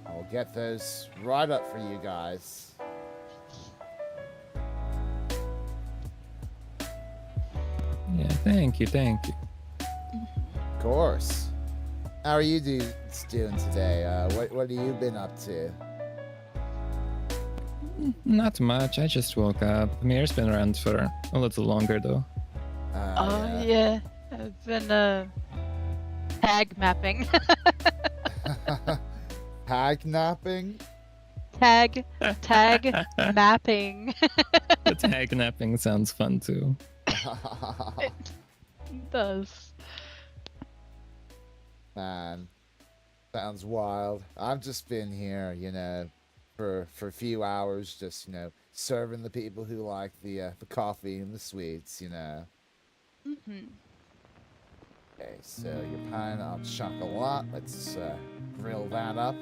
I'll get those right up for you guys. Yeah, thank you. Of course. How are you dudes doing today? What have you been up to? Not much. I just woke up. Mir's been around for a little longer though. Yeah. I've been tag mapping. Tag napping? Tag mapping. The tag napping sounds fun too. It does. Man, sounds wild. I've just been here, you know, for a few hours, just, you know, serving the people who like the coffee and the sweets, you know. Okay, so your pineapple chocolate. Let's grill that up.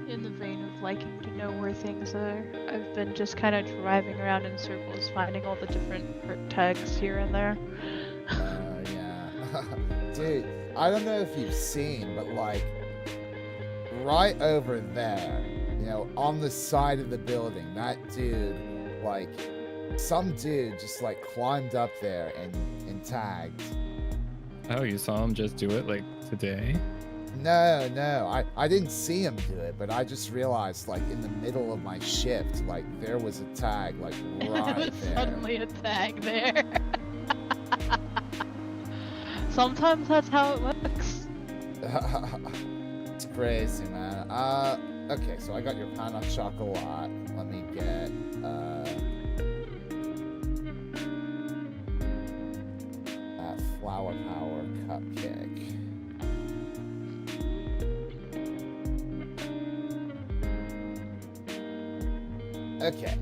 In the vein of liking to know where things are, I've been just kind of driving around in circles, finding all the different tags here and there. Yeah. Dude, I don't know if you've seen, but like, right over there, you know, on the side of the building, that dude, like, some dude just like climbed up there and tagged. Oh, you saw him just do it like today? No, I didn't see him do it, but I just realized, like, in the middle of my shift, like, there was a tag, like, There right was there. suddenly a tag there. Sometimes that's how it works. It's crazy, man. Okay, so I got your pan au chocolat. Let me get, that flower power cupcake. Okay.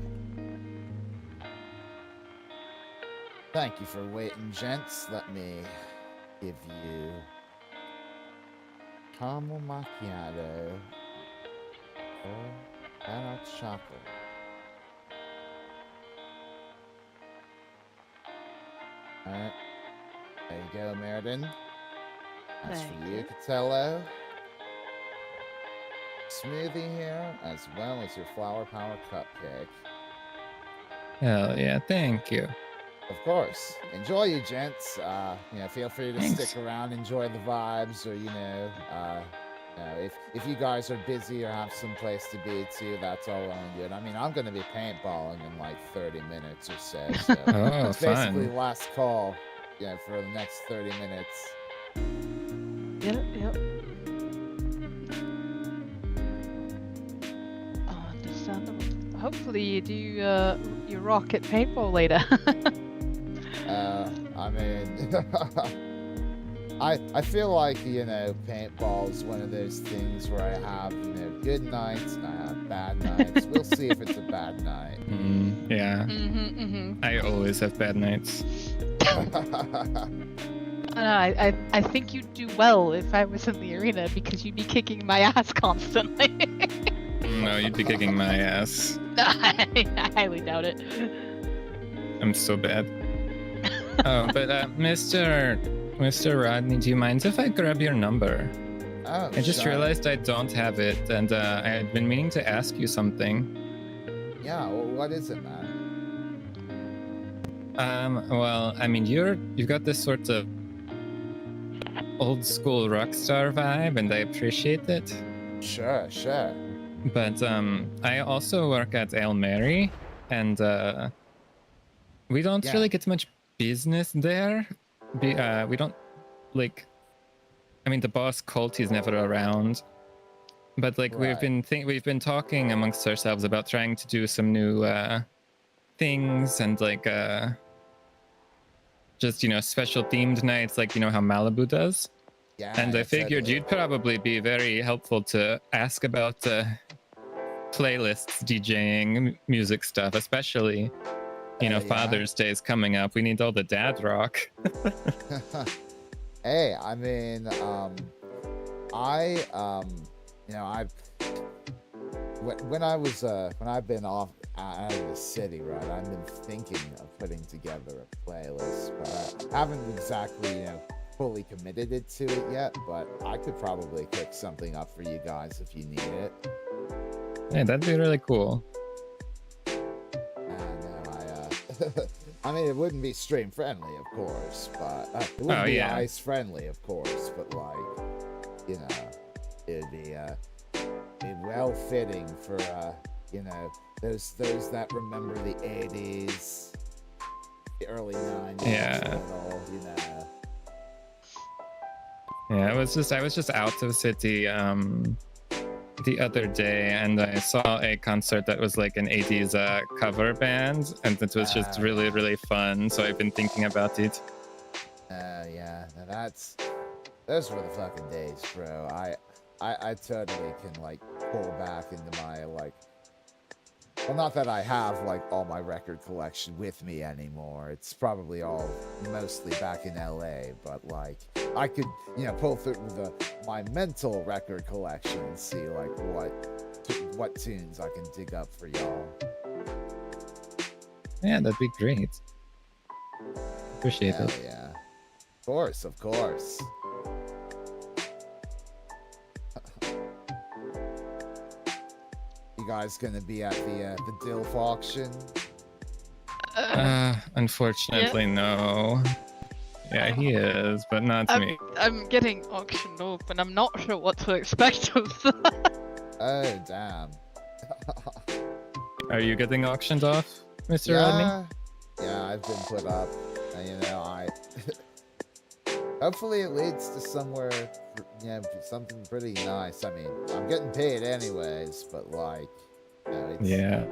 Thank you for waiting, gents. Let me give you caramel macchiato or pan au chocolate. Alright. There you go, Meriden. That's Thank for you, you. Catello. Smoothie here, as well as your flower power cupcake. Hell yeah, thank you. Of course. Enjoy, you gents. Feel free to Thanks. stick around, enjoy the vibes, or if you guys are busy or have some place to be too, that's all well and good. I mean, I'm gonna be paintballing in like 30 minutes or so. So Oh, it's basically fun. last call, for the next 30 minutes. Yep. Oh, understandable. Hopefully you do your rocket paintball later. I mean, I feel like, paintball is one of those things where I have, good nights and I have bad nights. We'll see if it's a bad night. Yeah. I always have bad nights. I think you'd do well if I was in the arena because you'd be kicking my ass constantly. No, you'd be kicking my ass. I highly doubt it. I'm so bad. Oh, but Mr. Rodney, do you mind if I grab your number? Oh, I just sure. realized I don't have it, and I had been meaning to ask you something. Yeah, well, what is it, man? Well, I mean, you've got this sort of old school Rockstar vibe, and I appreciate it. Sure. But I also work at Ale Mary, and we don't really get much business there. We don't I mean, the boss Colt, he's never around. But like we've been talking amongst ourselves about trying to do some new things and like just special themed nights, like how Malibu does. Yeah. And I figured totally. you'd probably be very helpful to ask about playlists, DJing, music stuff, especially Father's Day is coming up. We need all the dad rock. Hey, I mean, when I've been off out of the city, right, I've been thinking of putting together a playlist, but I haven't exactly, fully committed it to it yet, but I could probably cook something up for you guys if you need it. Yeah, that'd be really cool. I mean, it wouldn't be stream friendly, of course, but it wouldn't be ice friendly, of course, but like, it'd be well fitting for those that remember the 80s, the early 90s. Yeah. Yeah, I was just out of city the other day, and I saw a concert that was like an 80s cover band, and it was just really, really fun. So I've been thinking about it. Yeah, those were the fucking days, bro. I totally can like pull back into my well, not that I have like all my record collection with me anymore. It's probably all mostly back in LA, but like I could, pull through my mental record collection and see like what tunes I can dig up for y'all. Yeah, that'd be great. Appreciate Hell it. yeah. Of course. You guys gonna be at the DILF auction? Unfortunately, no. Yeah, he is, but not me. I'm getting auctioned off, and I'm not sure what to expect of that. Oh, damn. Are you getting auctioned off, Mr. Rodney? Yeah, I've been put up. And, hopefully it leads to somewhere, something pretty nice. I mean, I'm getting paid anyways, but like, Yeah.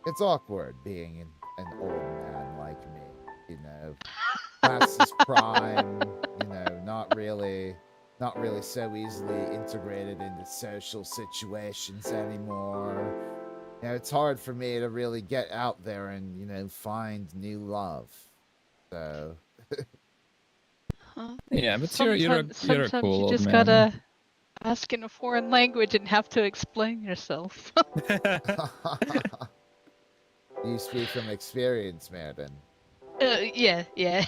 It's awkward being an old man like me, past his prime, not really so easily integrated into social situations anymore. It's hard for me to really get out there and, find new love. So. Yeah, but you're a Sometimes cool you old just man. gotta ask in a foreign language and have to explain yourself. You speak from experience, Meriden. Yeah. Yeah.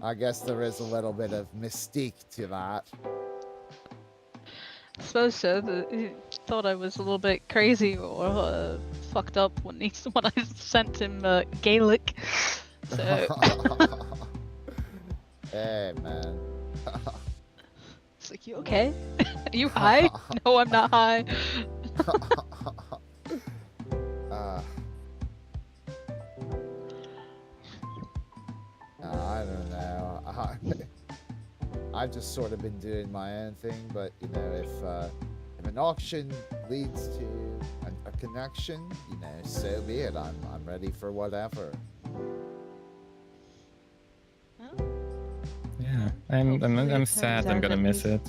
I guess there is a little bit of mystique to that. I suppose so. He thought I was a little bit crazy or fucked up when I sent him Gaelic. So. Hey, man. It's like, you okay? You high? No, I'm not high. I don't know. I've just sort of been doing my own thing, but if an auction leads to a connection, so be it. I'm ready for whatever. Yeah, I'm sad. I'm gonna miss it.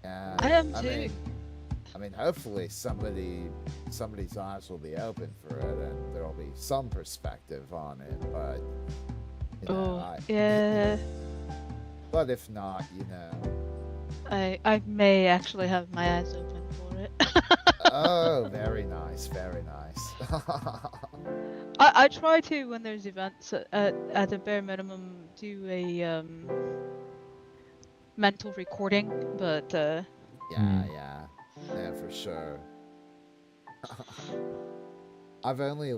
Yeah, I am too. I mean, hopefully somebody's eyes will be open for it, and there'll be some perspective on it. But yeah. But if not, I may actually have my eyes open for it. Oh, very nice, very nice. I try to, when there's events, at a bare minimum, do a mental recording, but Yeah, for sure. I've only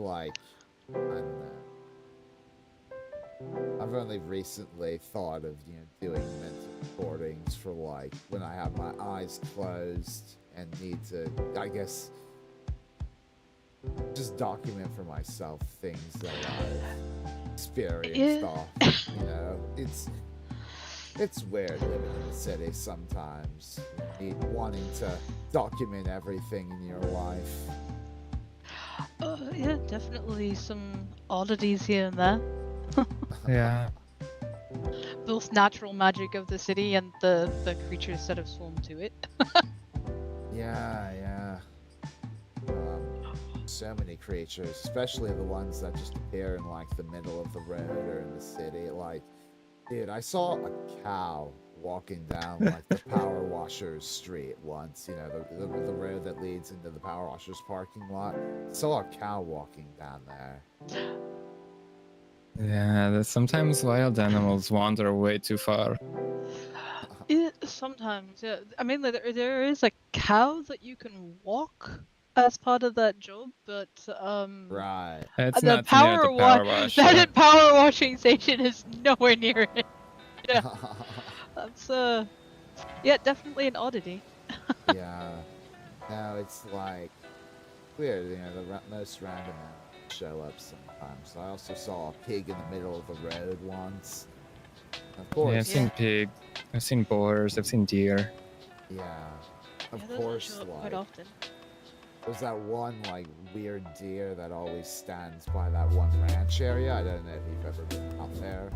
I've only recently thought of doing mental recordings for when I have my eyes closed and need to, I guess, just document for myself things that I've experienced off. It's weird living in the city sometimes. Wanting to document everything in your life. Yeah, definitely some oddities here and there. Yeah. Both natural magic of the city and the creatures that have swarmed to it. Yeah. So many creatures, especially the ones that just appear in the middle of the road or in the city. Dude, I saw a cow walking down the power washers street once, the road that leads into the power washers parking lot. Saw a cow walking down there. Yeah, sometimes wild animals wander way too far. Yeah, sometimes, yeah. I mean, there is a cow that you can walk as part of that job, but Right. It's the not near the power wash. that power washing station is nowhere near it. Yeah, that's yeah, definitely an oddity. Yeah. No, it's weird, the most random animals show up sometimes. I also saw a pig in the middle of the road once. Of course. Yeah, I've seen pig. I've seen boars. I've seen deer. Yeah. Of those course, show up quite often. There's that one weird deer that always stands by that one ranch area. I don't know if you've ever been up there.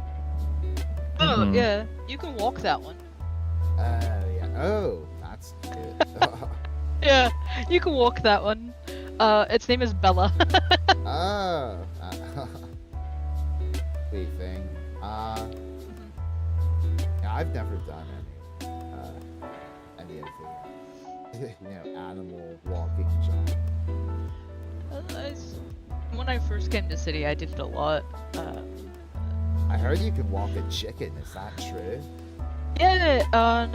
Oh yeah, you can walk that one. Yeah. Oh, that's good. Yeah, you can walk that one. Its name is Bella. Oh. Sweet thing. Yeah, I've never done any of the animal walking jump. When I first came to city, I did it a lot. I heard you can walk a chicken. Is that true? Yeah, on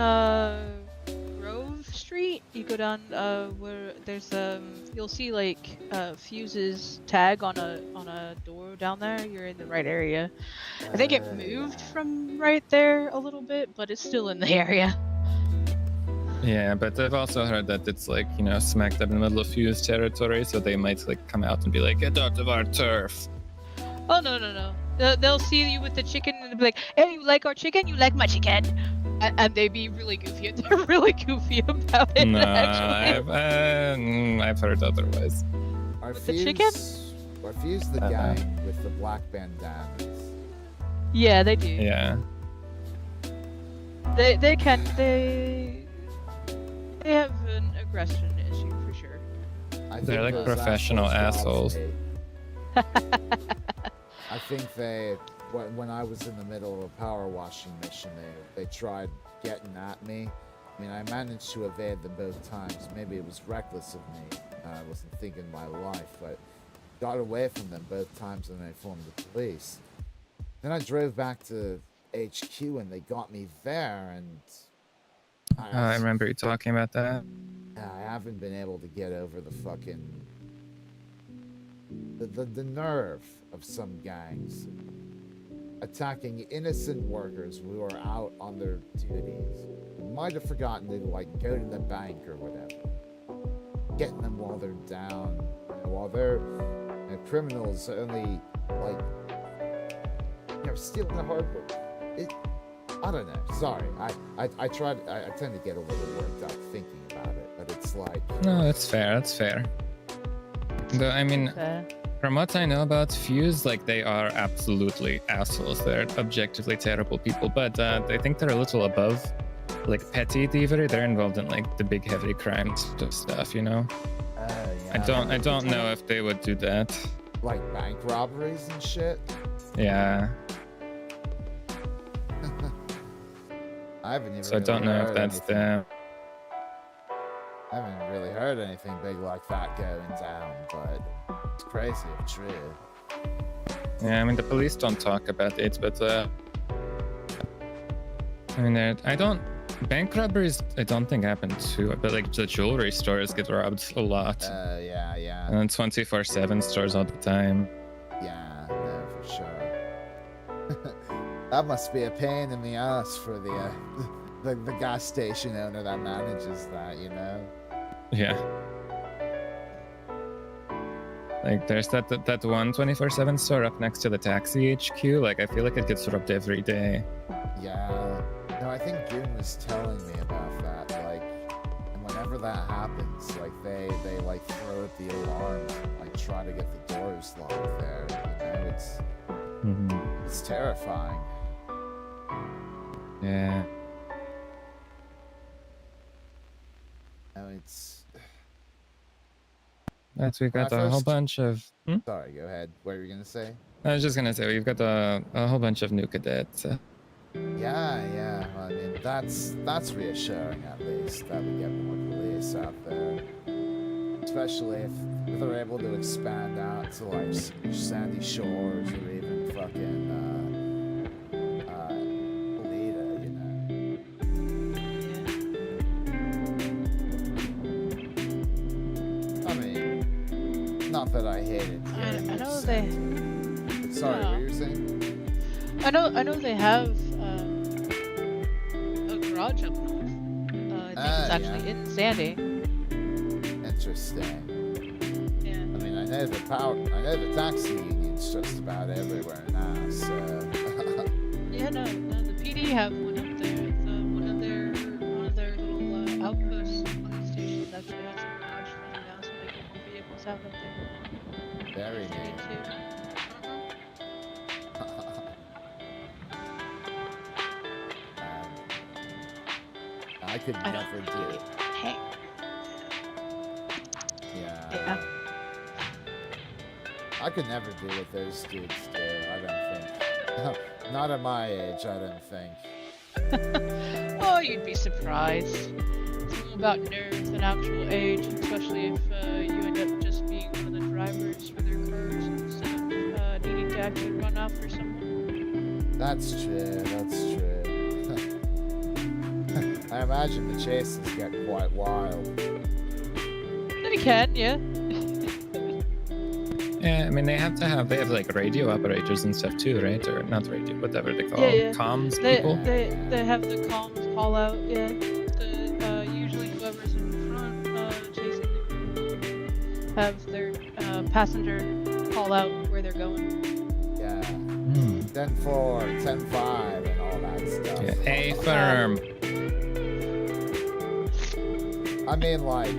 Grove, Street. You go down where there's you'll see like Fuse's tag on a door down there. You're in the right area. I think it moved from right there a little bit, but it's still in the area. Yeah, but I've also heard that it's like, you know, smack dab in the middle of Fuse territory, so they might like come out and be like, get out of our turf. Oh no. They'll see you with the chicken and they'll be like, hey, you like our chicken? You like my chicken? And they be really goofy. They're really goofy about it. No, actually. I've heard otherwise. Are With the chicken? Are Fuse the gang with the black bandanas? Yeah, they do. Yeah. They have an aggression issue for sure. They're like those professional assholes. I think when I was in the middle of a power washing mission, they tried getting at me. I mean, I managed to evade them both times. Maybe it was reckless of me. I wasn't thinking my life, but got away from them both times and they informed the police. Then I drove back to HQ and they got me there, and I remember you talking about that. I haven't been able to get over the fucking the nerve of some gangs attacking innocent workers who are out on their duties. Might have forgotten to like go to the bank or whatever. Getting them while they're down, while they're criminals only like stealing the hardware. I don't know. Sorry, I tend to get a little worked up thinking about it, but it's like. No, that's fair. That's fair. Though I mean, from what I know about Fuse, like they are absolutely assholes. They're objectively terrible people, but I think they're a little above, like petty thievery. They're involved in like the big heavy crime stuff, you know. Yeah, I don't know if they would do that. Like bank robberies and shit. Yeah. I haven't even. So I don't know if that's them. I haven't really heard anything big like that going down, but it's crazy if true. Yeah, I mean the police don't talk about it, but I mean bank robberies I don't think happen too, but like the jewelry stores get robbed a lot. Yeah. And 24/7 stores all the time. Yeah, no, for sure. That must be a pain in the ass for the gas station owner that manages that, you know? Yeah. Like there's that one 24/7 store up next to the taxi HQ. Like I feel like it gets robbed every day. Yeah. No, I think Goon was telling me about that. Like, and whenever that happens, like they like throw up the alarms and like try to get the doors locked there. You know, it's terrifying. Yeah. No, it's. We got a whole bunch of. Sorry, go ahead. What were you gonna say? I was just gonna say we've got a whole bunch of new cadets. Yeah. Well, I mean, that's reassuring at least that we get more police out there, especially if they're able to expand out to like Sandy Shores or even fucking Alita, you know. I mean, not that I hate it. I know they. Sorry, what were you saying? I know they have a garage up north. I think it's actually in Sandy. Interesting. Yeah. I mean, I know the taxi union's just about everywhere now, so. Yeah, no, the PD have one up there. It's one of their little outposts on the station that actually has some garage running down, so they get more vehicles out up there. Very neat. I could never do it. Hey. Yeah. I could never do what those dudes do, I don't think. Not at my age, I don't think. Oh, you'd be surprised. It's all about nerves and actual age, especially if you end up just being one of the drivers for their cars instead of needing to actually run after someone. That's true. I imagine the chases get quite wild. They can, yeah. Yeah, I mean they have like radio operators and stuff too, right? Or not radio, whatever they call Yeah. comms They, people. they have the comms call out, yeah. The usually whoever's in front chasing have their passenger call out where they're going. Yeah. 10-4, 10-5, and all that stuff. Yeah, A firm. I mean, like,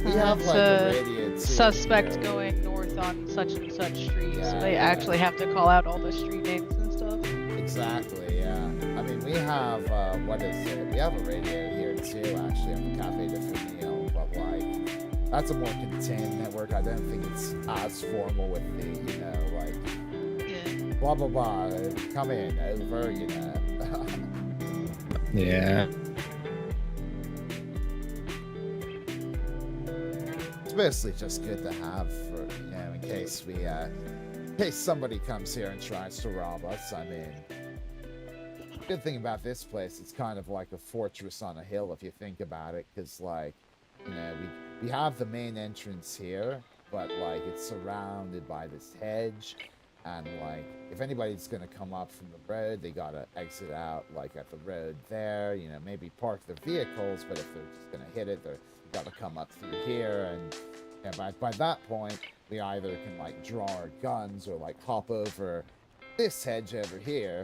we have like a radio too. Suspects going north on such and such street, so they actually have to call out all the street names and stuff. Exactly, yeah. I mean, we have, what is it? We have a radio here too, actually, on the Cafe de Famile, but like, that's a more contained network. I don't think it's as formal with the, you know, like, blah, blah, blah, come in, over, you know. Yeah. It's basically just good to have for, you know, in case we, in case somebody comes here and tries to rob us. I mean, good thing about this place, it's kind of like a fortress on a hill if you think about it, because like, you know, we have the main entrance here, but like it's surrounded by this hedge, and like if anybody's gonna come up from the road, they gotta exit out like at the road there, you know, maybe park their vehicles, but if they're just gonna hit it, they're gotta come up through here, and by that point we either can like draw our guns or like hop over this hedge over here.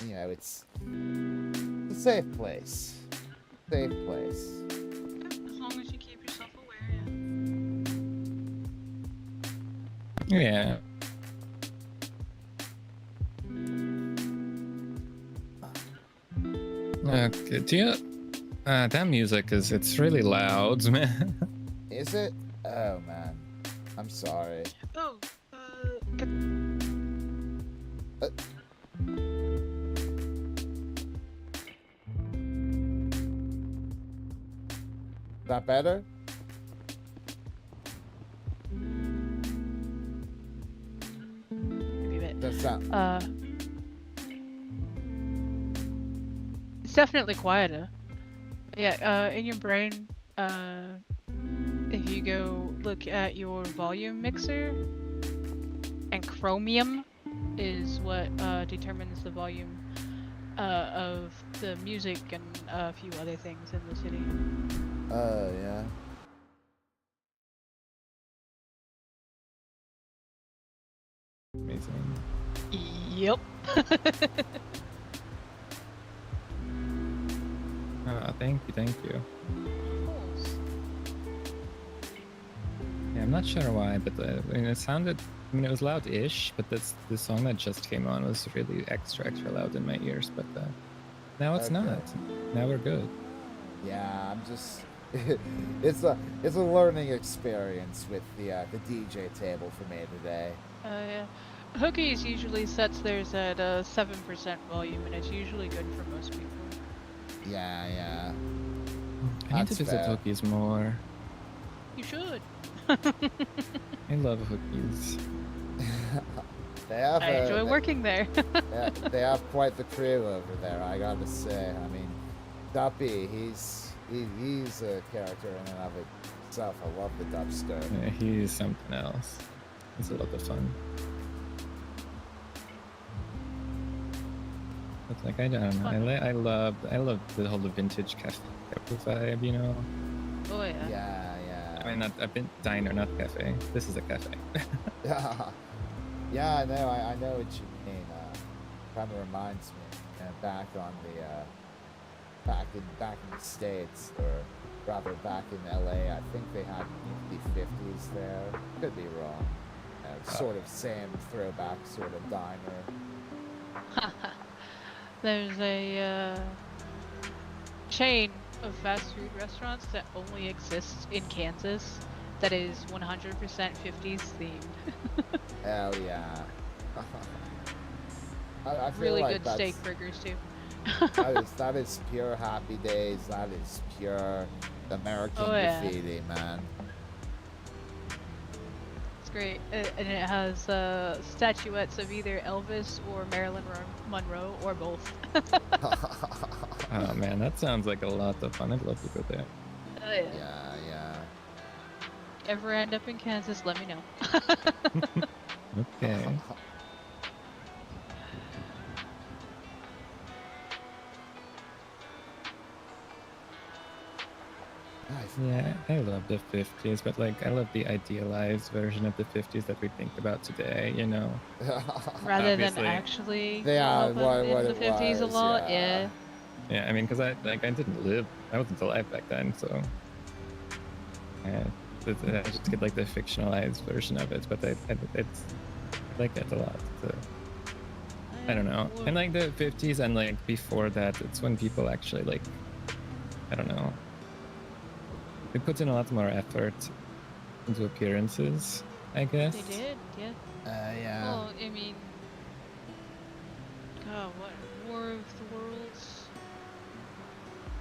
You know, it's a safe place. Safe place. As long as you keep yourself aware, Yeah. Okay, do you... that music it's really loud, man. Is it? Oh, man. I'm sorry. Oh, Is that better? maybe a bit. Does that... It's definitely quieter. Yeah, in your brain, if you go look at your volume mixer, and chromium is what determines the volume of the music and a few other things in the city. Oh, yeah. Amazing. Yep. Thank you. Yeah, I'm not sure why, but I mean, it sounded... I mean, it was loud-ish, but the song that just came on was really extra loud in my ears, but now it's not. Now we're good. Yeah, I'm just... it's a learning experience with the DJ table for me today. Yeah. Hookies usually sets theirs at 7% volume, and it's usually good for most people. Yeah. I need to visit fair. Hookies more. You should. I love Hookies. I enjoy working there. They have quite the crew over there, I gotta say. I mean, Duppy, he's a character in and of itself. I love the Dubster. Yeah, he's something else. It's a lot of fun. But like I don't know, I love the whole vintage cafe vibe, you know. Oh yeah. Yeah. I mean, not a diner, not cafe. This is a cafe. Yeah, I know. I know what you mean. Kind of reminds me, back on the back in the States, or rather back in LA. I think they had the 50s there. Could be wrong. Sort of same throwback sort of diner. There's a chain of fast food restaurants that only exists in Kansas that is 100% 50s themed. Hell yeah. I feel really like good steak burgers too. that is pure Happy Days. That is pure American graffiti, man. It's great, and it has statuettes of either Elvis or Marilyn Monroe or both. Oh man, that sounds like a lot of fun. I'd love to go there. Oh yeah. Yeah, yeah. Ever end up in Kansas, let me know. Okay. Yeah, I love the 50s, but like I love the idealized version of the 50s that we think about today, you know. Rather Obviously. than actually Yeah, grow up in what the it 50s a was, lot. yeah. Yeah. Yeah, I mean, because I didn't live, I wasn't alive back then, so I just get like the fictionalized version of it, but I like it a lot. So, I don't know. And like the 50s and like before that, it's when people actually like, I don't know, they put in a lot more effort into appearances, I guess. They did, yeah. Yeah. Well, I mean, God, what War of the Worlds?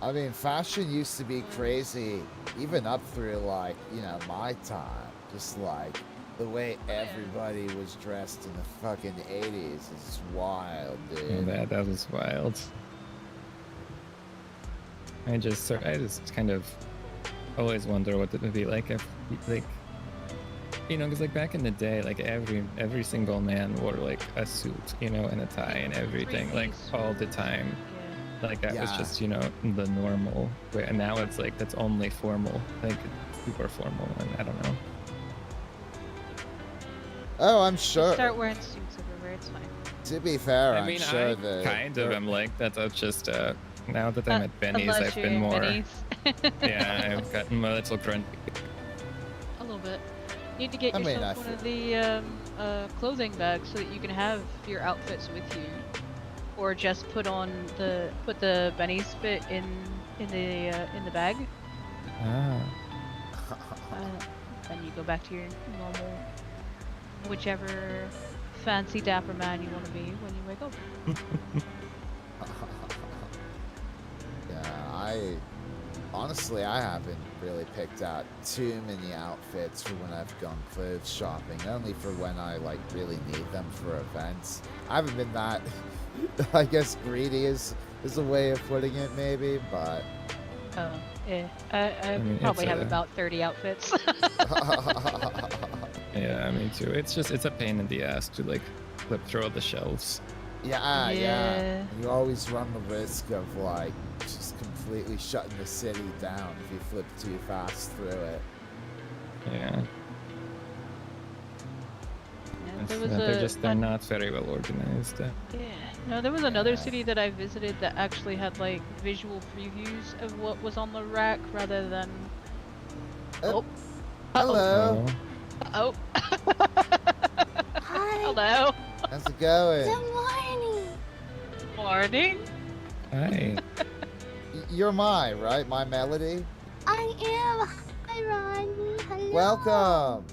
I mean, fashion used to be crazy, even up through like, you know, my time. Just like the way everybody was dressed in the fucking 80s is wild, dude. That was wild. I just kind of always wonder what it would be like if, like, you know, because like back in the day, like every single man wore like a suit, you know, and a tie and everything, like all the time. Like that was just, you know, the normal way. And now it's like that's only formal, like super formal, and I don't know. Oh, I'm sure. Start wearing suits everywhere, it's fine. To be fair, I mean, I'm sure I that kind of am like that. I've just now that I'm at Benny's, unless I've you're been in more. Benny's. Yeah, I've gotten a little grumpy. A little bit. You need to get I mean, yourself one of the clothing bags so that you can have your outfits with you, or just put the Benny's fit in the bag. Ah. Then you go back to your normal, whichever fancy dapper man you want to be when you wake up. Yeah, honestly, I haven't really picked out too many outfits for when I've gone clothes shopping, only for when I like really need them for events. I haven't been that, I guess, greedy is a way of putting it, maybe, but. Oh, yeah. I mean, probably it's have about 30 outfits. Yeah, me too. It's a pain in the ass to like flip through all the shelves. Yeah. You always run the risk of like just completely shutting the city down if you flip too fast through it. Yeah. They're not very well organized. Yeah. No, there was another city that I visited that actually had like visual previews of what was on the rack rather than. Oh. Hello. Oh. Hi. Hello. How's it going? Good morning. Morning. Hi. You're Mai, right? My Melody? I am. Hi, Ronnie. Hello. Welcome.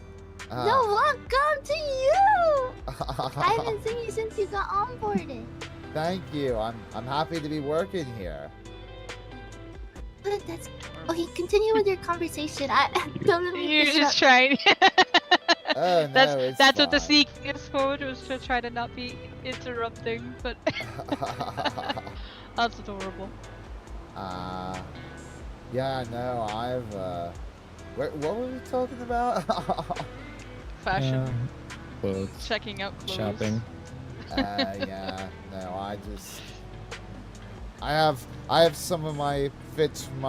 No, welcome to you. I haven't seen you since you got onboarded. Thank you. I'm happy to be working here. But that's okay. Continue with your conversation. I don't let me You're just trying. Oh no, that's what the sneak is for. Was to try to not be interrupting, but that's adorable. Yeah, no, I've what were we talking about? Fashion. Clothes. Checking out clothes. Shopping. Yeah, no, I have some of my fits from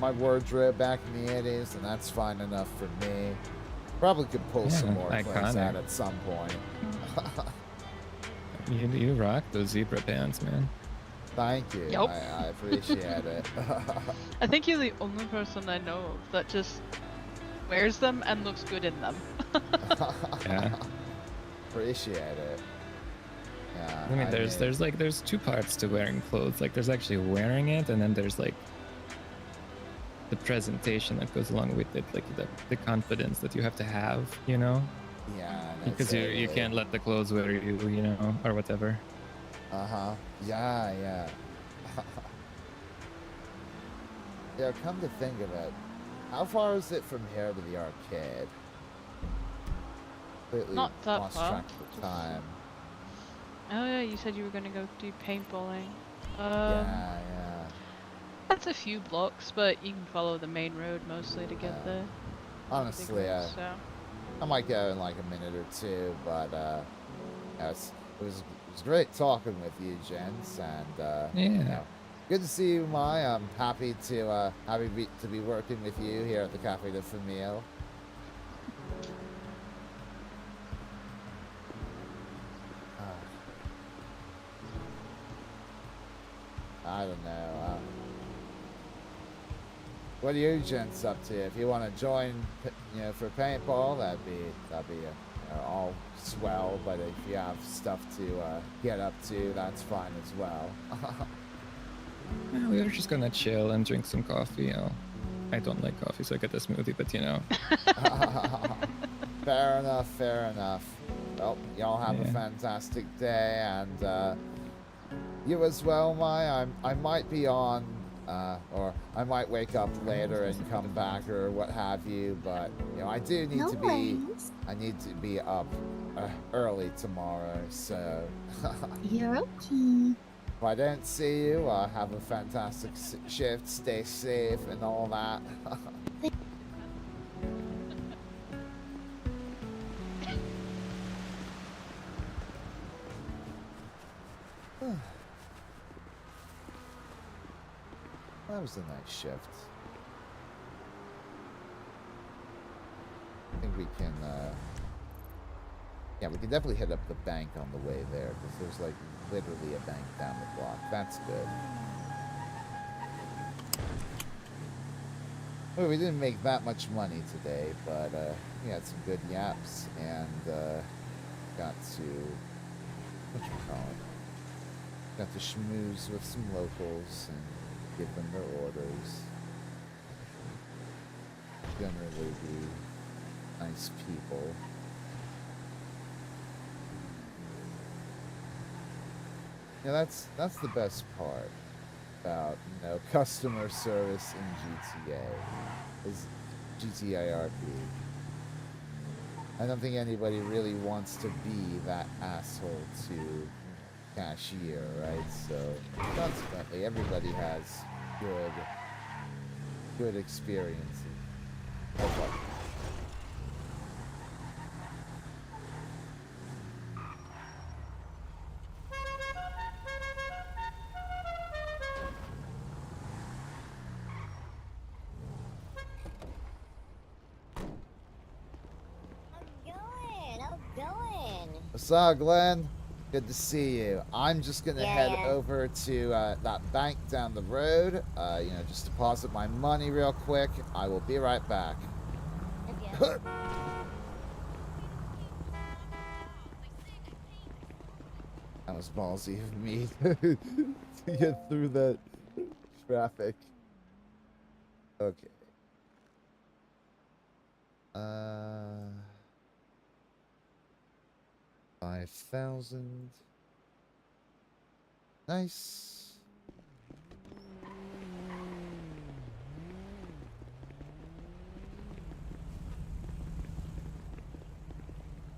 my wardrobe back in the 80s, and that's fine enough for me. Probably could pull some more clothes out at some point. You rock those zebra pants, man. Thank you. Yep. I appreciate it. I think you're the only person I know of that just wears them and looks good in them. Yeah. Appreciate it. Yeah. I mean, there's two parts to wearing clothes. Like, there's actually wearing it, and then there's like the presentation that goes along with it, like the confidence that you have to have, you know? Yeah. Because you can't let the clothes wear you, you know, or whatever. Uh-huh. Yeah. Yeah, come to think of it, how far is it from here to the arcade? Completely Not that lost far. track of time. Oh yeah, you said you were gonna go do paintballing. Yeah. That's a few blocks, but you can follow the main road mostly to get there. Honestly, So. I might go in like a minute or two, but it was great talking with you, gents, and you know, good to see you, Mai. I'm happy to be working with you here at the Cafe de Famile. I don't know. What are you gents up to? If you want to join, you know, for paintball, that'd be all swell. But if you have stuff to get up to, that's fine as well. Yeah, we were just gonna chill and drink some coffee. Oh, I don't like coffee, so I get a smoothie. But you know. Fair enough. Fair enough. Well, y'all have a fantastic day, and you as well, Mai. I might be on. Or I might wake up later and come back or what have you, but you know, I do need I need to be up early tomorrow, so You're okay. if I don't see you, have a fantastic shift, stay safe and all that. That was a nice shift. I think we can, yeah, we can definitely hit up the bank on the way there, because there's, like, literally a bank down the block. That's good. Well, we didn't make that much money today, but, we had some good yaps, and, got to, got to schmooze with some locals, and give them their orders. Generally be nice people. Yeah, that's the best part about, you know, customer service in GTA is GTA RP. I don't think anybody really wants to be that asshole to cashier, right? So consequently, everybody has good experiences. Okay. I'm going. What's up, Glenn? Good to see you. I'm just gonna head over to that bank down the road. You know, just deposit my money real quick. I will be right back. Okay. That was ballsy of me to get through that traffic. Okay. 5,000. Nice.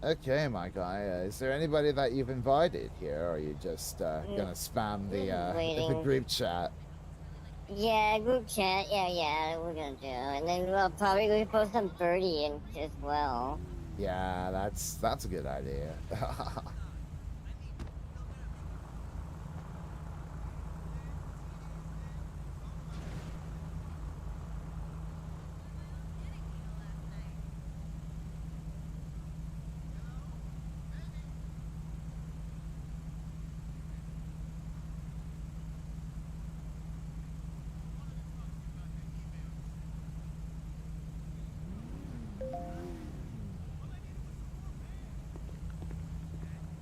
Okay, my guy. Is there anybody that you've invited here, or are you just gonna spam the group chat? Yeah, group chat. Yeah, we're gonna do, and then we'll probably go post some birdie in as well. Yeah, that's a good idea.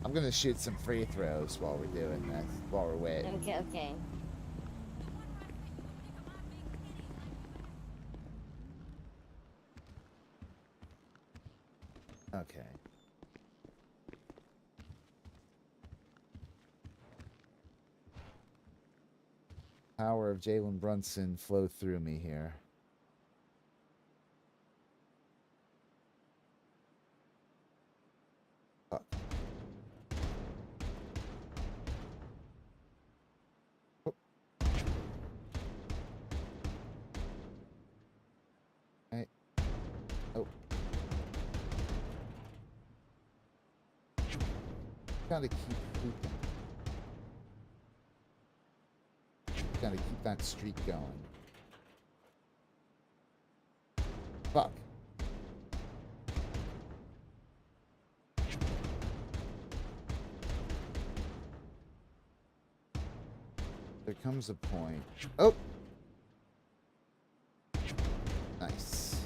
I'm gonna shoot some free throws while we're doing this, while we're waiting. Okay. Okay. Power of Jalen Brunson flow through me here. Fuck. Gotta keep hooping. Gotta keep that streak going. Fuck. There comes a point. Oh! Nice.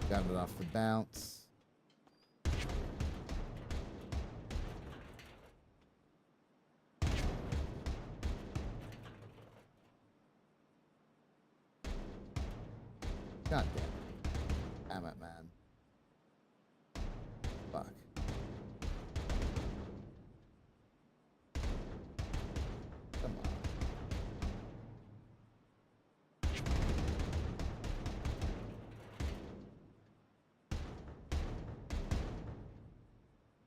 Got it off the bounce. God damn it. Damn it, man. Fuck. Come on.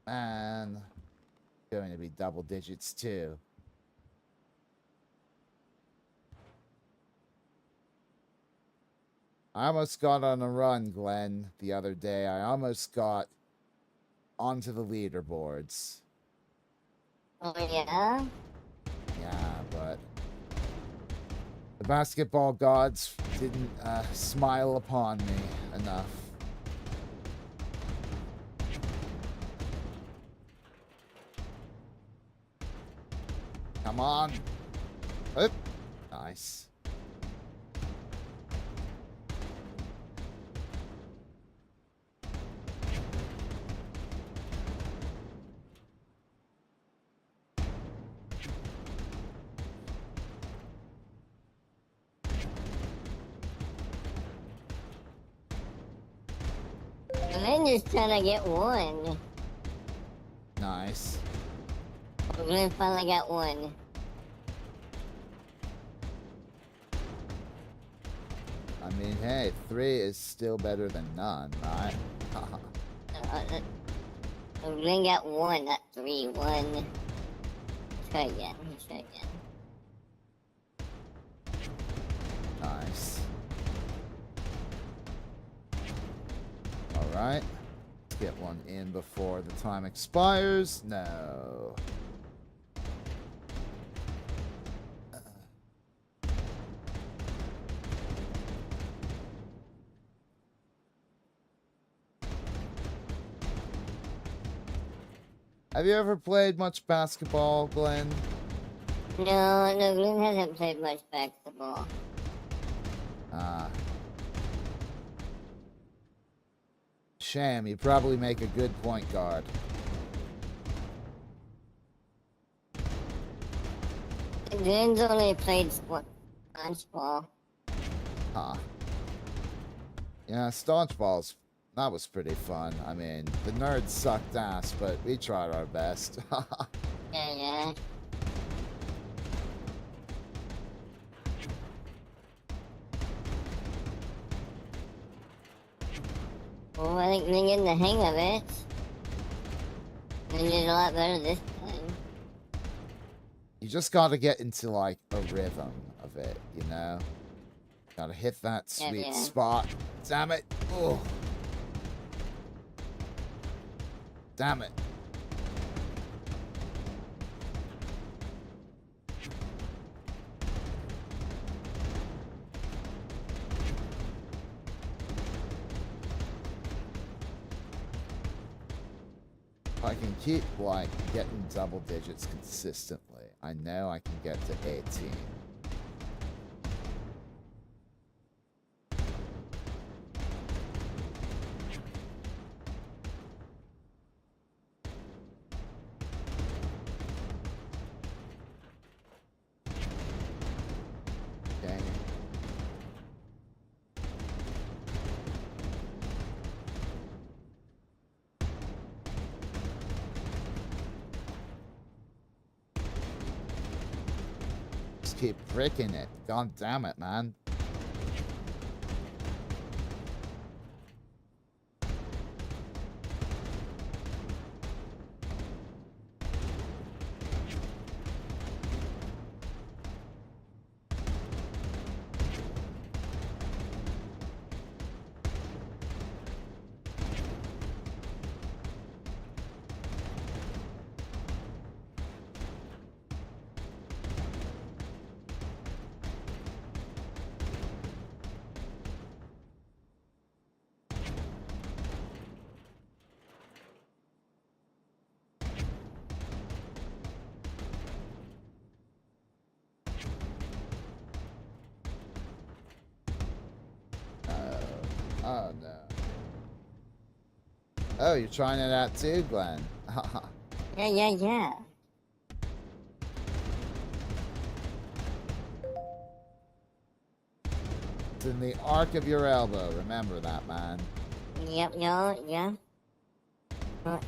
Man. Going to be double digits too. I almost got on a run, Glenn, the other day. I almost got onto the leaderboards. Oh, yeah? Yeah, but the basketball gods didn't smile upon me enough. Come on. Oop. Nice. And then just trying to get one. Nice. We're gonna finally got one. I mean, hey, 3 is still better than none, right? We're gonna get one, not 3. 1. Try again. Try again. Nice. Alright. Let's get one in before the time expires. No. Have you ever played much basketball, Glenn? No, Glenn hasn't played much basketball. Shame, you probably make a good point guard. Glenn's only played staunch Huh. Yeah, staunch balls. That was pretty fun. I mean, the nerds sucked ass, but we tried our best. Yeah. Well, I think we're getting the hang of it. We did a lot better this time. You just gotta get into, like, a rhythm of it, you know? Gotta hit that sweet spot. Damn it. Oh. Damn it. If I can keep, like, getting double digits consistently, I know I can get to 18. Keep breaking it. God damn it, man. Oh, no. Oh, you're trying it out too, Glenn. Yeah. It's in the arc of your elbow. Remember that, man. Yep, no, yeah. Oh,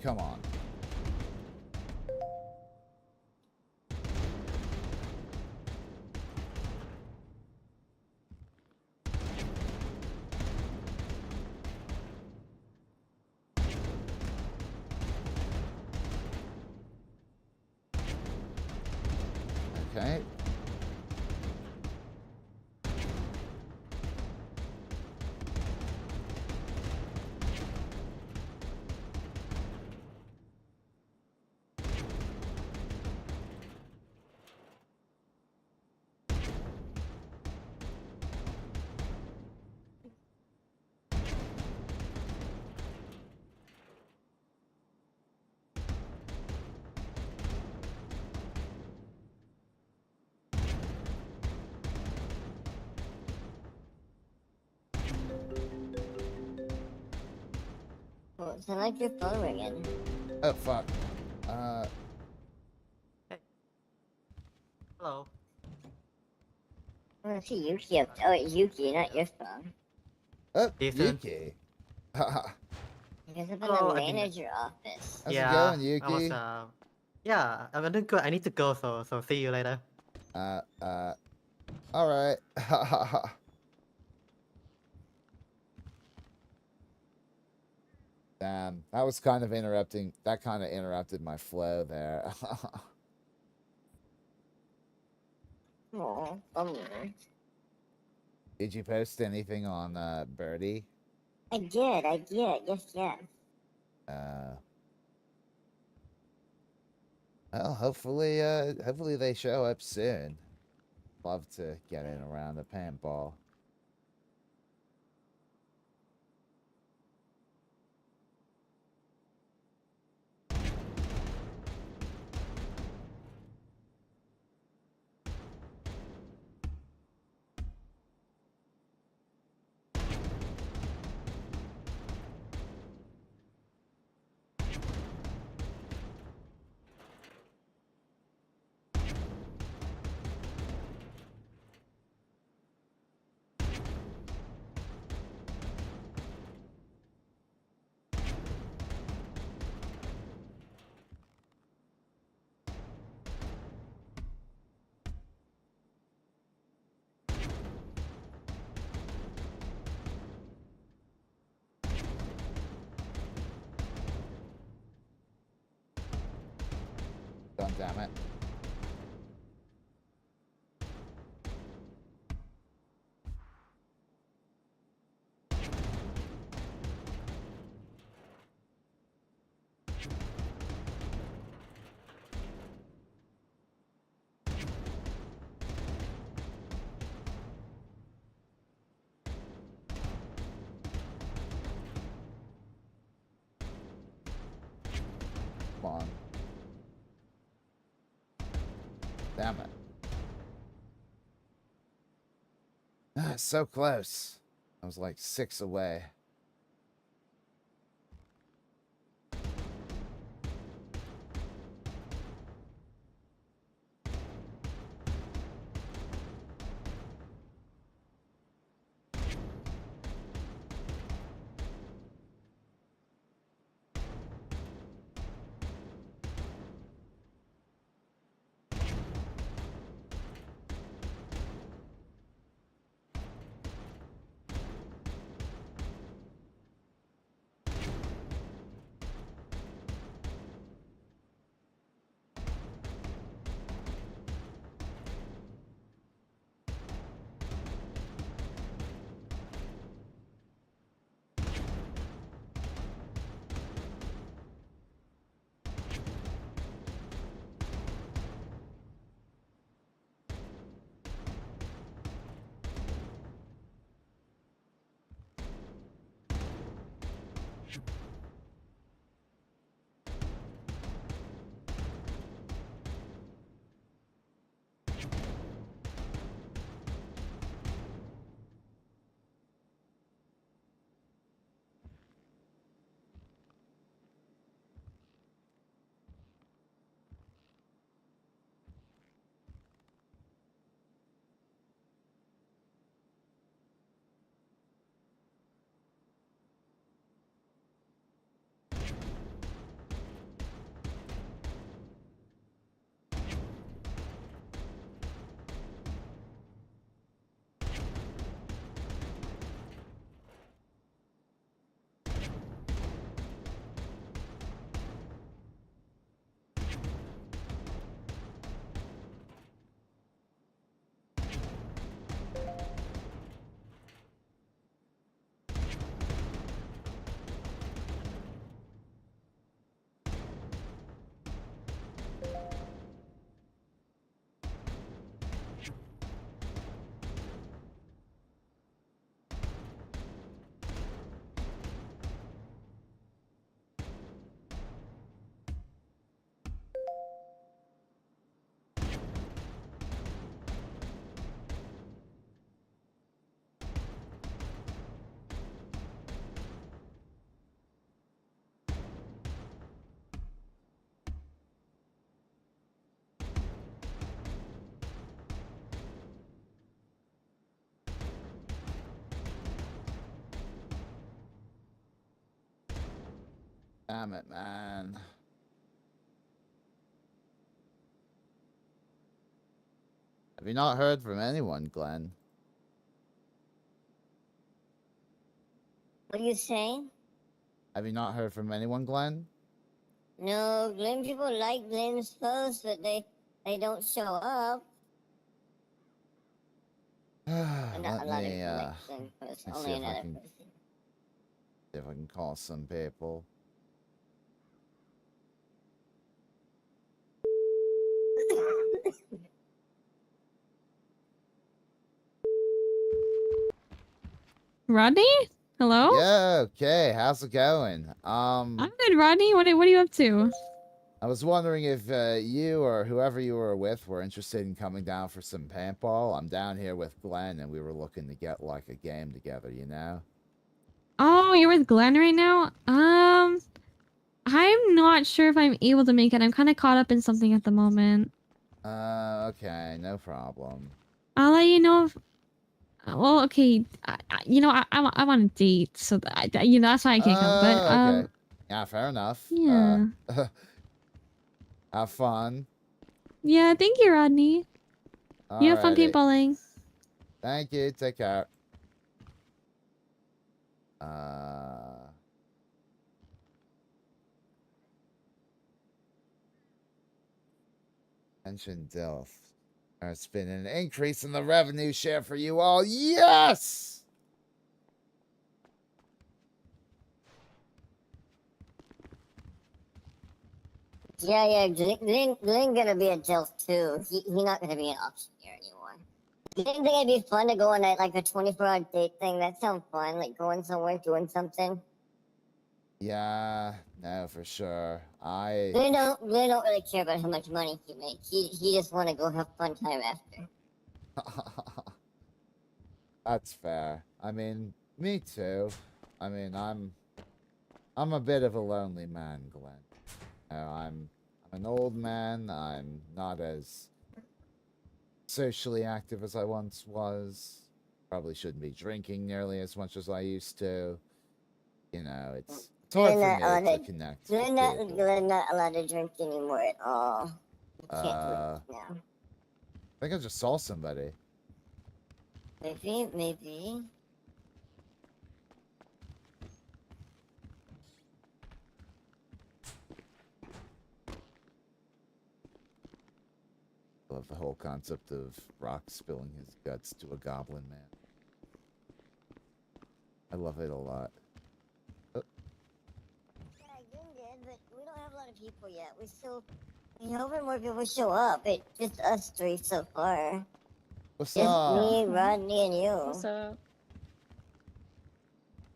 come on. Okay. Oh, sound like your phone ringing. Oh, fuck. Hello. I see Yuki up. Oh, it's Yuki, not your phone. Oh, Ethan. Yuki. Because I'm in Hello, the I've been- manager office. How's yeah, it going, I Yuki? was yeah, I'm doing good. I need to go, so see you later. All right. Damn, that was kind of interrupting. That kind of interrupted my flow there. Oh, bummer. Did you post anything on Birdie? I did. Yes. Well, hopefully they show up soon. Love to get in around the paintball. God damn it. Come on. Damn it. Ah, so close. I was like 6 away. Damn it, man. Have you not heard from anyone, Glenn? What are you saying? Have you not heard from anyone, Glenn? No, Glim people like Glim's posts, but they don't show up. Not Let a lot of me, people like Glim posts, let me see only if I another can person. see if I can call some people. Rodney? Hello? Yeah, okay. How's it going? I'm good, Rodney. What are you up to? I was wondering if you or whoever you were with were interested in coming down for some paintball. I'm down here with Glenn, and we were looking to get like a game together, you know? Oh, you're with Glenn right now? I'm not sure if I'm able to make it. I'm kind of caught up in something at the moment. Okay, no problem. I'll let you know if... Well, okay. I'm on a date, so that's why I can't come. But, Okay. Yeah, fair enough. yeah. Have fun. Yeah, thank you, Rodney. You have fun Alrighty. paintballing. Thank you. Take care. Mention Dilf. There's been an increase in the revenue share for you all. Yes! Yeah, Glenn gonna be a Dilf too. He not gonna be an auctioneer anymore. You didn't think it'd be fun to go on like a 24-hour date thing? That sounds fun, like going somewhere, doing something. Yeah, no, for sure. Glenn don't really care about how much money he makes. He just want to go have fun time after. That's fair. I mean, me too. I mean, I'm a bit of a lonely man, Glenn. You know, I'm an old man. I'm not as socially active as I once was. Probably shouldn't be drinking nearly as much as I used to. You know, it's hard for me to connect. Glenn not allowed to drink anymore at all. He can't drink now. I think I just saw somebody. Maybe. I love the whole concept of Roxx spilling his guts to a goblin man. I love it a lot. Yeah, Glenn did, but we don't have a lot of people yet. We're hoping more people show up. It's just us three so far. What's just up? me, Rodney, and you. What's up?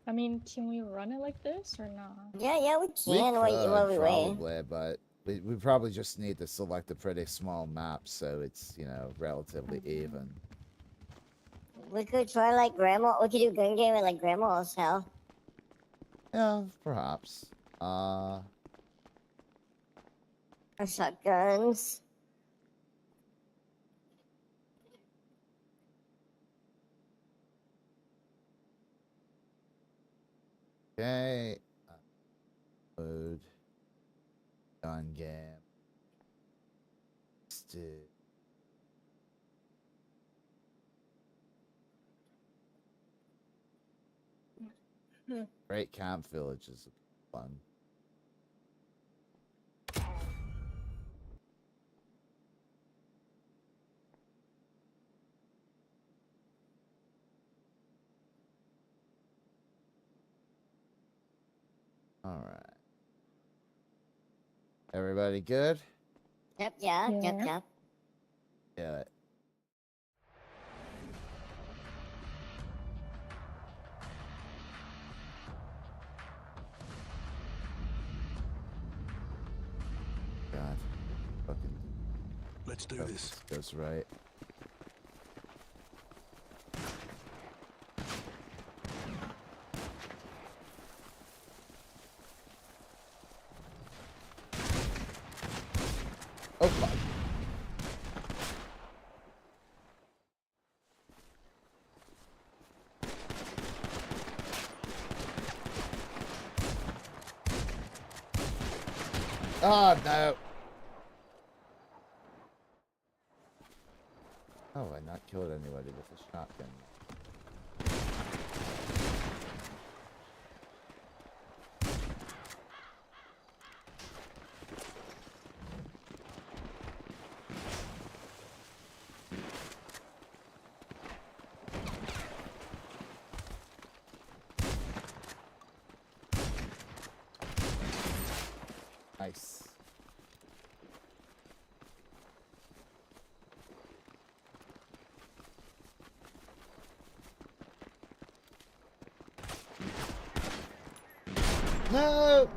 I mean, can we run it like this or not? Yeah, we can. While we wait. Probably, but we probably just need to select a pretty small map so it's, you know, relatively even. We could try like grandma. We could do gun game at like grandma's house. Yeah, perhaps. Or shotguns. Okay. Load. Gun game. Let's do. Great Camp Village is fun. All right. Everybody good? Yep. Yeah. God. Fucking. Let's do this. Goes right. Oh, fuck. Oh, no. Oh, I not killed anybody with a shotgun. Nice. No!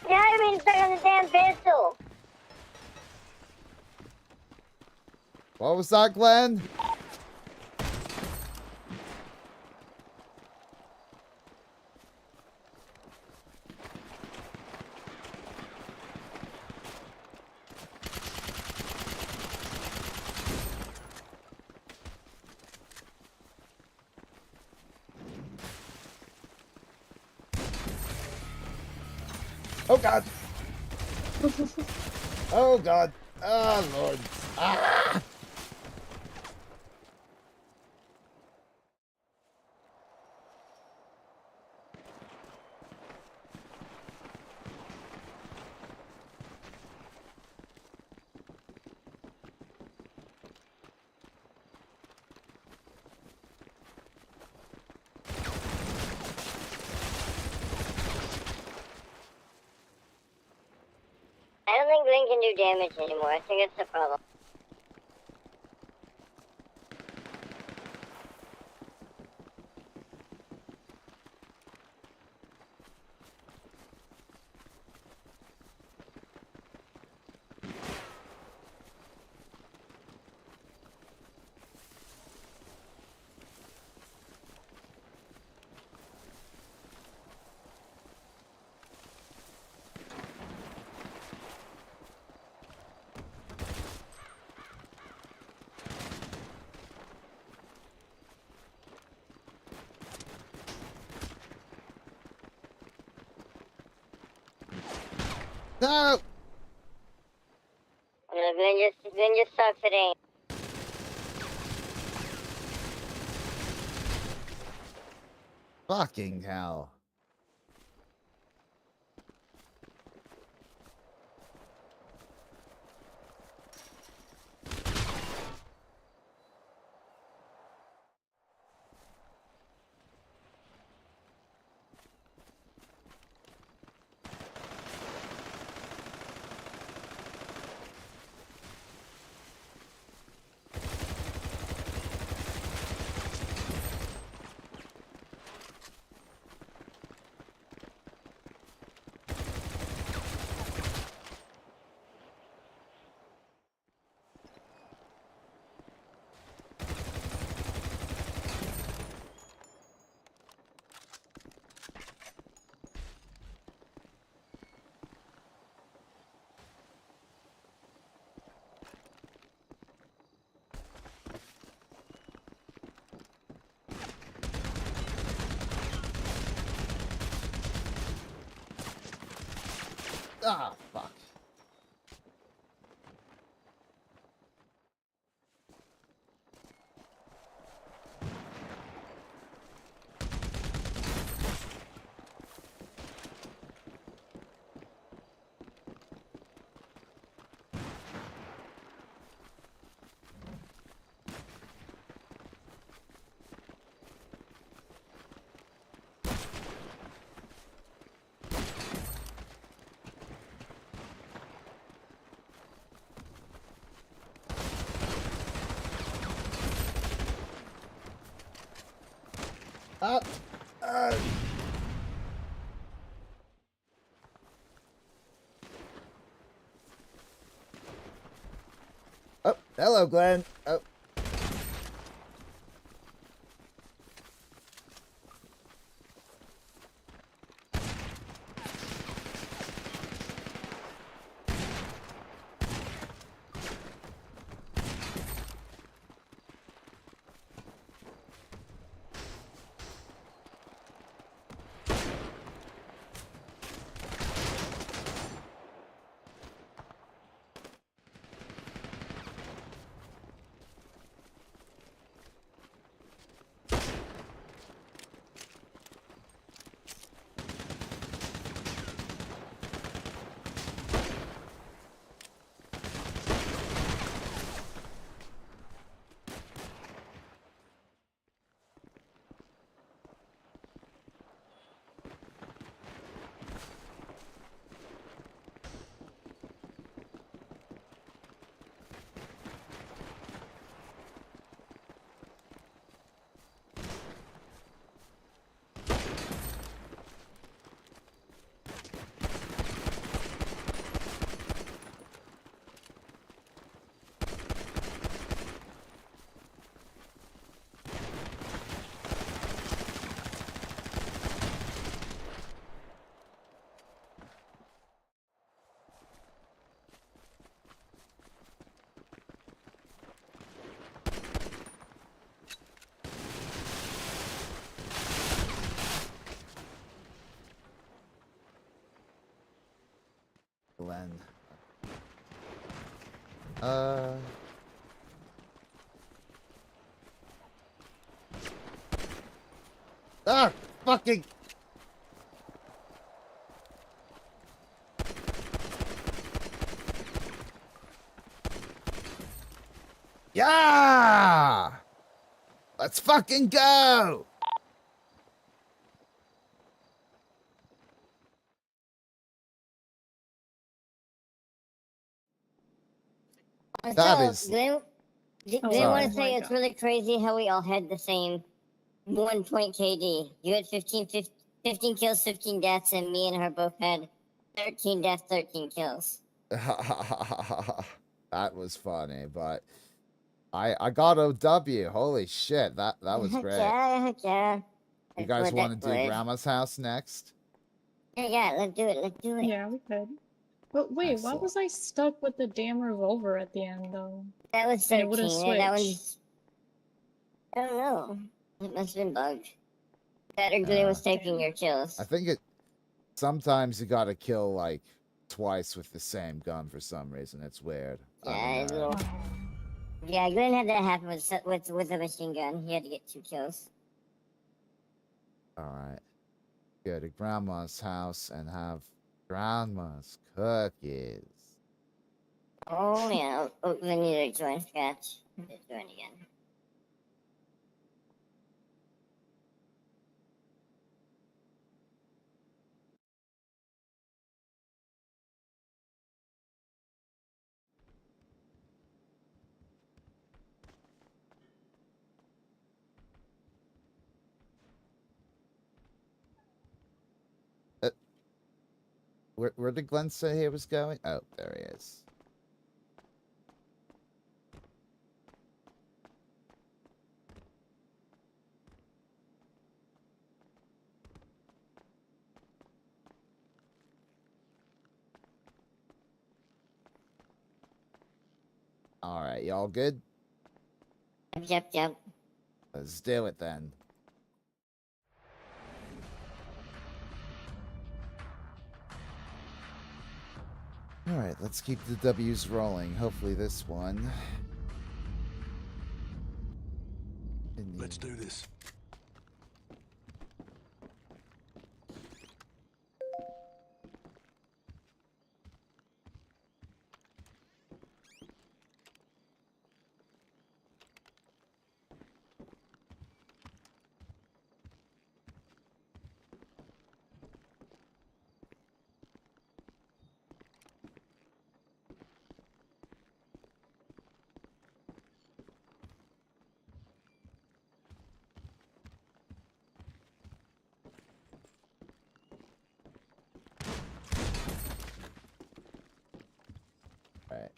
Yeah, I've been stuck on the damn pedestal. What was that, Glenn? Oh, God. Oh, God. Oh, Lord. Ah! I don't think Glenn can do damage anymore. I think that's the problem. No! Glenn just sucks at aim. Fucking hell. Ah, fuck. Up. Oh, hello, Glenn. Oh. then. Ah, fucking. Yeah! Let's fucking go! That is. Do they want to say it's really crazy how we all had the same 1 point KD? You had 15 kills, 15 deaths, and me and her both had 13 deaths, 13 kills. That was funny, but I got OW. Holy shit, that was great. Yeah. You guys want to do Grandma's house next? Yeah, let's do it. Yeah, we could. But wait, why Excellent. was I stuck with the damn revolver at the end though? That was And 13. it wouldn't That switch. one's. I don't know. It must have been bugged. That or Glenn was taking your kills. I think it. Sometimes you gotta kill like twice with the same gun for some reason. It's weird. Yeah, yeah, Glenn had that happen with a machine gun. He had to get 2 kills. All right. Go to Grandma's house and have Grandma's cookies. Oh yeah. Oh, we need to join Scratch. Join again. Where did Glenn say he was going? Oh, there he is. All right, y'all good? Yep. Let's do it then. All right, let's keep the W's rolling. Hopefully this one. Let's do this. All right.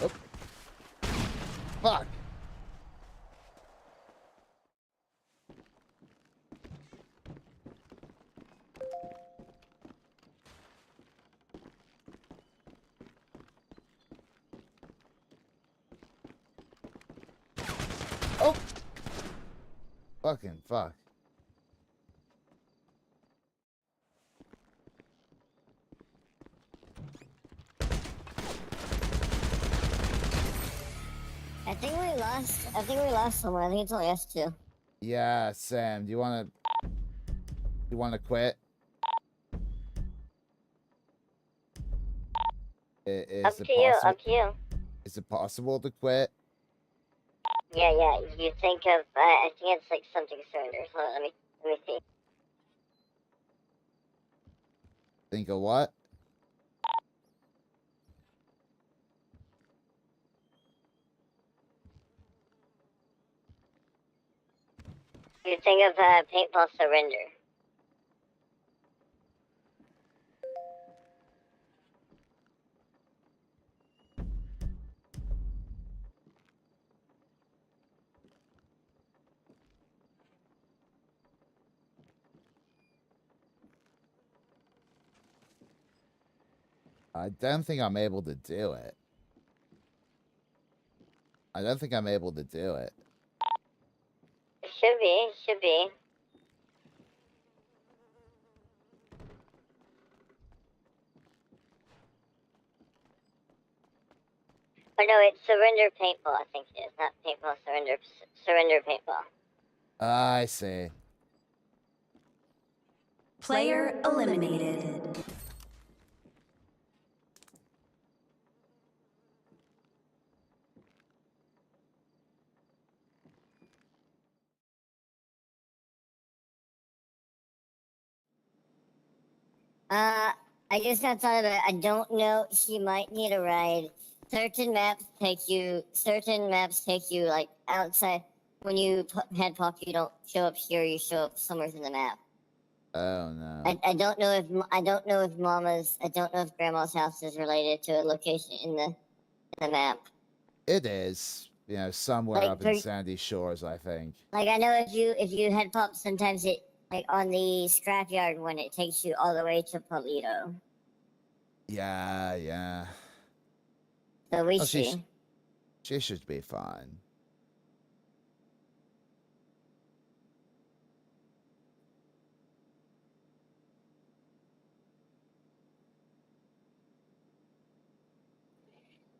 Oh. Fuck. Oh. Fucking fuck. I think we lost someone. I think it's only us 2. Yeah, Sam, do you wanna quit? Up to you. Is it possible to quit? Yeah. You think of I think it's like something cylinders. Hold on, let me see. Think of what? You think of paintball surrender. I don't think I'm able to do it. I don't think I'm able to do it. Should be, should be. Oh no, it's surrender paintball, I think it is. Not paintball surrender, surrender paintball. I see. Player eliminated. I just got thought of it. I don't know. She might need a ride. Certain maps take you like outside. When you head pop, you don't show up here. You show up somewhere in the map. Oh no. I don't know if grandma's house is related to a location in the map. It is. You know, somewhere Like, up in Sandy Shores, I think. Like I know if you head pop, sometimes it like on the scrapyard one, it takes you all the way to Polito. Yeah, yeah. So we Oh, see. She should be fine.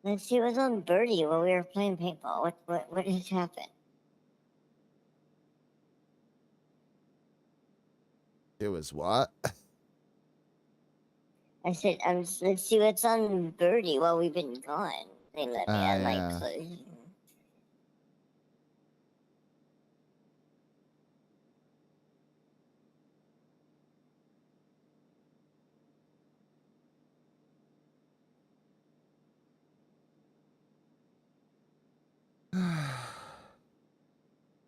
Let's see what's on Birdie while we were playing paintball. What has happened? It was what? I said, let's see what's on Birdie while we've been gone. They let me add my Yeah. clothes.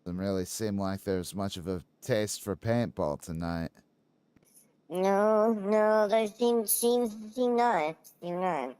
Doesn't really seem like there's much of a taste for paintball tonight. No, there seems not. Seem not.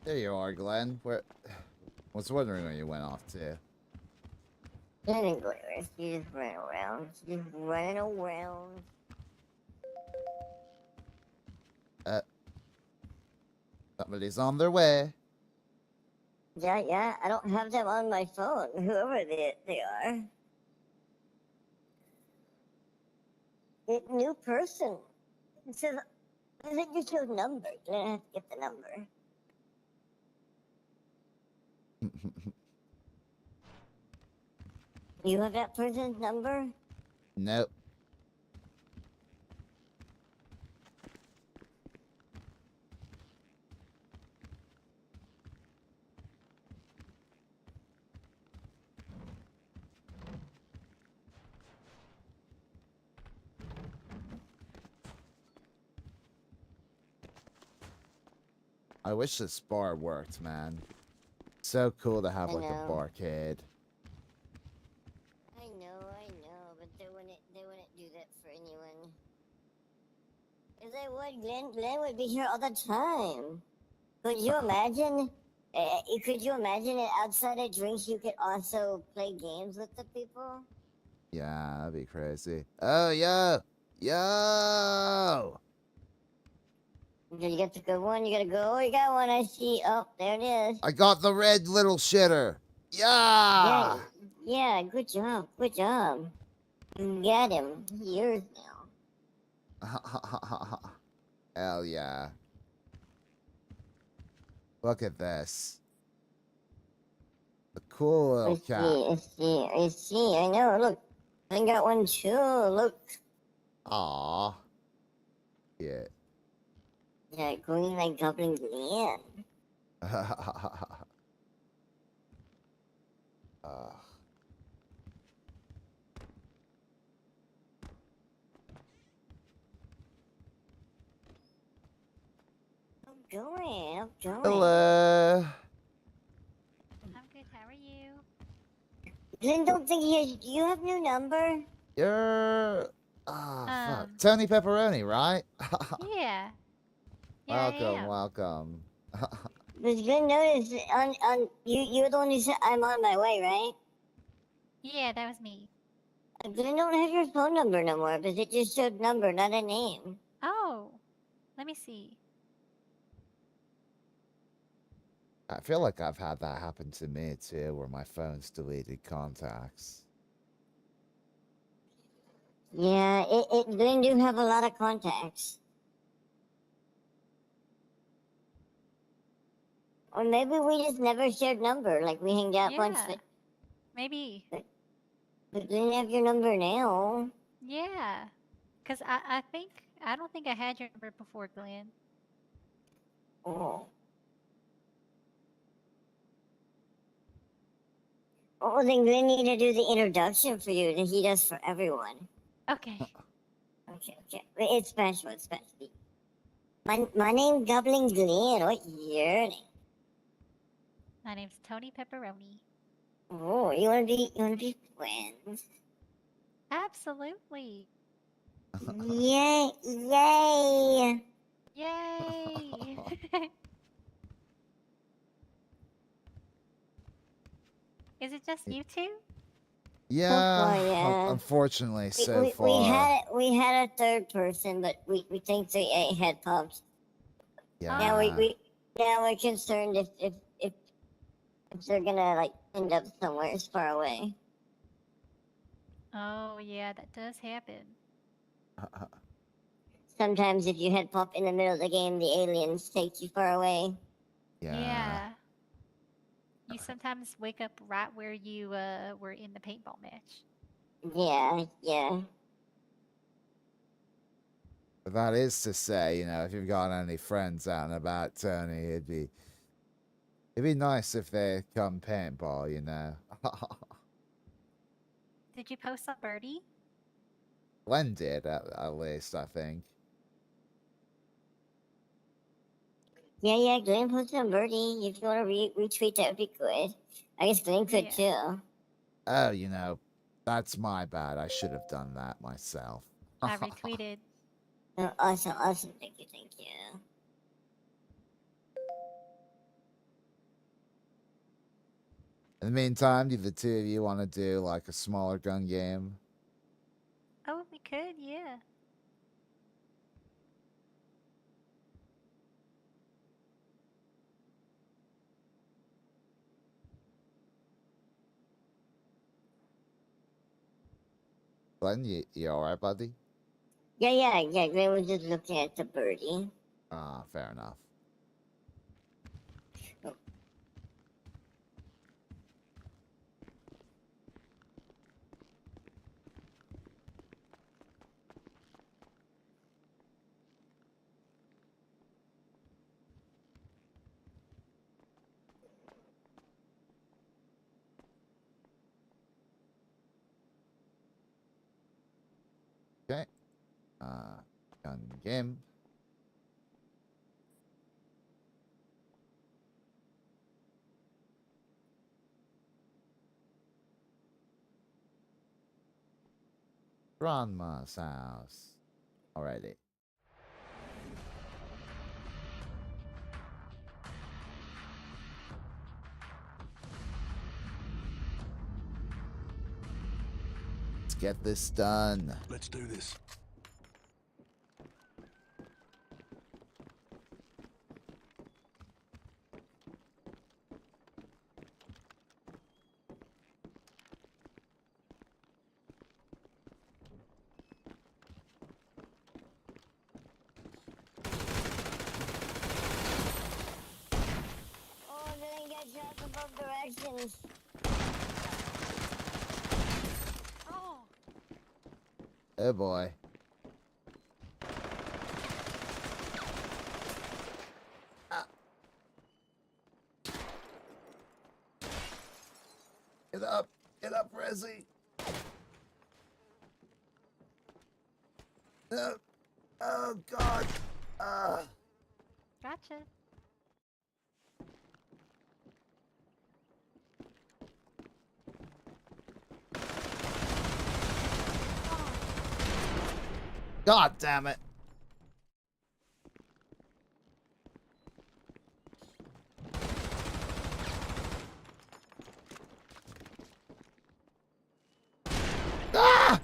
There you are, Glenn. Where? Was wondering where you went off to. Anyway, you just running around. Just running around. Somebody's on their way. Yeah, I don't have them on my phone, whoever they are. New person. It says, I think you showed number. You didn't have to get the number. You have that person's number? Nope. I wish this bar worked, man. So cool to have I like a know. barcade. I know, but they wouldn't do that for anyone. If they would, Glenn would be here all the time. Could you imagine? Could you imagine it outside of drinks? You could also play games with the people. Yeah, that'd be crazy. Oh, yeah. Yo! You got the good one? You gotta go? You got one, I see. Oh, there it is. I got the red little shitter. Yeah, Yeah! yeah, good job, good job. You got him. Yours now. Hell yeah. Look at this. A cool little cat. I see, I know, look. I got one too, look. Aww. Yeah. Yeah, green like Goblin Glen. I'm going. Hello. I'm good. How are you? Glenn, don't think he has. Do you have new number? You're... fuck. Tony Pepperoni, right? Yeah. Welcome, welcome. Does Glenn notice on you're the one who said I'm on my way, right? Yeah, that was me. Glenn don't have your phone number no more because it just showed number, not a name. Oh, let me see. I feel like I've had that happen to me too, where my phone's deleted contacts. Yeah, Glenn do have a lot of contacts. Or maybe we just never shared number, like we hanged out once, Yeah. Maybe. but Glenn have your number now. Yeah. Cause I don't think I had your number before, Glenn. Oh. Oh, then Glenn need to do the introduction for you that he does for everyone. Okay. Okay. It's special, it's special. My name Goblin Glen. What your name? My name's Tony Pepperoni. Oh, you wanna be friends? Absolutely. Yay! Yay! Yay! Is it just you two? Yeah, unfortunately, so far. We had a third person, but we think they ate head pops. Yeah. Now we're concerned if they're gonna like end up somewhere far away. Oh yeah, that does happen. Sometimes if you head pop in the middle of the game, the aliens take you far away. Yeah. You sometimes wake up right where you were in the paintball match. Yeah. But that is to say, you know, if you've got any friends out and about, Tony, it'd be nice if they come paintball, you know. Did you post on Birdie? Glenn did, at least, I think. Yeah, Glenn posted on Birdie. If you want to retweet, that would be good. I guess Glenn could too. Oh, you know, that's my bad. I should have done that myself. I retweeted. Oh, awesome. Thank you. In the meantime, do the two of you want to do like a smaller gun game? Oh, we could, yeah. Glenn, you alright, buddy? Yeah. Glenn was just looking at the Birdie. Ah, fair enough. Okay. Gun game. Grandma's house. Alrighty. Let's get this done. Let's do this. directions. Oh. Oh boy. Get up! Get up, Rezzy! No! Oh God! Gotcha. God damn it! Ah!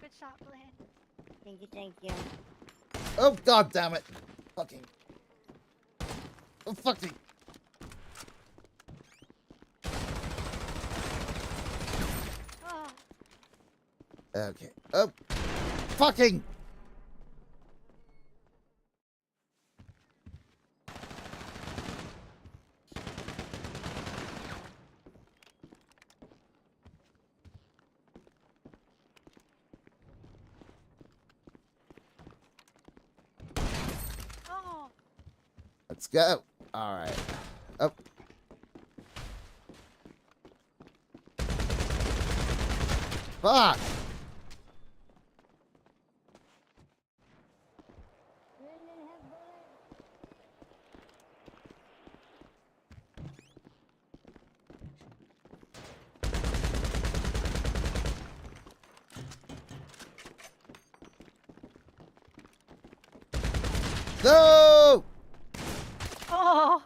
Good shot, Glenn. Thank you, thank you. Oh God damn it! Fucking. Oh fucking. Oh. Okay. Oh. Fucking. Oh. Let's go. All right. Oh. Fuck. No! Oh.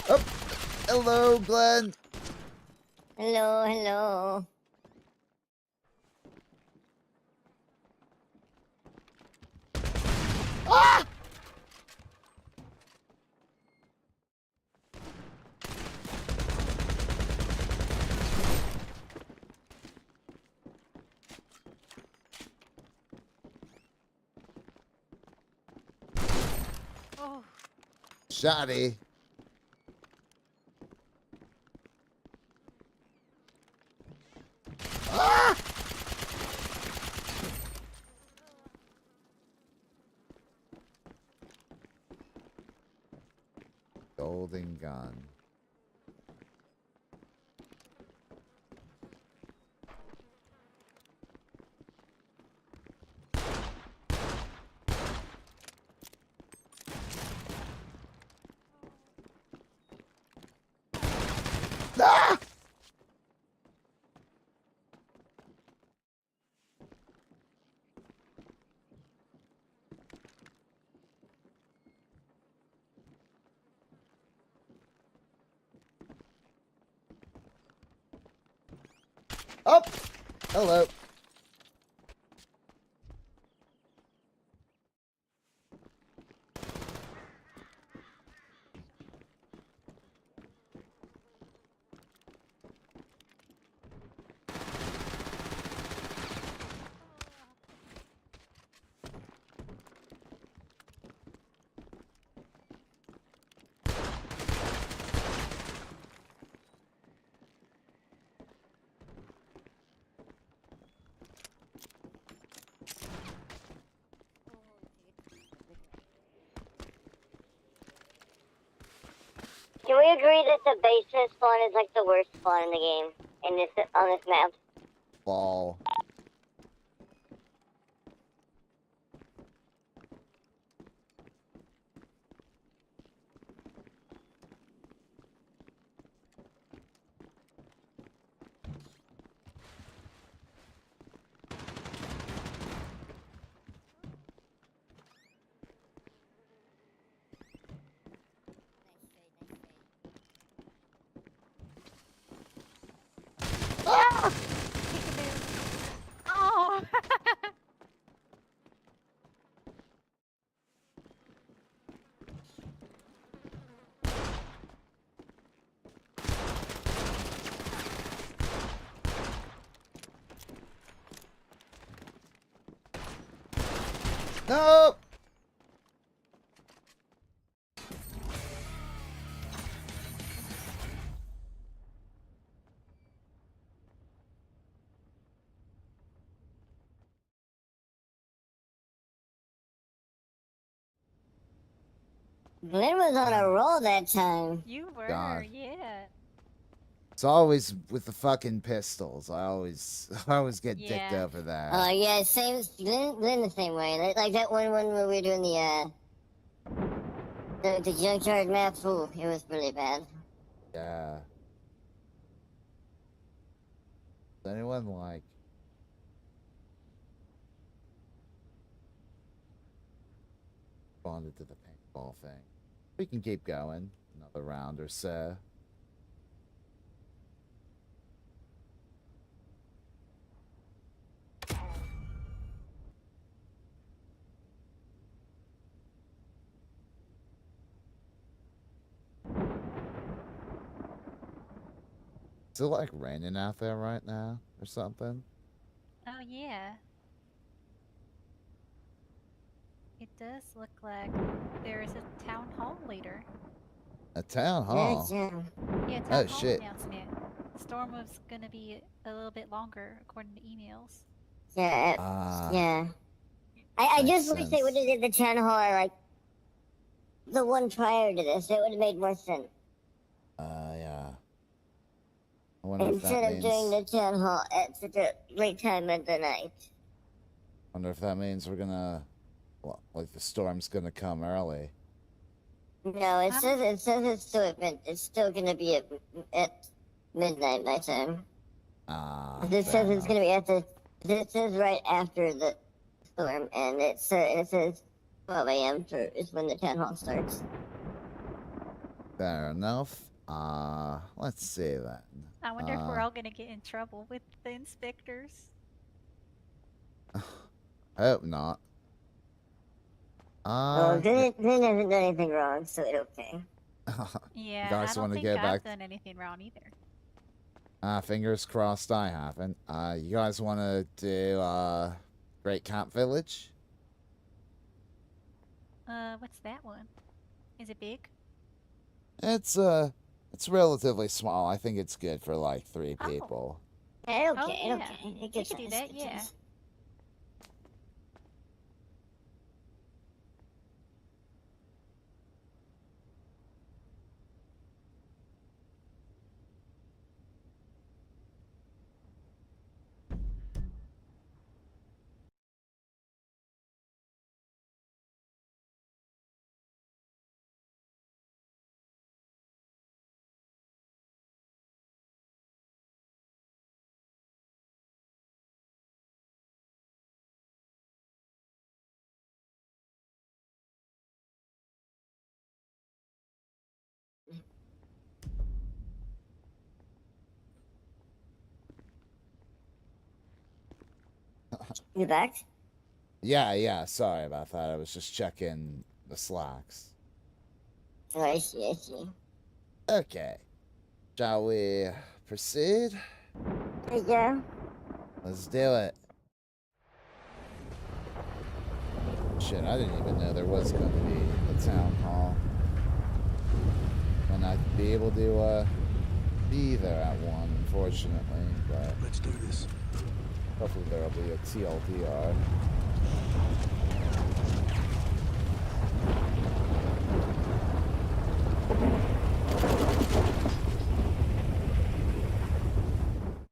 Oh. Hello, Glenn. Hello, hello. Ah! Oh. Shoddy. Ah! Golden gun. Ah! Oh! Hello. Can we agree that the basement spawn is like the worst spawn in the game on this map? Ball. Ah! No! Glenn was on a roll that time. You were, God. yeah. It's always with the fucking pistols. I always get dicked Yeah. over that. Oh yeah, same. Glenn the same way. Like that one where we were doing the junkyard map. Ooh, it was really bad. Yeah. Does anyone like bonded to the paintball thing? We can keep going another round or so. Is it like raining out there right now or something? Oh, yeah. It does look like there is a town hall later. A town hall? Yeah. Yeah, town Oh hall shit. announcement. The storm was gonna be a little bit longer, according to emails. Yeah. Yeah. I just wish they would have did the town hall like the one prior to this. It would have made more sense. Yeah. I wonder if that Instead of means. doing the town hall at such a late time of the night. Wonder if that means we're gonna, well, like the storm's gonna come early. No, it says it's still gonna be at midnight my time. It says it's gonna be at this says right after the storm, and it says 12 a.m. is when the town hall starts. Fair enough. Let's see then. I wonder if we're all gonna get in trouble with the inspectors. Hope not. Well, Glenn hasn't done anything wrong, so it's okay. Yeah, You guys I don't wanna think get I've back? done anything wrong either. Fingers crossed I haven't. You guys want to do Great Camp Village? What's that one? Is it big? It's relatively small. I think it's good for like 3 people. Okay, Oh, yeah. okay. We could do that, yeah. You back? Yeah. Sorry about that. I was just checking the slacks. Oh, I see. Okay. Shall we proceed? Yeah. Let's do it. Shit, I didn't even know there was going to be a town hall. And I'd be able to be there at one, unfortunately. But let's do this. Hopefully there'll be a TLDR.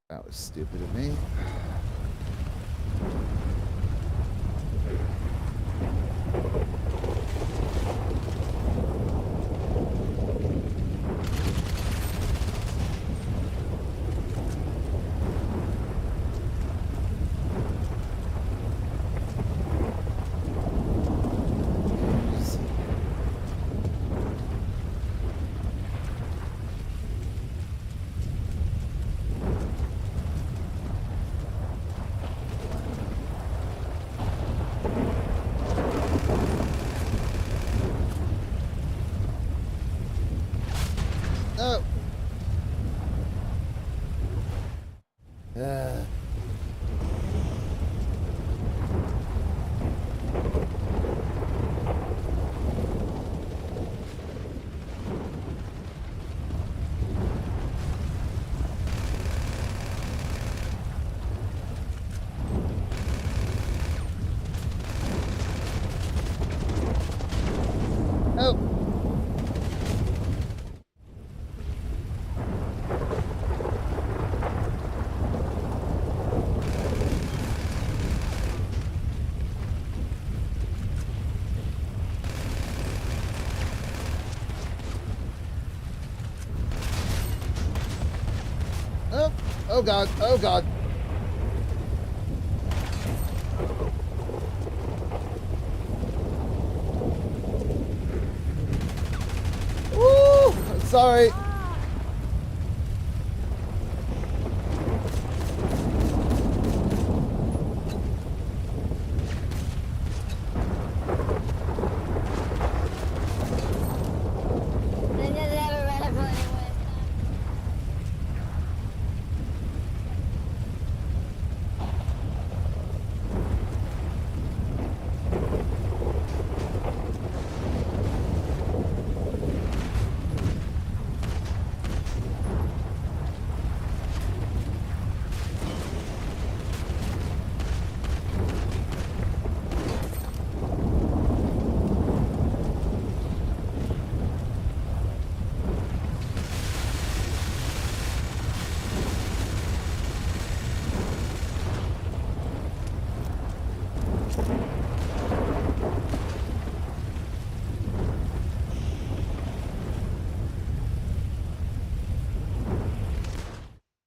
That was stupid of me. Oh. Oh, oh god, oh god. Woo! Sorry.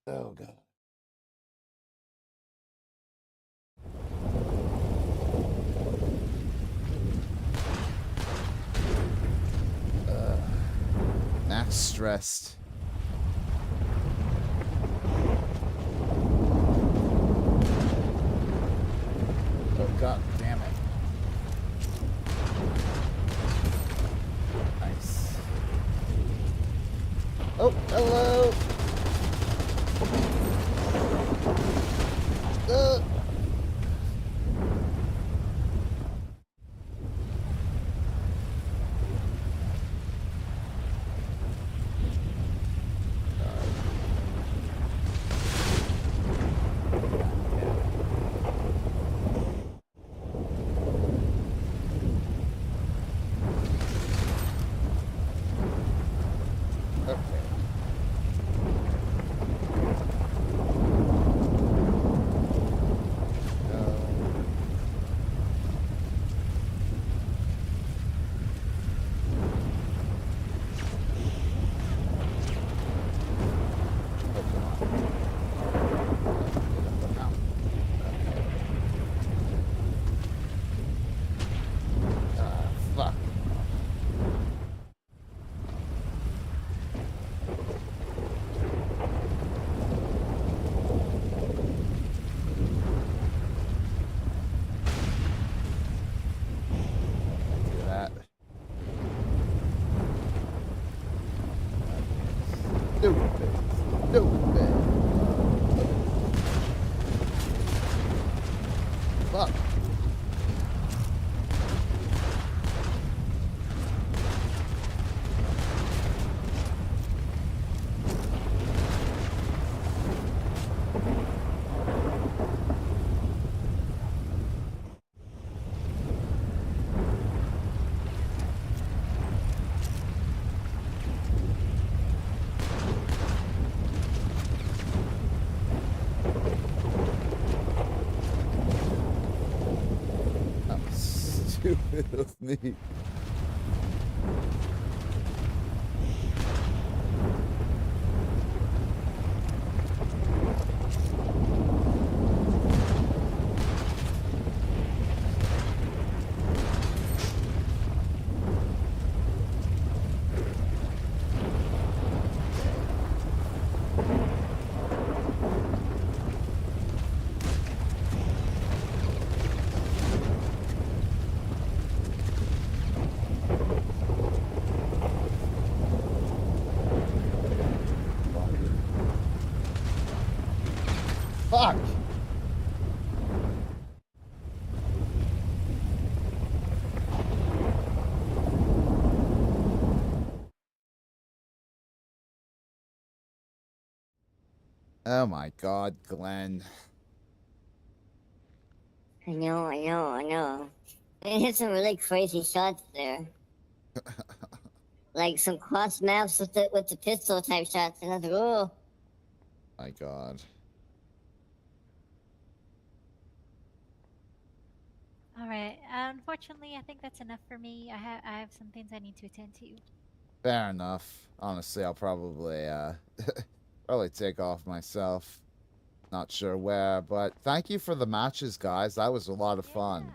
Oh god. Max stressed. Oh god damn it. Nice. Oh, hello. Fuck. That. Stupid. Stupid. Fuck. Stupid of me. Fuck! Oh my god, Glenn. I know. I hit some really crazy shots there. like some cross maps with the pistol type shots, and I was like, oh. My God. All right. Unfortunately, I think that's enough for me. I have some things I need to attend to. Fair enough. Honestly, I'll probably probably take off myself. Not sure where, but thank you for the matches, guys. That was a lot of fun.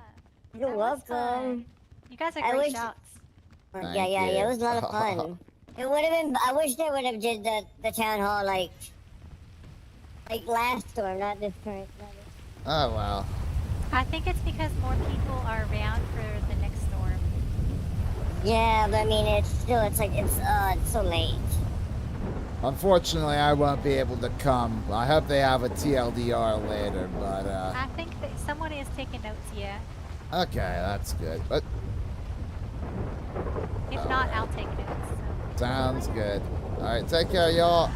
You're welcome. You guys are I great wish- shots. Yeah, it was a lot of fun. It would have been. I wish they would have did the town hall like last storm, not this current. Oh well. I think it's because more people are around for the next storm. Yeah, but I mean, it's so late. Unfortunately, I won't be able to come. I hope they have a TLDR later, but I think that someone is taking notes, yeah. okay, that's good. But If not, I'll take notes. sounds good. All right, take care, y'all.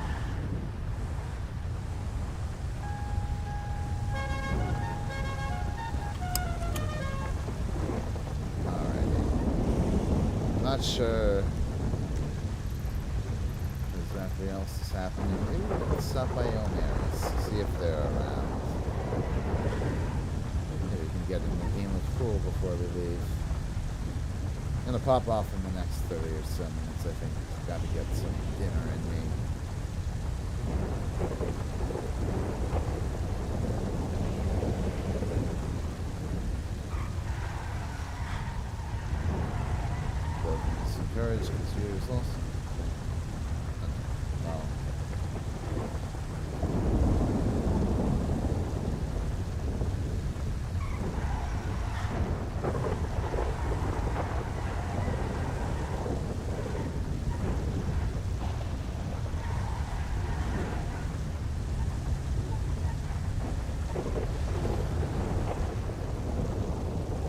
Not sure exactly else is happening. Maybe we can stop by Omaris, see if they're around. Maybe we can get in the game of pool before we leave. I'm gonna pop off in the next 30 or so minutes. I think I've got to get some dinner in me. Some courage, because yours also. Wow.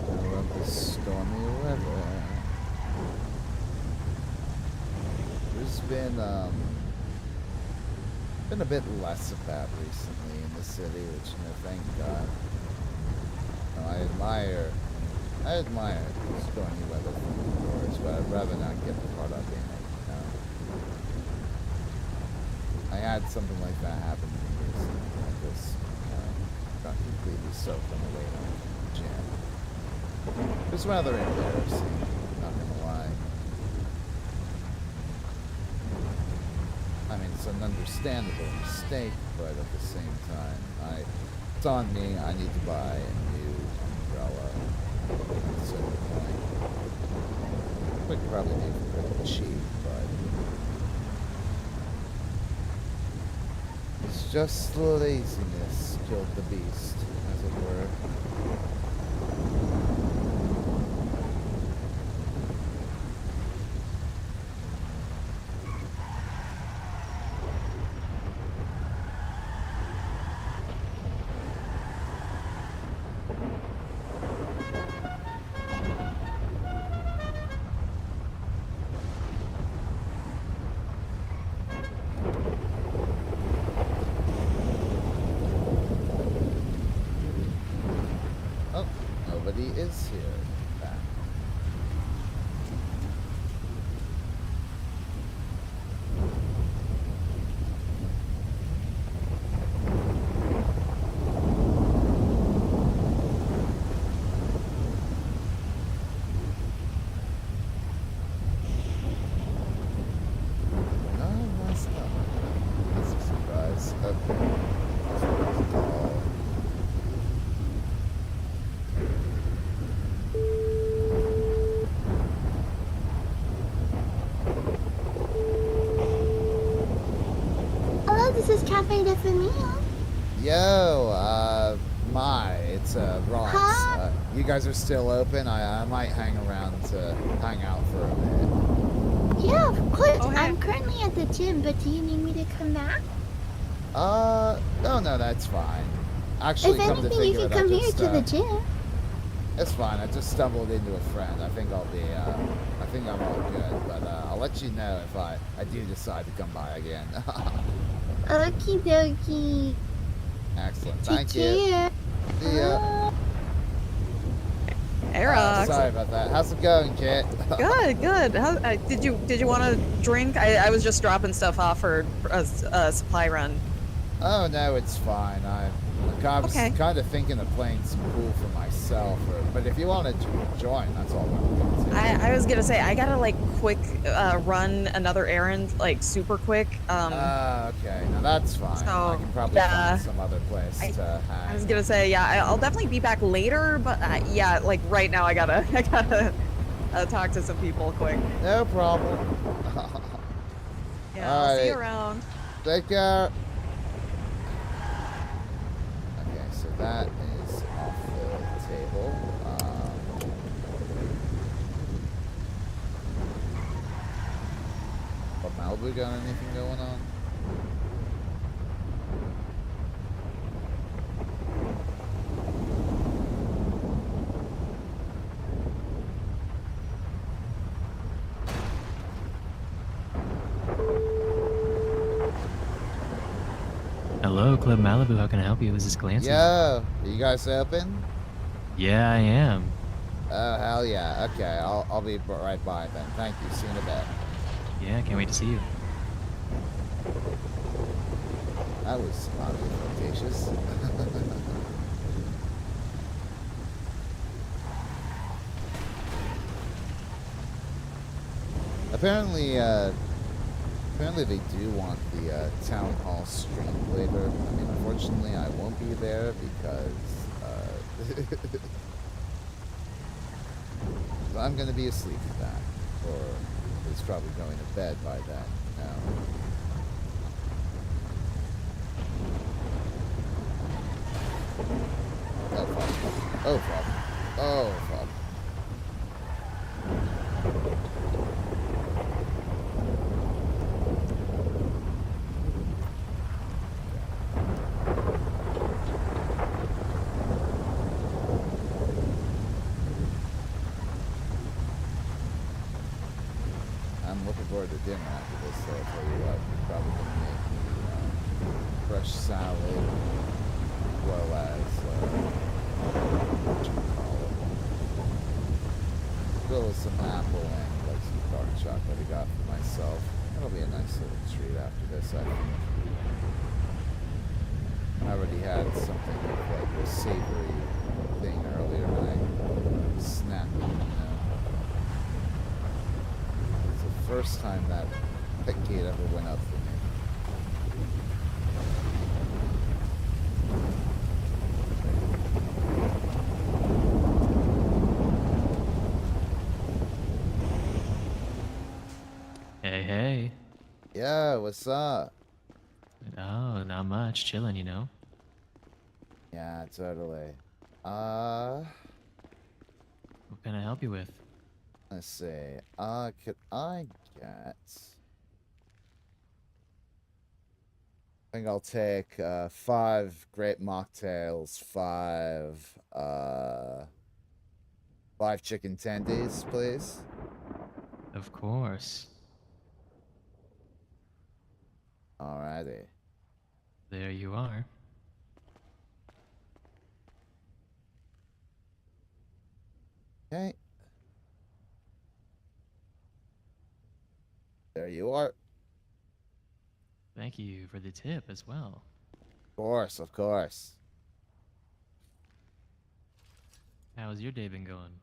I love this stormy weather. There's been a bit less of that recently in the city, which, you know, thank God. You know, I admire stormy weather from indoors, but I'd rather not get caught up in it, you know. I had something like that happen to me recently. I just got completely soaked on the way home from the gym. It was rather embarrassing, not gonna lie. I mean, it's an understandable mistake, but at the same time, it's on me. I need to buy a new umbrella at a certain point. We could probably do it pretty cheap, but it's just laziness killed the beast, as it were. Oh, nobody is here. Back. No, that's not. That's a surprise. Okay. Oh. Hello, this is Cafe de Famile. Yo, it's Roxx. Huh? You guys are still open? I might hang around to hang out for a bit. Yeah, of course. I'm currently at the gym, but do you need me to come back? No, that's fine. Actually, If come to anything, you figure can it, I come here just, to the gym. It's fine. I just stumbled into a friend. I think I'll be, I think I'm all good. But, I'll let you know if I do decide to come by again. Okie dokie. Excellent. Take Thank you. care. See ya. Hey, Roxx. Sorry about that. How's it going, Kit? Good, good. How, did you want to drink? I was just dropping stuff off for a supply run. Oh no, it's fine. I was kind of thinking of playing some pool for myself, but if you want to join, that's all I'm going to. I was gonna say I gotta like quick run another errand, like super quick. Okay, now that's fine. So, I can probably find some other place to hang. I was gonna say I'll definitely be back later, but yeah, like right now I gotta talk to some people quick. No problem. Yeah, I'll see you around. Take care. Okay, so that is off the table. But Malibu got anything going on? Hello, Club Malibu. How can I help you? Is this Clancy? Yo, are you guys open? Yeah, I am. Oh, hell yeah. Okay, I'll be right by then. Thank you. See you in a bit. Yeah, can't wait to see you. That was oddly flirtatious. Apparently they do want the town hall streamed later. I mean, unfortunately, I won't be there because I'm gonna be asleep at that, or it's probably going to bed by then. No. Oh fuck! Oh fuck! Oh fuck! I'm looking forward to dinner after this, so I'll tell you what, we're probably going to make fresh salad, as well as, some apple and like some dark chocolate I got for myself. That'll be a nice little treat after this, I think. I already had something like a savory thing earlier, and I snapped it, you know. It's the first time that gate ever went up for me. Hey, hey. Yeah, what's up? Oh, not much. Chilling, you know. Yeah, totally. What can I help you with? Let's see. Could I get... I think I'll take 5 grape mocktails, 5 chicken tendies, please. Of course. Alrighty. There you are. Okay. There you are. Thank you for the tip as well. Of course, of course. How's your day been going?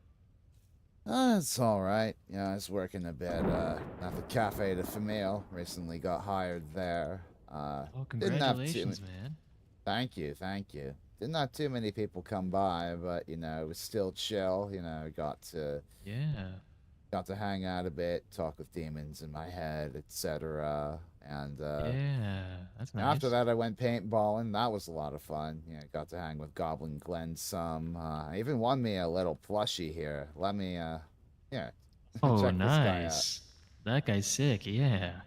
It's alright. You know, I was working a bit at the Cafe de Famile. Recently got hired there. Oh, Didn't have congratulations, man. Thank you, thank you. Didn't have too many people come by, but, you know, it was still chill. You know, got to hang out a bit, talk with demons in my head, etc. And yeah, that's nice. after that, I went paintballing. That was a lot of fun. You know, got to hang with Goblin Glenn some. I even won me a little plushie here. Let me, yeah. Oh, check this guy out. nice. That guy's sick. Yeah.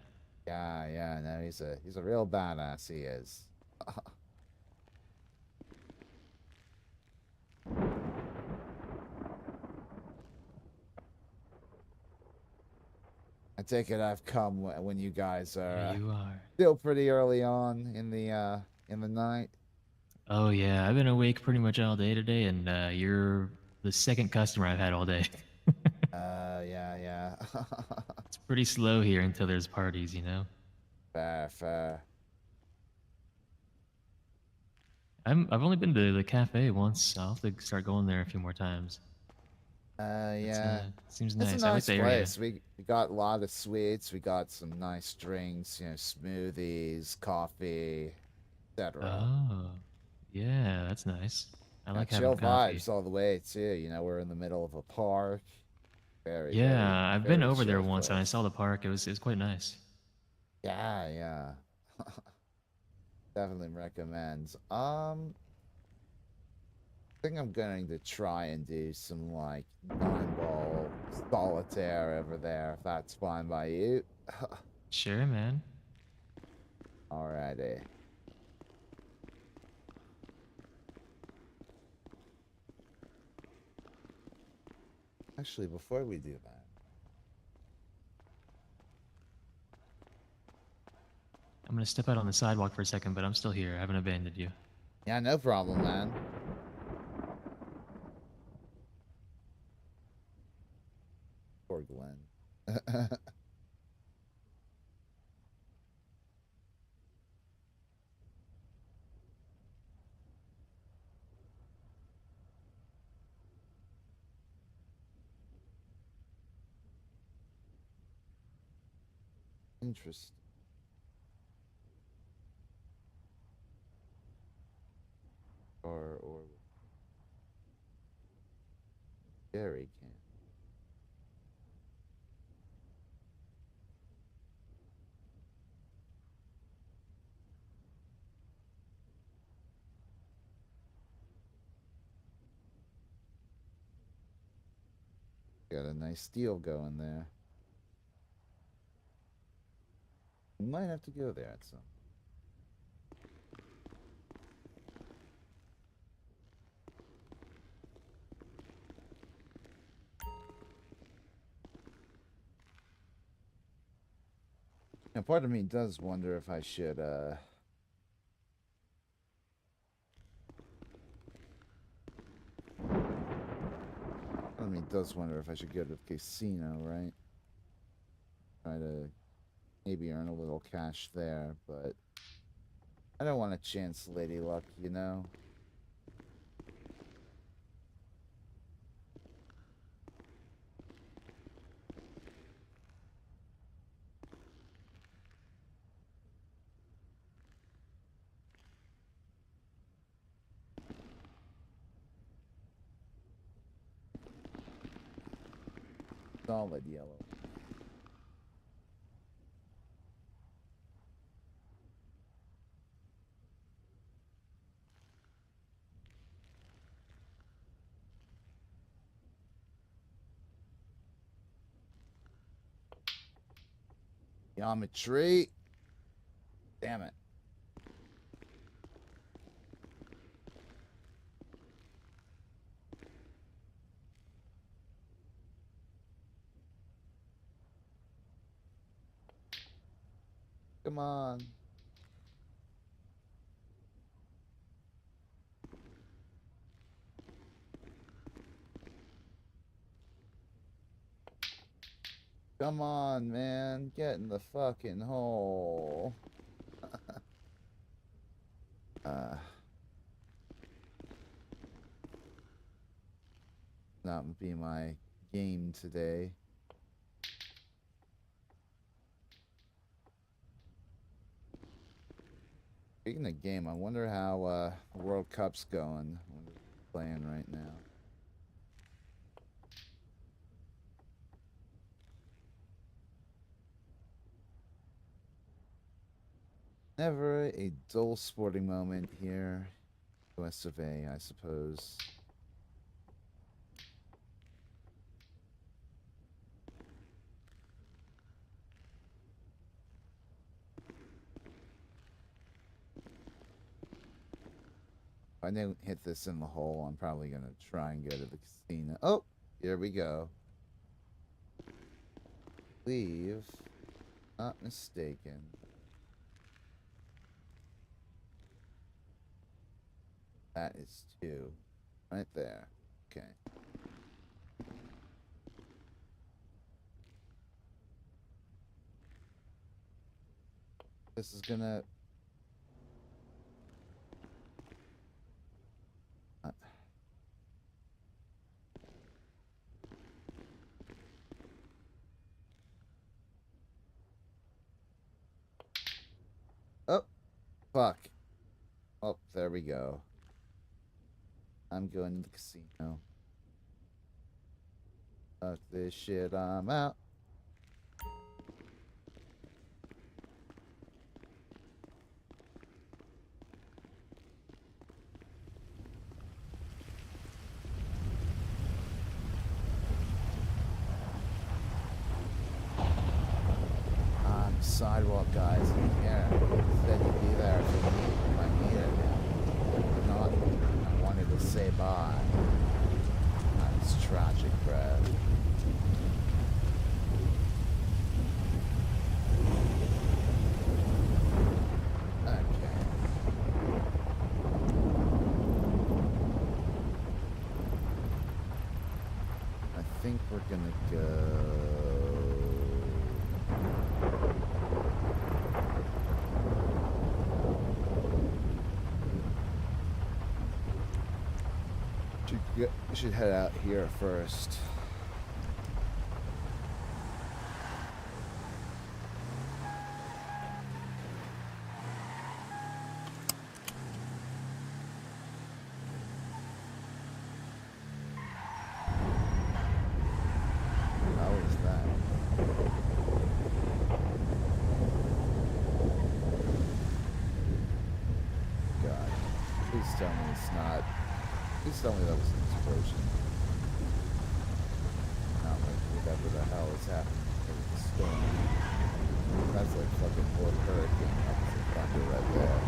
Yeah, no, he's a real badass. He is. I take it I've come when you guys are, you are still pretty early on in the night. Oh yeah, I've been awake pretty much all day today, and you're the second customer I've had all day. Yeah. It's pretty slow here until there's parties, you know. Fair. I've only been to the cafe once. I'll have to start going there a few more times. Yeah. Seems It's nice. a I like nice the area. place. We got a lot of sweets. We got some nice drinks, smoothies, coffee, etc. Oh, yeah, that's nice. I like having Chill coffee. vibes all the way too. We're in the middle of a park. Yeah, I've been very over there chill once and I place. saw the park. It was quite nice. Yeah. Definitely recommend. I think I'm going to try and do some like 9-ball solitaire over there, if that's fine by you. Sure, man. Alrighty. Actually, before we do that, I'm gonna step out on the sidewalk for a second, but I'm still here. I haven't abandoned you. yeah, no problem, man. Poor Glenn. Interesting. Or Gary can. Got a nice deal going there. We might have to go there at some. Now, part of me does wonder if I should, Part of me does wonder if I should go to the casino, right? Try to maybe earn a little cash there, but I don't want to chance Lady Luck, you know? Solid yellow. Geometry. Damn it. Come on. Come on, man. Get in the fucking hole. Not be my game today. Speaking of game, I wonder how the World Cup's going. I wonder who's playing right now. Never a dull sporting moment here. West of A, I suppose. If I don't hit this in the hole, I'm probably going to try and go to the casino. Oh, here we go. Leave. Not mistaken. That is 2. Right there. Okay. This is gonna... Oh, fuck. Oh, there we go. I'm going to the casino. Fuck this shit, I'm out. Sidewalk guys in here said you'd be there for me if I needed it. Not, I wanted to say bye. That's tragic, Brad. Okay. I think we're gonna go... should head out here first. How is that? God, please tell me it's not. Please tell me that was an explosion. Not like whatever the hell is happening with the storm. That's like fucking more hurricane levels of thunder right there.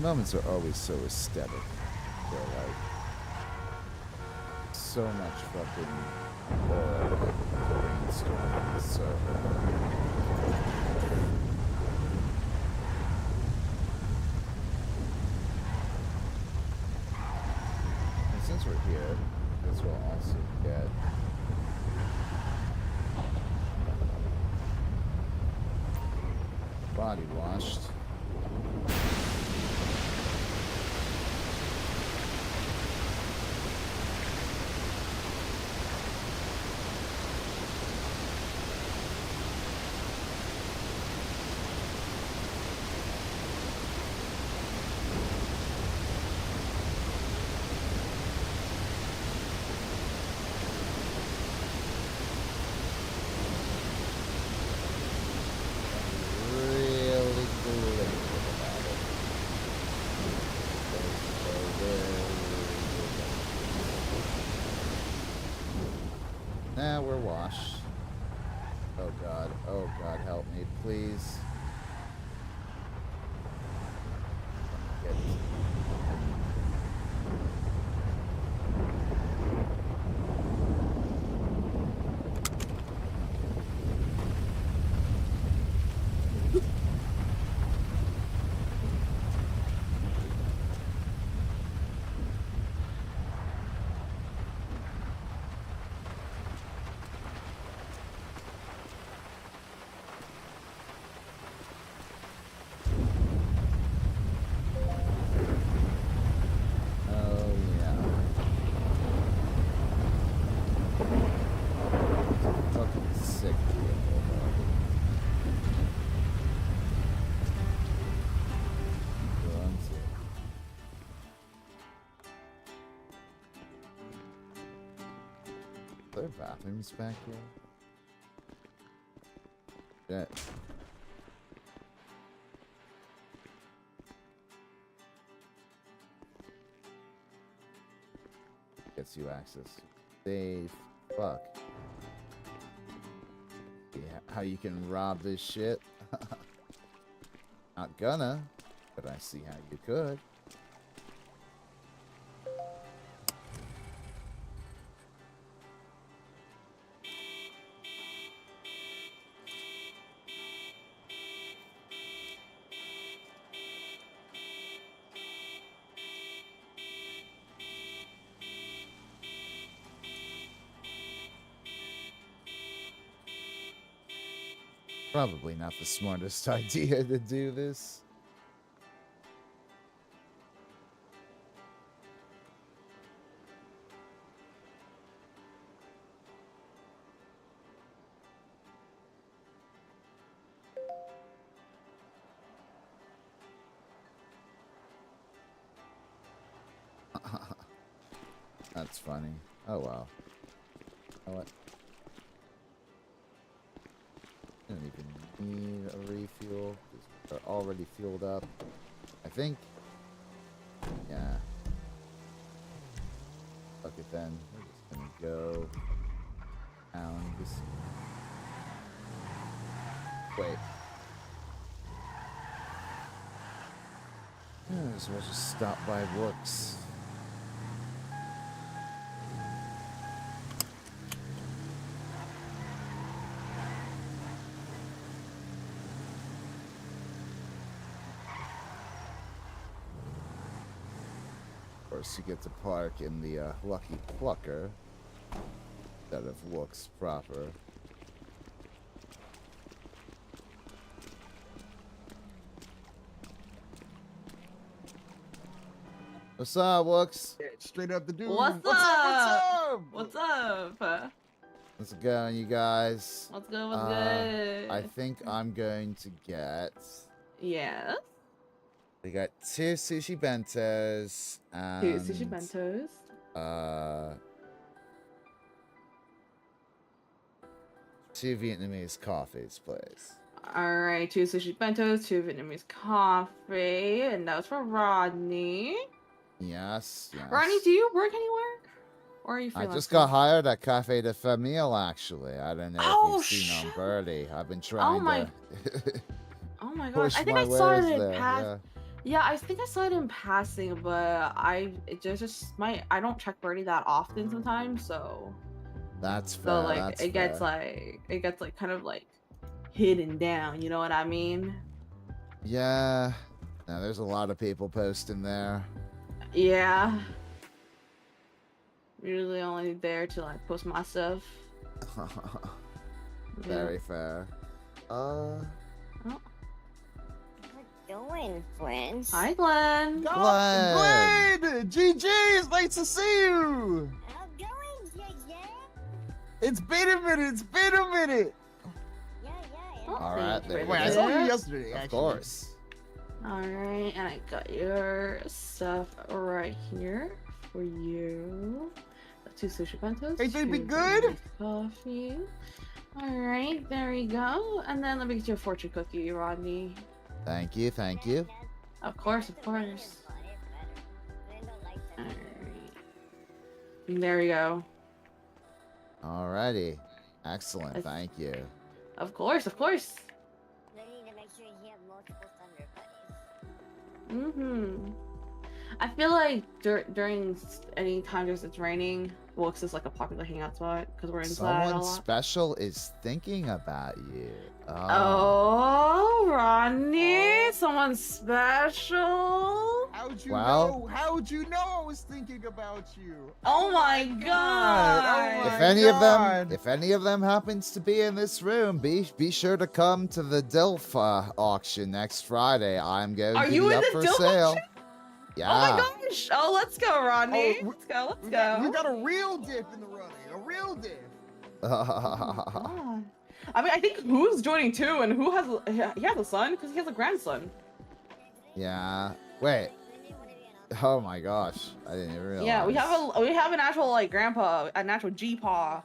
Moments are always so aesthetic. They're like so much fucking aura and brainstorm in the circle. And since we're here, I guess we'll also get body washed. Now we're washed. Oh God, help me, please. Get Are there bathrooms back here? Shit. Gets you access. Safe. Fuck. Yeah, how you can rob this shit? Not gonna, but I see how you could. Probably not the smartest idea to do this. That's funny. Oh well. You know what? I don't even need a refuel because they're already fueled up. I think. Yeah. Fuck it then. We're just gonna go down this. Wait. So we'll just stop by Roxx. Of course, you get to park in the Lucky Plucker instead of Roxx proper. What's up, Roxx? Straight up the dude. What's What's up? up? What's up? How's it going, you guys? What's good? What's good? I think I'm going to get. Yes. We got 2 sushi bentos and 2 sushi bentos. 2 Vietnamese coffees, please. All right, 2 sushi bentos, 2 Vietnamese coffee, and that was for Rodney. Yes, yes. Rodney, do you work anywhere? Or are you I freelancing? just got hired at Cafe de Famile, actually. I don't know Oh, if you've seen on Birdie. I've been trying to Oh my gosh. push I think my I saw wares it in there. pass. Yeah, I think I saw it in passing, but I don't check Birdie that often sometimes, so That's fair. so like that's it gets fair. like kind of like hidden down, you know what I mean? Yeah. Now, there's a lot of people posting there. Yeah. Usually only there to like post my stuff. Very fair. How's it going, friends? Hi, Glenn. Glenn! GG's, nice to see you! How's it going, JJ? It's been a minute, it's been a minute! All right, there Wait, you I go. saw you yesterday, Of actually. course. Alright, and I got your stuff right here for you. Got 2 sushi bentos. Everything be 2 good? Vietnamese coffee. Alright, there we go. And then let me get you a fortune cookie, Rodney. Thank you, thank you. Of course, of course. Alright. There we go. Alrighty. Excellent, Yes. thank you. Of course, of course. They need to make sure you have multiple thunder buddies. Mm-hmm. I feel like during any time it's raining, Roxx is like a popular hangout spot because we're inside a Someone lot. special is thinking about you. Oh, Rodney, someone special. How'd you Well- know? How'd you know I was thinking about you? Oh my god! If any of them happens to be in this room, be sure to come to the DILF auction next Friday. I'm going Are to you be in up the for DILF sale. auction? Yeah. Oh my gosh! Oh, let's go, Rodney. Oh, let's go. Let's We go. got a real diff in the running, a real diff. God. I mean, I think who's joining too, and who has he has a son because he has a grandson. Yeah. Wait. Oh my gosh, I didn't even realize. Yeah, we have an actual like grandpa, an actual G-paw,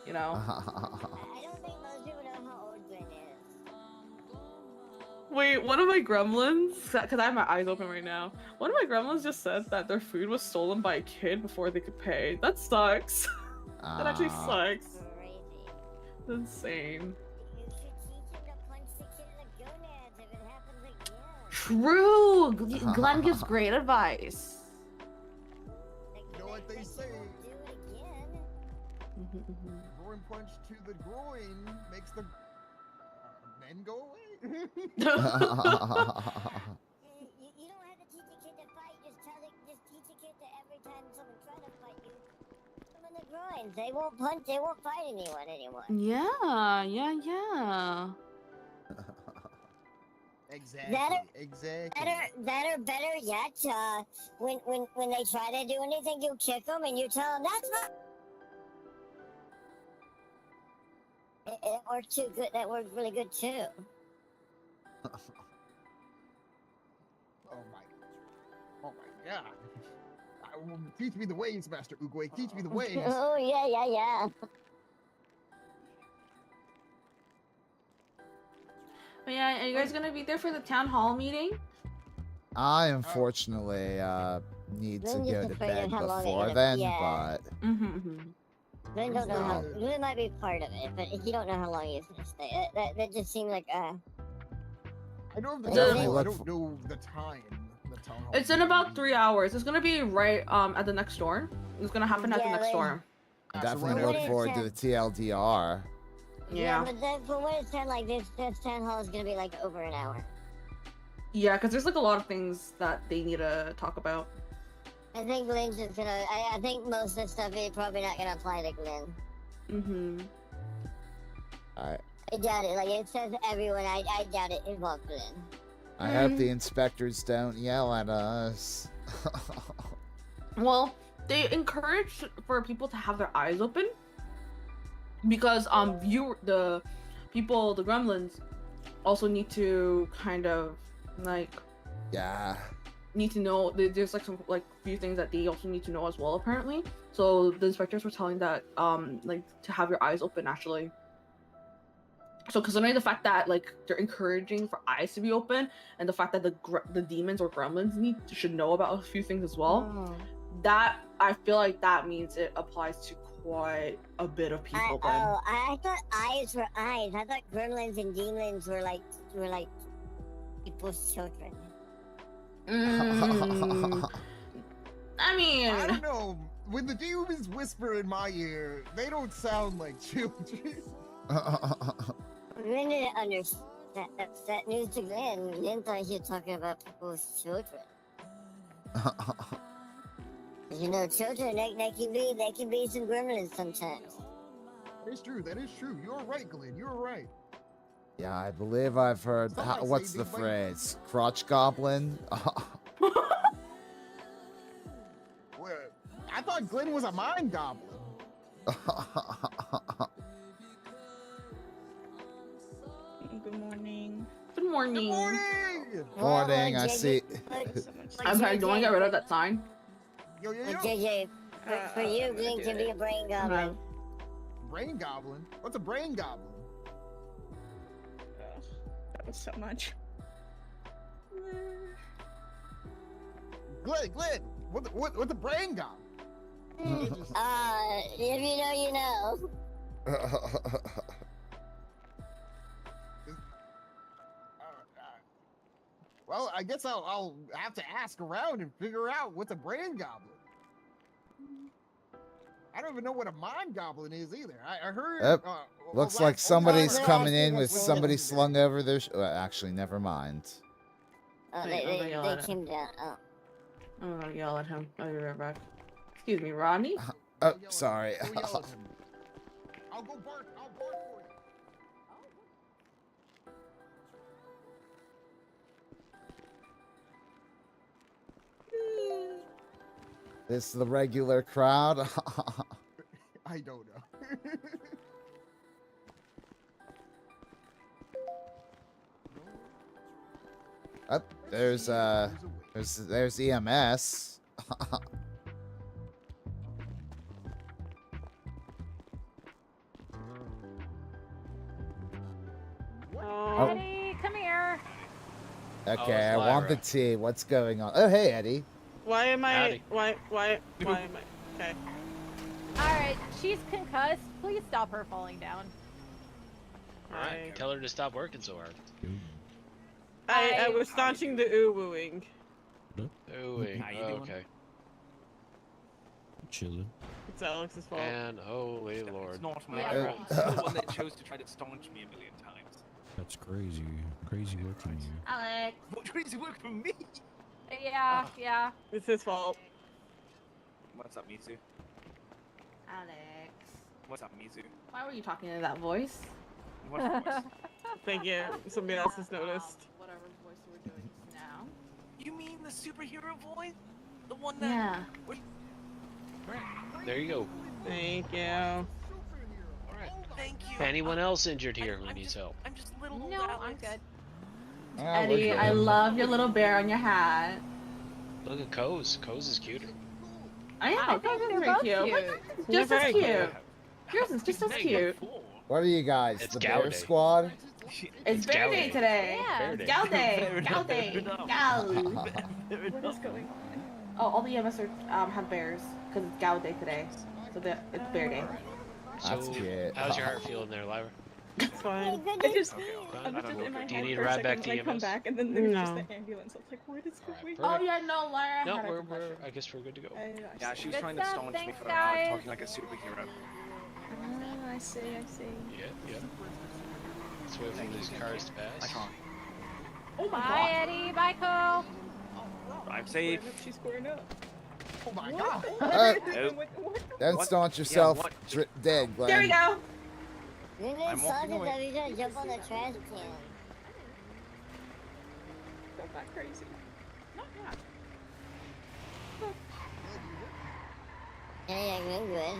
you know. I don't think most people know how old Glenn is. Wait, one of my gremlins, because I have my eyes open right now. One of my gremlins just said that their food was stolen by a kid before they could pay. That sucks. That actually sucks. Crazy. That's insane. You should teach him to punch the kid in the gonads if it happens again. True. Glenn gives great advice. You know what they say? Do it again. Groin punch to the groin makes the men go away. You don't have to teach a kid to fight. Just teach a kid to every time someone tries to fight you, put them in the groin. They won't punch. They won't fight anyone anymore. Yeah. Exactly. That or, Exactly. that or better yet, when they try to do anything, you kick them and you tell them that's not. It worked too good. That worked really good too. Oh my god. Teach me the ways, Master Oogway. Teach me the ways. Oh yeah. But yeah, are you guys gonna be there for the town hall meeting? I unfortunately need to I'm go just to afraid bed of how long they're before gonna- then, yeah. but Glenn don't know how. Glenn might be part of it, but he don't know how long he's gonna stay. That just seemed like I know the Definitely town hall. I look don't know the time. The town hall. it's in about 3 hours. It's gonna be right at the next door. It's gonna happen at the Yeah, next they- door. I definitely What look is forward to that? the TLDR. Yeah. but then for what it sounds like, this town hall is gonna be like over an hour. Yeah, because there's like a lot of things that they need to talk about. I think Glenn's just gonna. I think most of the stuff is probably not gonna apply to Glenn. Alright. I doubt it. Like it says everyone. I doubt it involved Glenn. I hope the inspectors don't yell at us. Well, they encourage for people to have their eyes open because the gremlins also need to kind of like need to know there's like some like few things that they also need to know as well apparently. So the inspectors were telling that like to have your eyes open actually. So considering the fact that like they're encouraging for eyes to be open and the fact that the demons or gremlins should know about a few things as well, that I feel like that means it applies to quite a bit of people. I thought eyes were eyes. I thought gremlins and demons were like people's children. I mean, I don't know. When the demons whisper in my ear, they don't sound like children. Glenn didn't understand. That's that news to Glenn. Glenn thought he was talking about people's children. You know, children, they can be some gremlins sometimes. That is true. That is true. You're right, Glenn. You're right. Yeah, I believe I've heard. What's the phrase? Crotch goblin? Well, I thought Glenn was a mind goblin. Good morning. Good morning. Morning, I see. I'm sorry, do you want to get rid of that sign? Yo. JJ, for you, Glenn can be a brain goblin. Brain goblin? What's a brain goblin? That was so much. Glenn, what's a brain goblin? If you know, you know. Well, I guess I'll have to ask around and figure out what's a brain goblin. I don't even know what a mind goblin is either. I heard. Yep. Looks like somebody's coming in with somebody slung over their. Actually, never mind. They came down. I'm gonna yell at him. I'll be right back. Excuse me, Rodney? Oh, sorry. I'll go bark. I'll bark for you. This the regular crowd? I don't know. Oh, there's EMS. Oh. Eddie, come here. Okay, I want the tea. What's going on? Oh, hey, Eddie. Why am I? Howdy. Why am I? Okay. Alright, she's concussed. Please stop her falling down. Alright, tell her to stop working so hard. I was staunching the ooh-wooing. Ooh-wing. How you Oh, doing? okay. Chilling. It's Alex's fault. And holy lord. It's not my fault. You're the one that chose to try to staunch me a million times. That's crazy. Crazy work from you. Alex. What crazy work from me? Yeah. It's his fault. What's up, Mizu? Alex. What's up, Mizu? Why were you talking in that voice? What's your voice? Thank you. Somebody else has noticed. Whatever You mean the superhero voice? The one that. Yeah. There you go. Thank you. Alright. Thank you. Anyone else injured here who needs help? I'm just little old No, I'm Alex. good. Ah, we're Eddie, I good. love your little bear on your hat. Look at Coze. Coze is cuter. I know, I think they're both cute. They're Just as very cute. cute. Yours is just as cute. What are you guys? It's the Gow Bear Day. Squad? It's Bear Day today. Bear It's Day. Gal Day. Gal Day. Gal. What is going on? Oh, all the EMS are have bears because it's Gal Day today. So it's Bear Day. That's So, cute. how's your heart feeling there, Lyra? It's fine. I just, I I'm don't just know. in my Do you head need for a a ride second, back and to I come EMS? back, and then there's just No. the ambulance. I was like, what is going Perfect. Oh yeah, no, Lyra. No, had a we're concussion. I guess we're good to go. Yeah, she was Good trying stuff, to staunch me thanks, for guys. talking like a superhero. Oh, I see, I see. Yeah. Let's wait for these cars to pass. Oh my Bye, god. Eddie. Bye, Cole. I'm safe. She's scoring up. Oh my god. Don't What? staunch Yeah, yourself what? dead, Glenn. There we go. You need I'm walking something away. that we gonna jump on the trash can. Go back crazy. No, yeah. Yeah, you're good.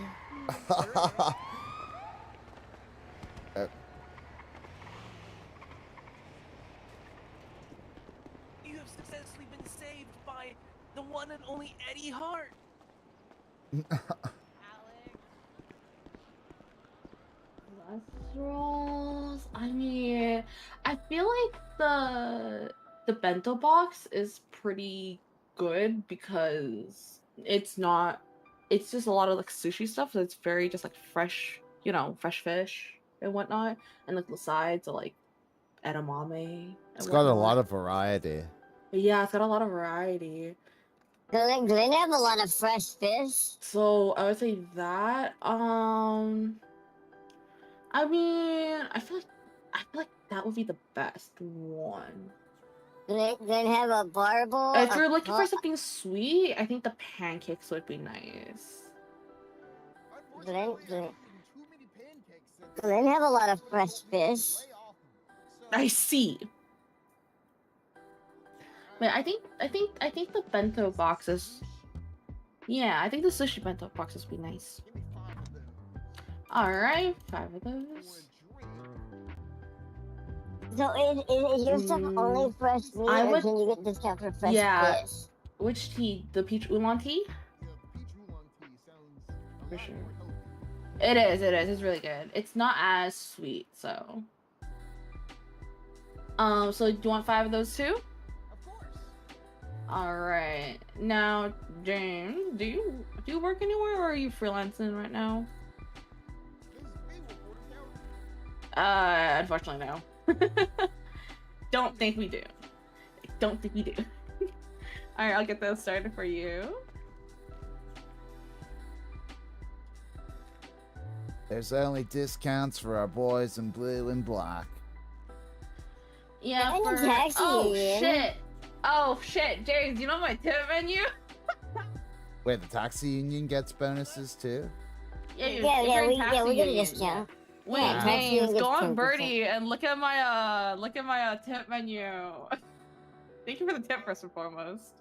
You have successfully been saved by the one and only Eddie Hart. Rolls. I mean, I feel like the bento box is pretty good because it's not. It's just a lot of like sushi stuff. So it's very just like fresh, fresh fish and whatnot, and like the sides are like edamame. It's got a lot of variety. Yeah, it's got a lot of variety. Do they have a lot of fresh fish? So I would say that. I mean, I feel like that would be the best one. Do they have a barbell? If you're looking for something sweet, I think the pancakes would be nice. Do they have a lot of fresh fish? I see. But I think the bento boxes. Yeah, I think the sushi bento boxes would be nice. All right, 5 of those. So is your stuff only fresh meat, or can you get discount for fresh fish? Which tea? The peach oolong tea? For sure. It is. It's really good. It's not as sweet, so. So do you want 5 of those too? Of course. All right. Now, James, do you work anywhere, or are you freelancing right now? Unfortunately, no. Don't think we do. Don't think we do. All right, I'll get those started for you. There's only discounts for our boys in blue and black. Yeah, I'm for... a taxi. Oh shit, James, you know my tip menu? Wait, the taxi union gets bonuses too? Yeah, we get a union. discount. Wait, Yeah, taxi James, union go gets on 10%. Birdie and look at my tip menu. Thank you for the tip first and foremost.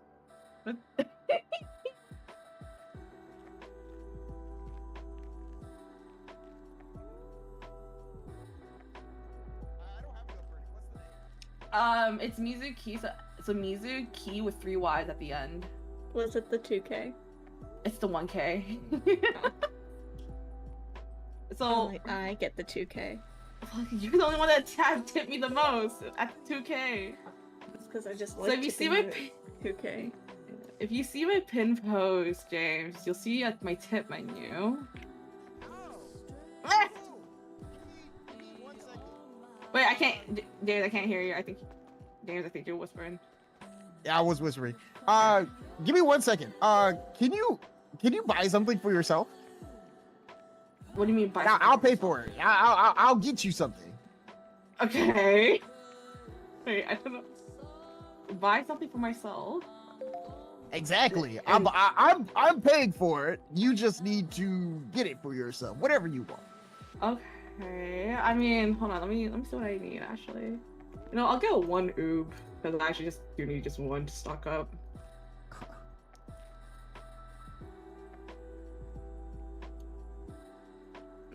It's Mizuki. So it's a Mizuki with 3 Y's at the end. Was it the 2K? It's the 1K. So Only I get the 2K. You're the only one that tipped me the most at 2K. It's because I just So like if you see tipping my you 2K. If you see my pin post, James, you'll see at my tip menu. Ah! Wait, I can't, James. I can't hear you. James, I think you're whispering. Yeah, I was whispering. Give me 1 second. Can you buy something for yourself? What do you mean buy? I'll pay for it. I'll get you something. Okay. Wait, I don't know. Buy something for myself. Exactly. I'm paying for it. You just need to get it for yourself. Whatever you want. Okay. I mean, hold on. Let me see what I need actually. I'll get 1 oob. Because I actually just do need just one to stock up.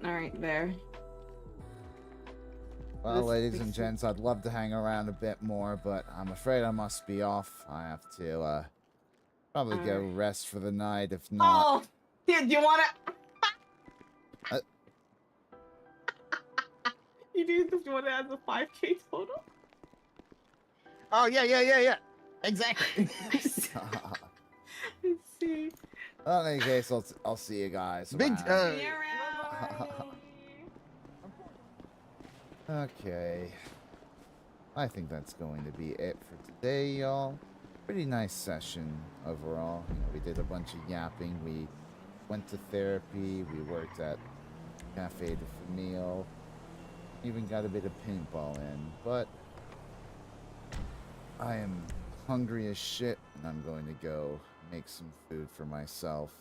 Alright, there. Well, This ladies makes and it- gents, I'd love to hang around a bit more, but I'm afraid I must be off. I have to, probably go Alright. rest for the night, if not. Oh! Yeah, do you want to... you want to add the 5K total? Oh yeah. Exactly. Let's see. Well, in any case, I'll see you guys Big. around. Okay. I think that's going to be it for today, y'all. Pretty nice session overall. You know, we did a bunch of yapping. We went to therapy. We worked at Cafe de Famile. Even got a bit of paintball in. But I am hungry as shit, and I'm going to go make some food for myself.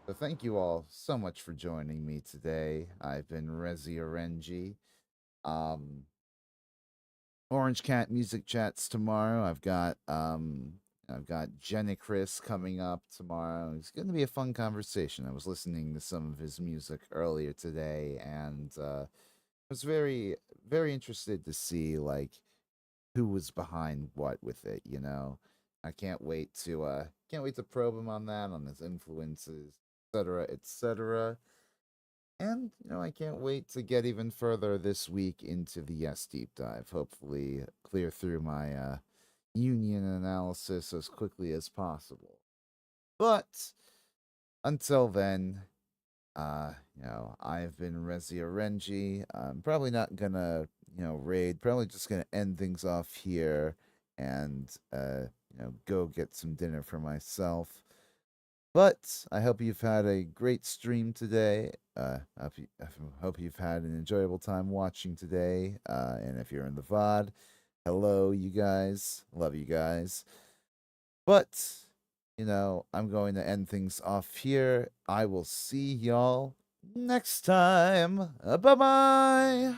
So thank you all so much for joining me today. I've been Rezi Orenji. Orange Cat Music Chats tomorrow. I've got Jenny Chris coming up tomorrow. It's going to be a fun conversation. I was listening to some of his music earlier today, and I was very, very interested to see like who was behind what with it. You know, I can't wait to probe him on that, on his influences, etc., etc. And, you know, I can't wait to get even further this week into the Yes Deep Dive. Hopefully clear through my union analysis as quickly as possible. But until then, you know, I've been Rezi Orenji. I'm probably not gonna, you know, raid. Probably just gonna end things off here and, you know, go get some dinner for myself. But I hope you've had a great stream today. I hope you've had an enjoyable time watching today. And if you're in the VOD, hello, you guys. Love you guys. But, you know, I'm going to end things off here. I will see y'all next time. Bye bye.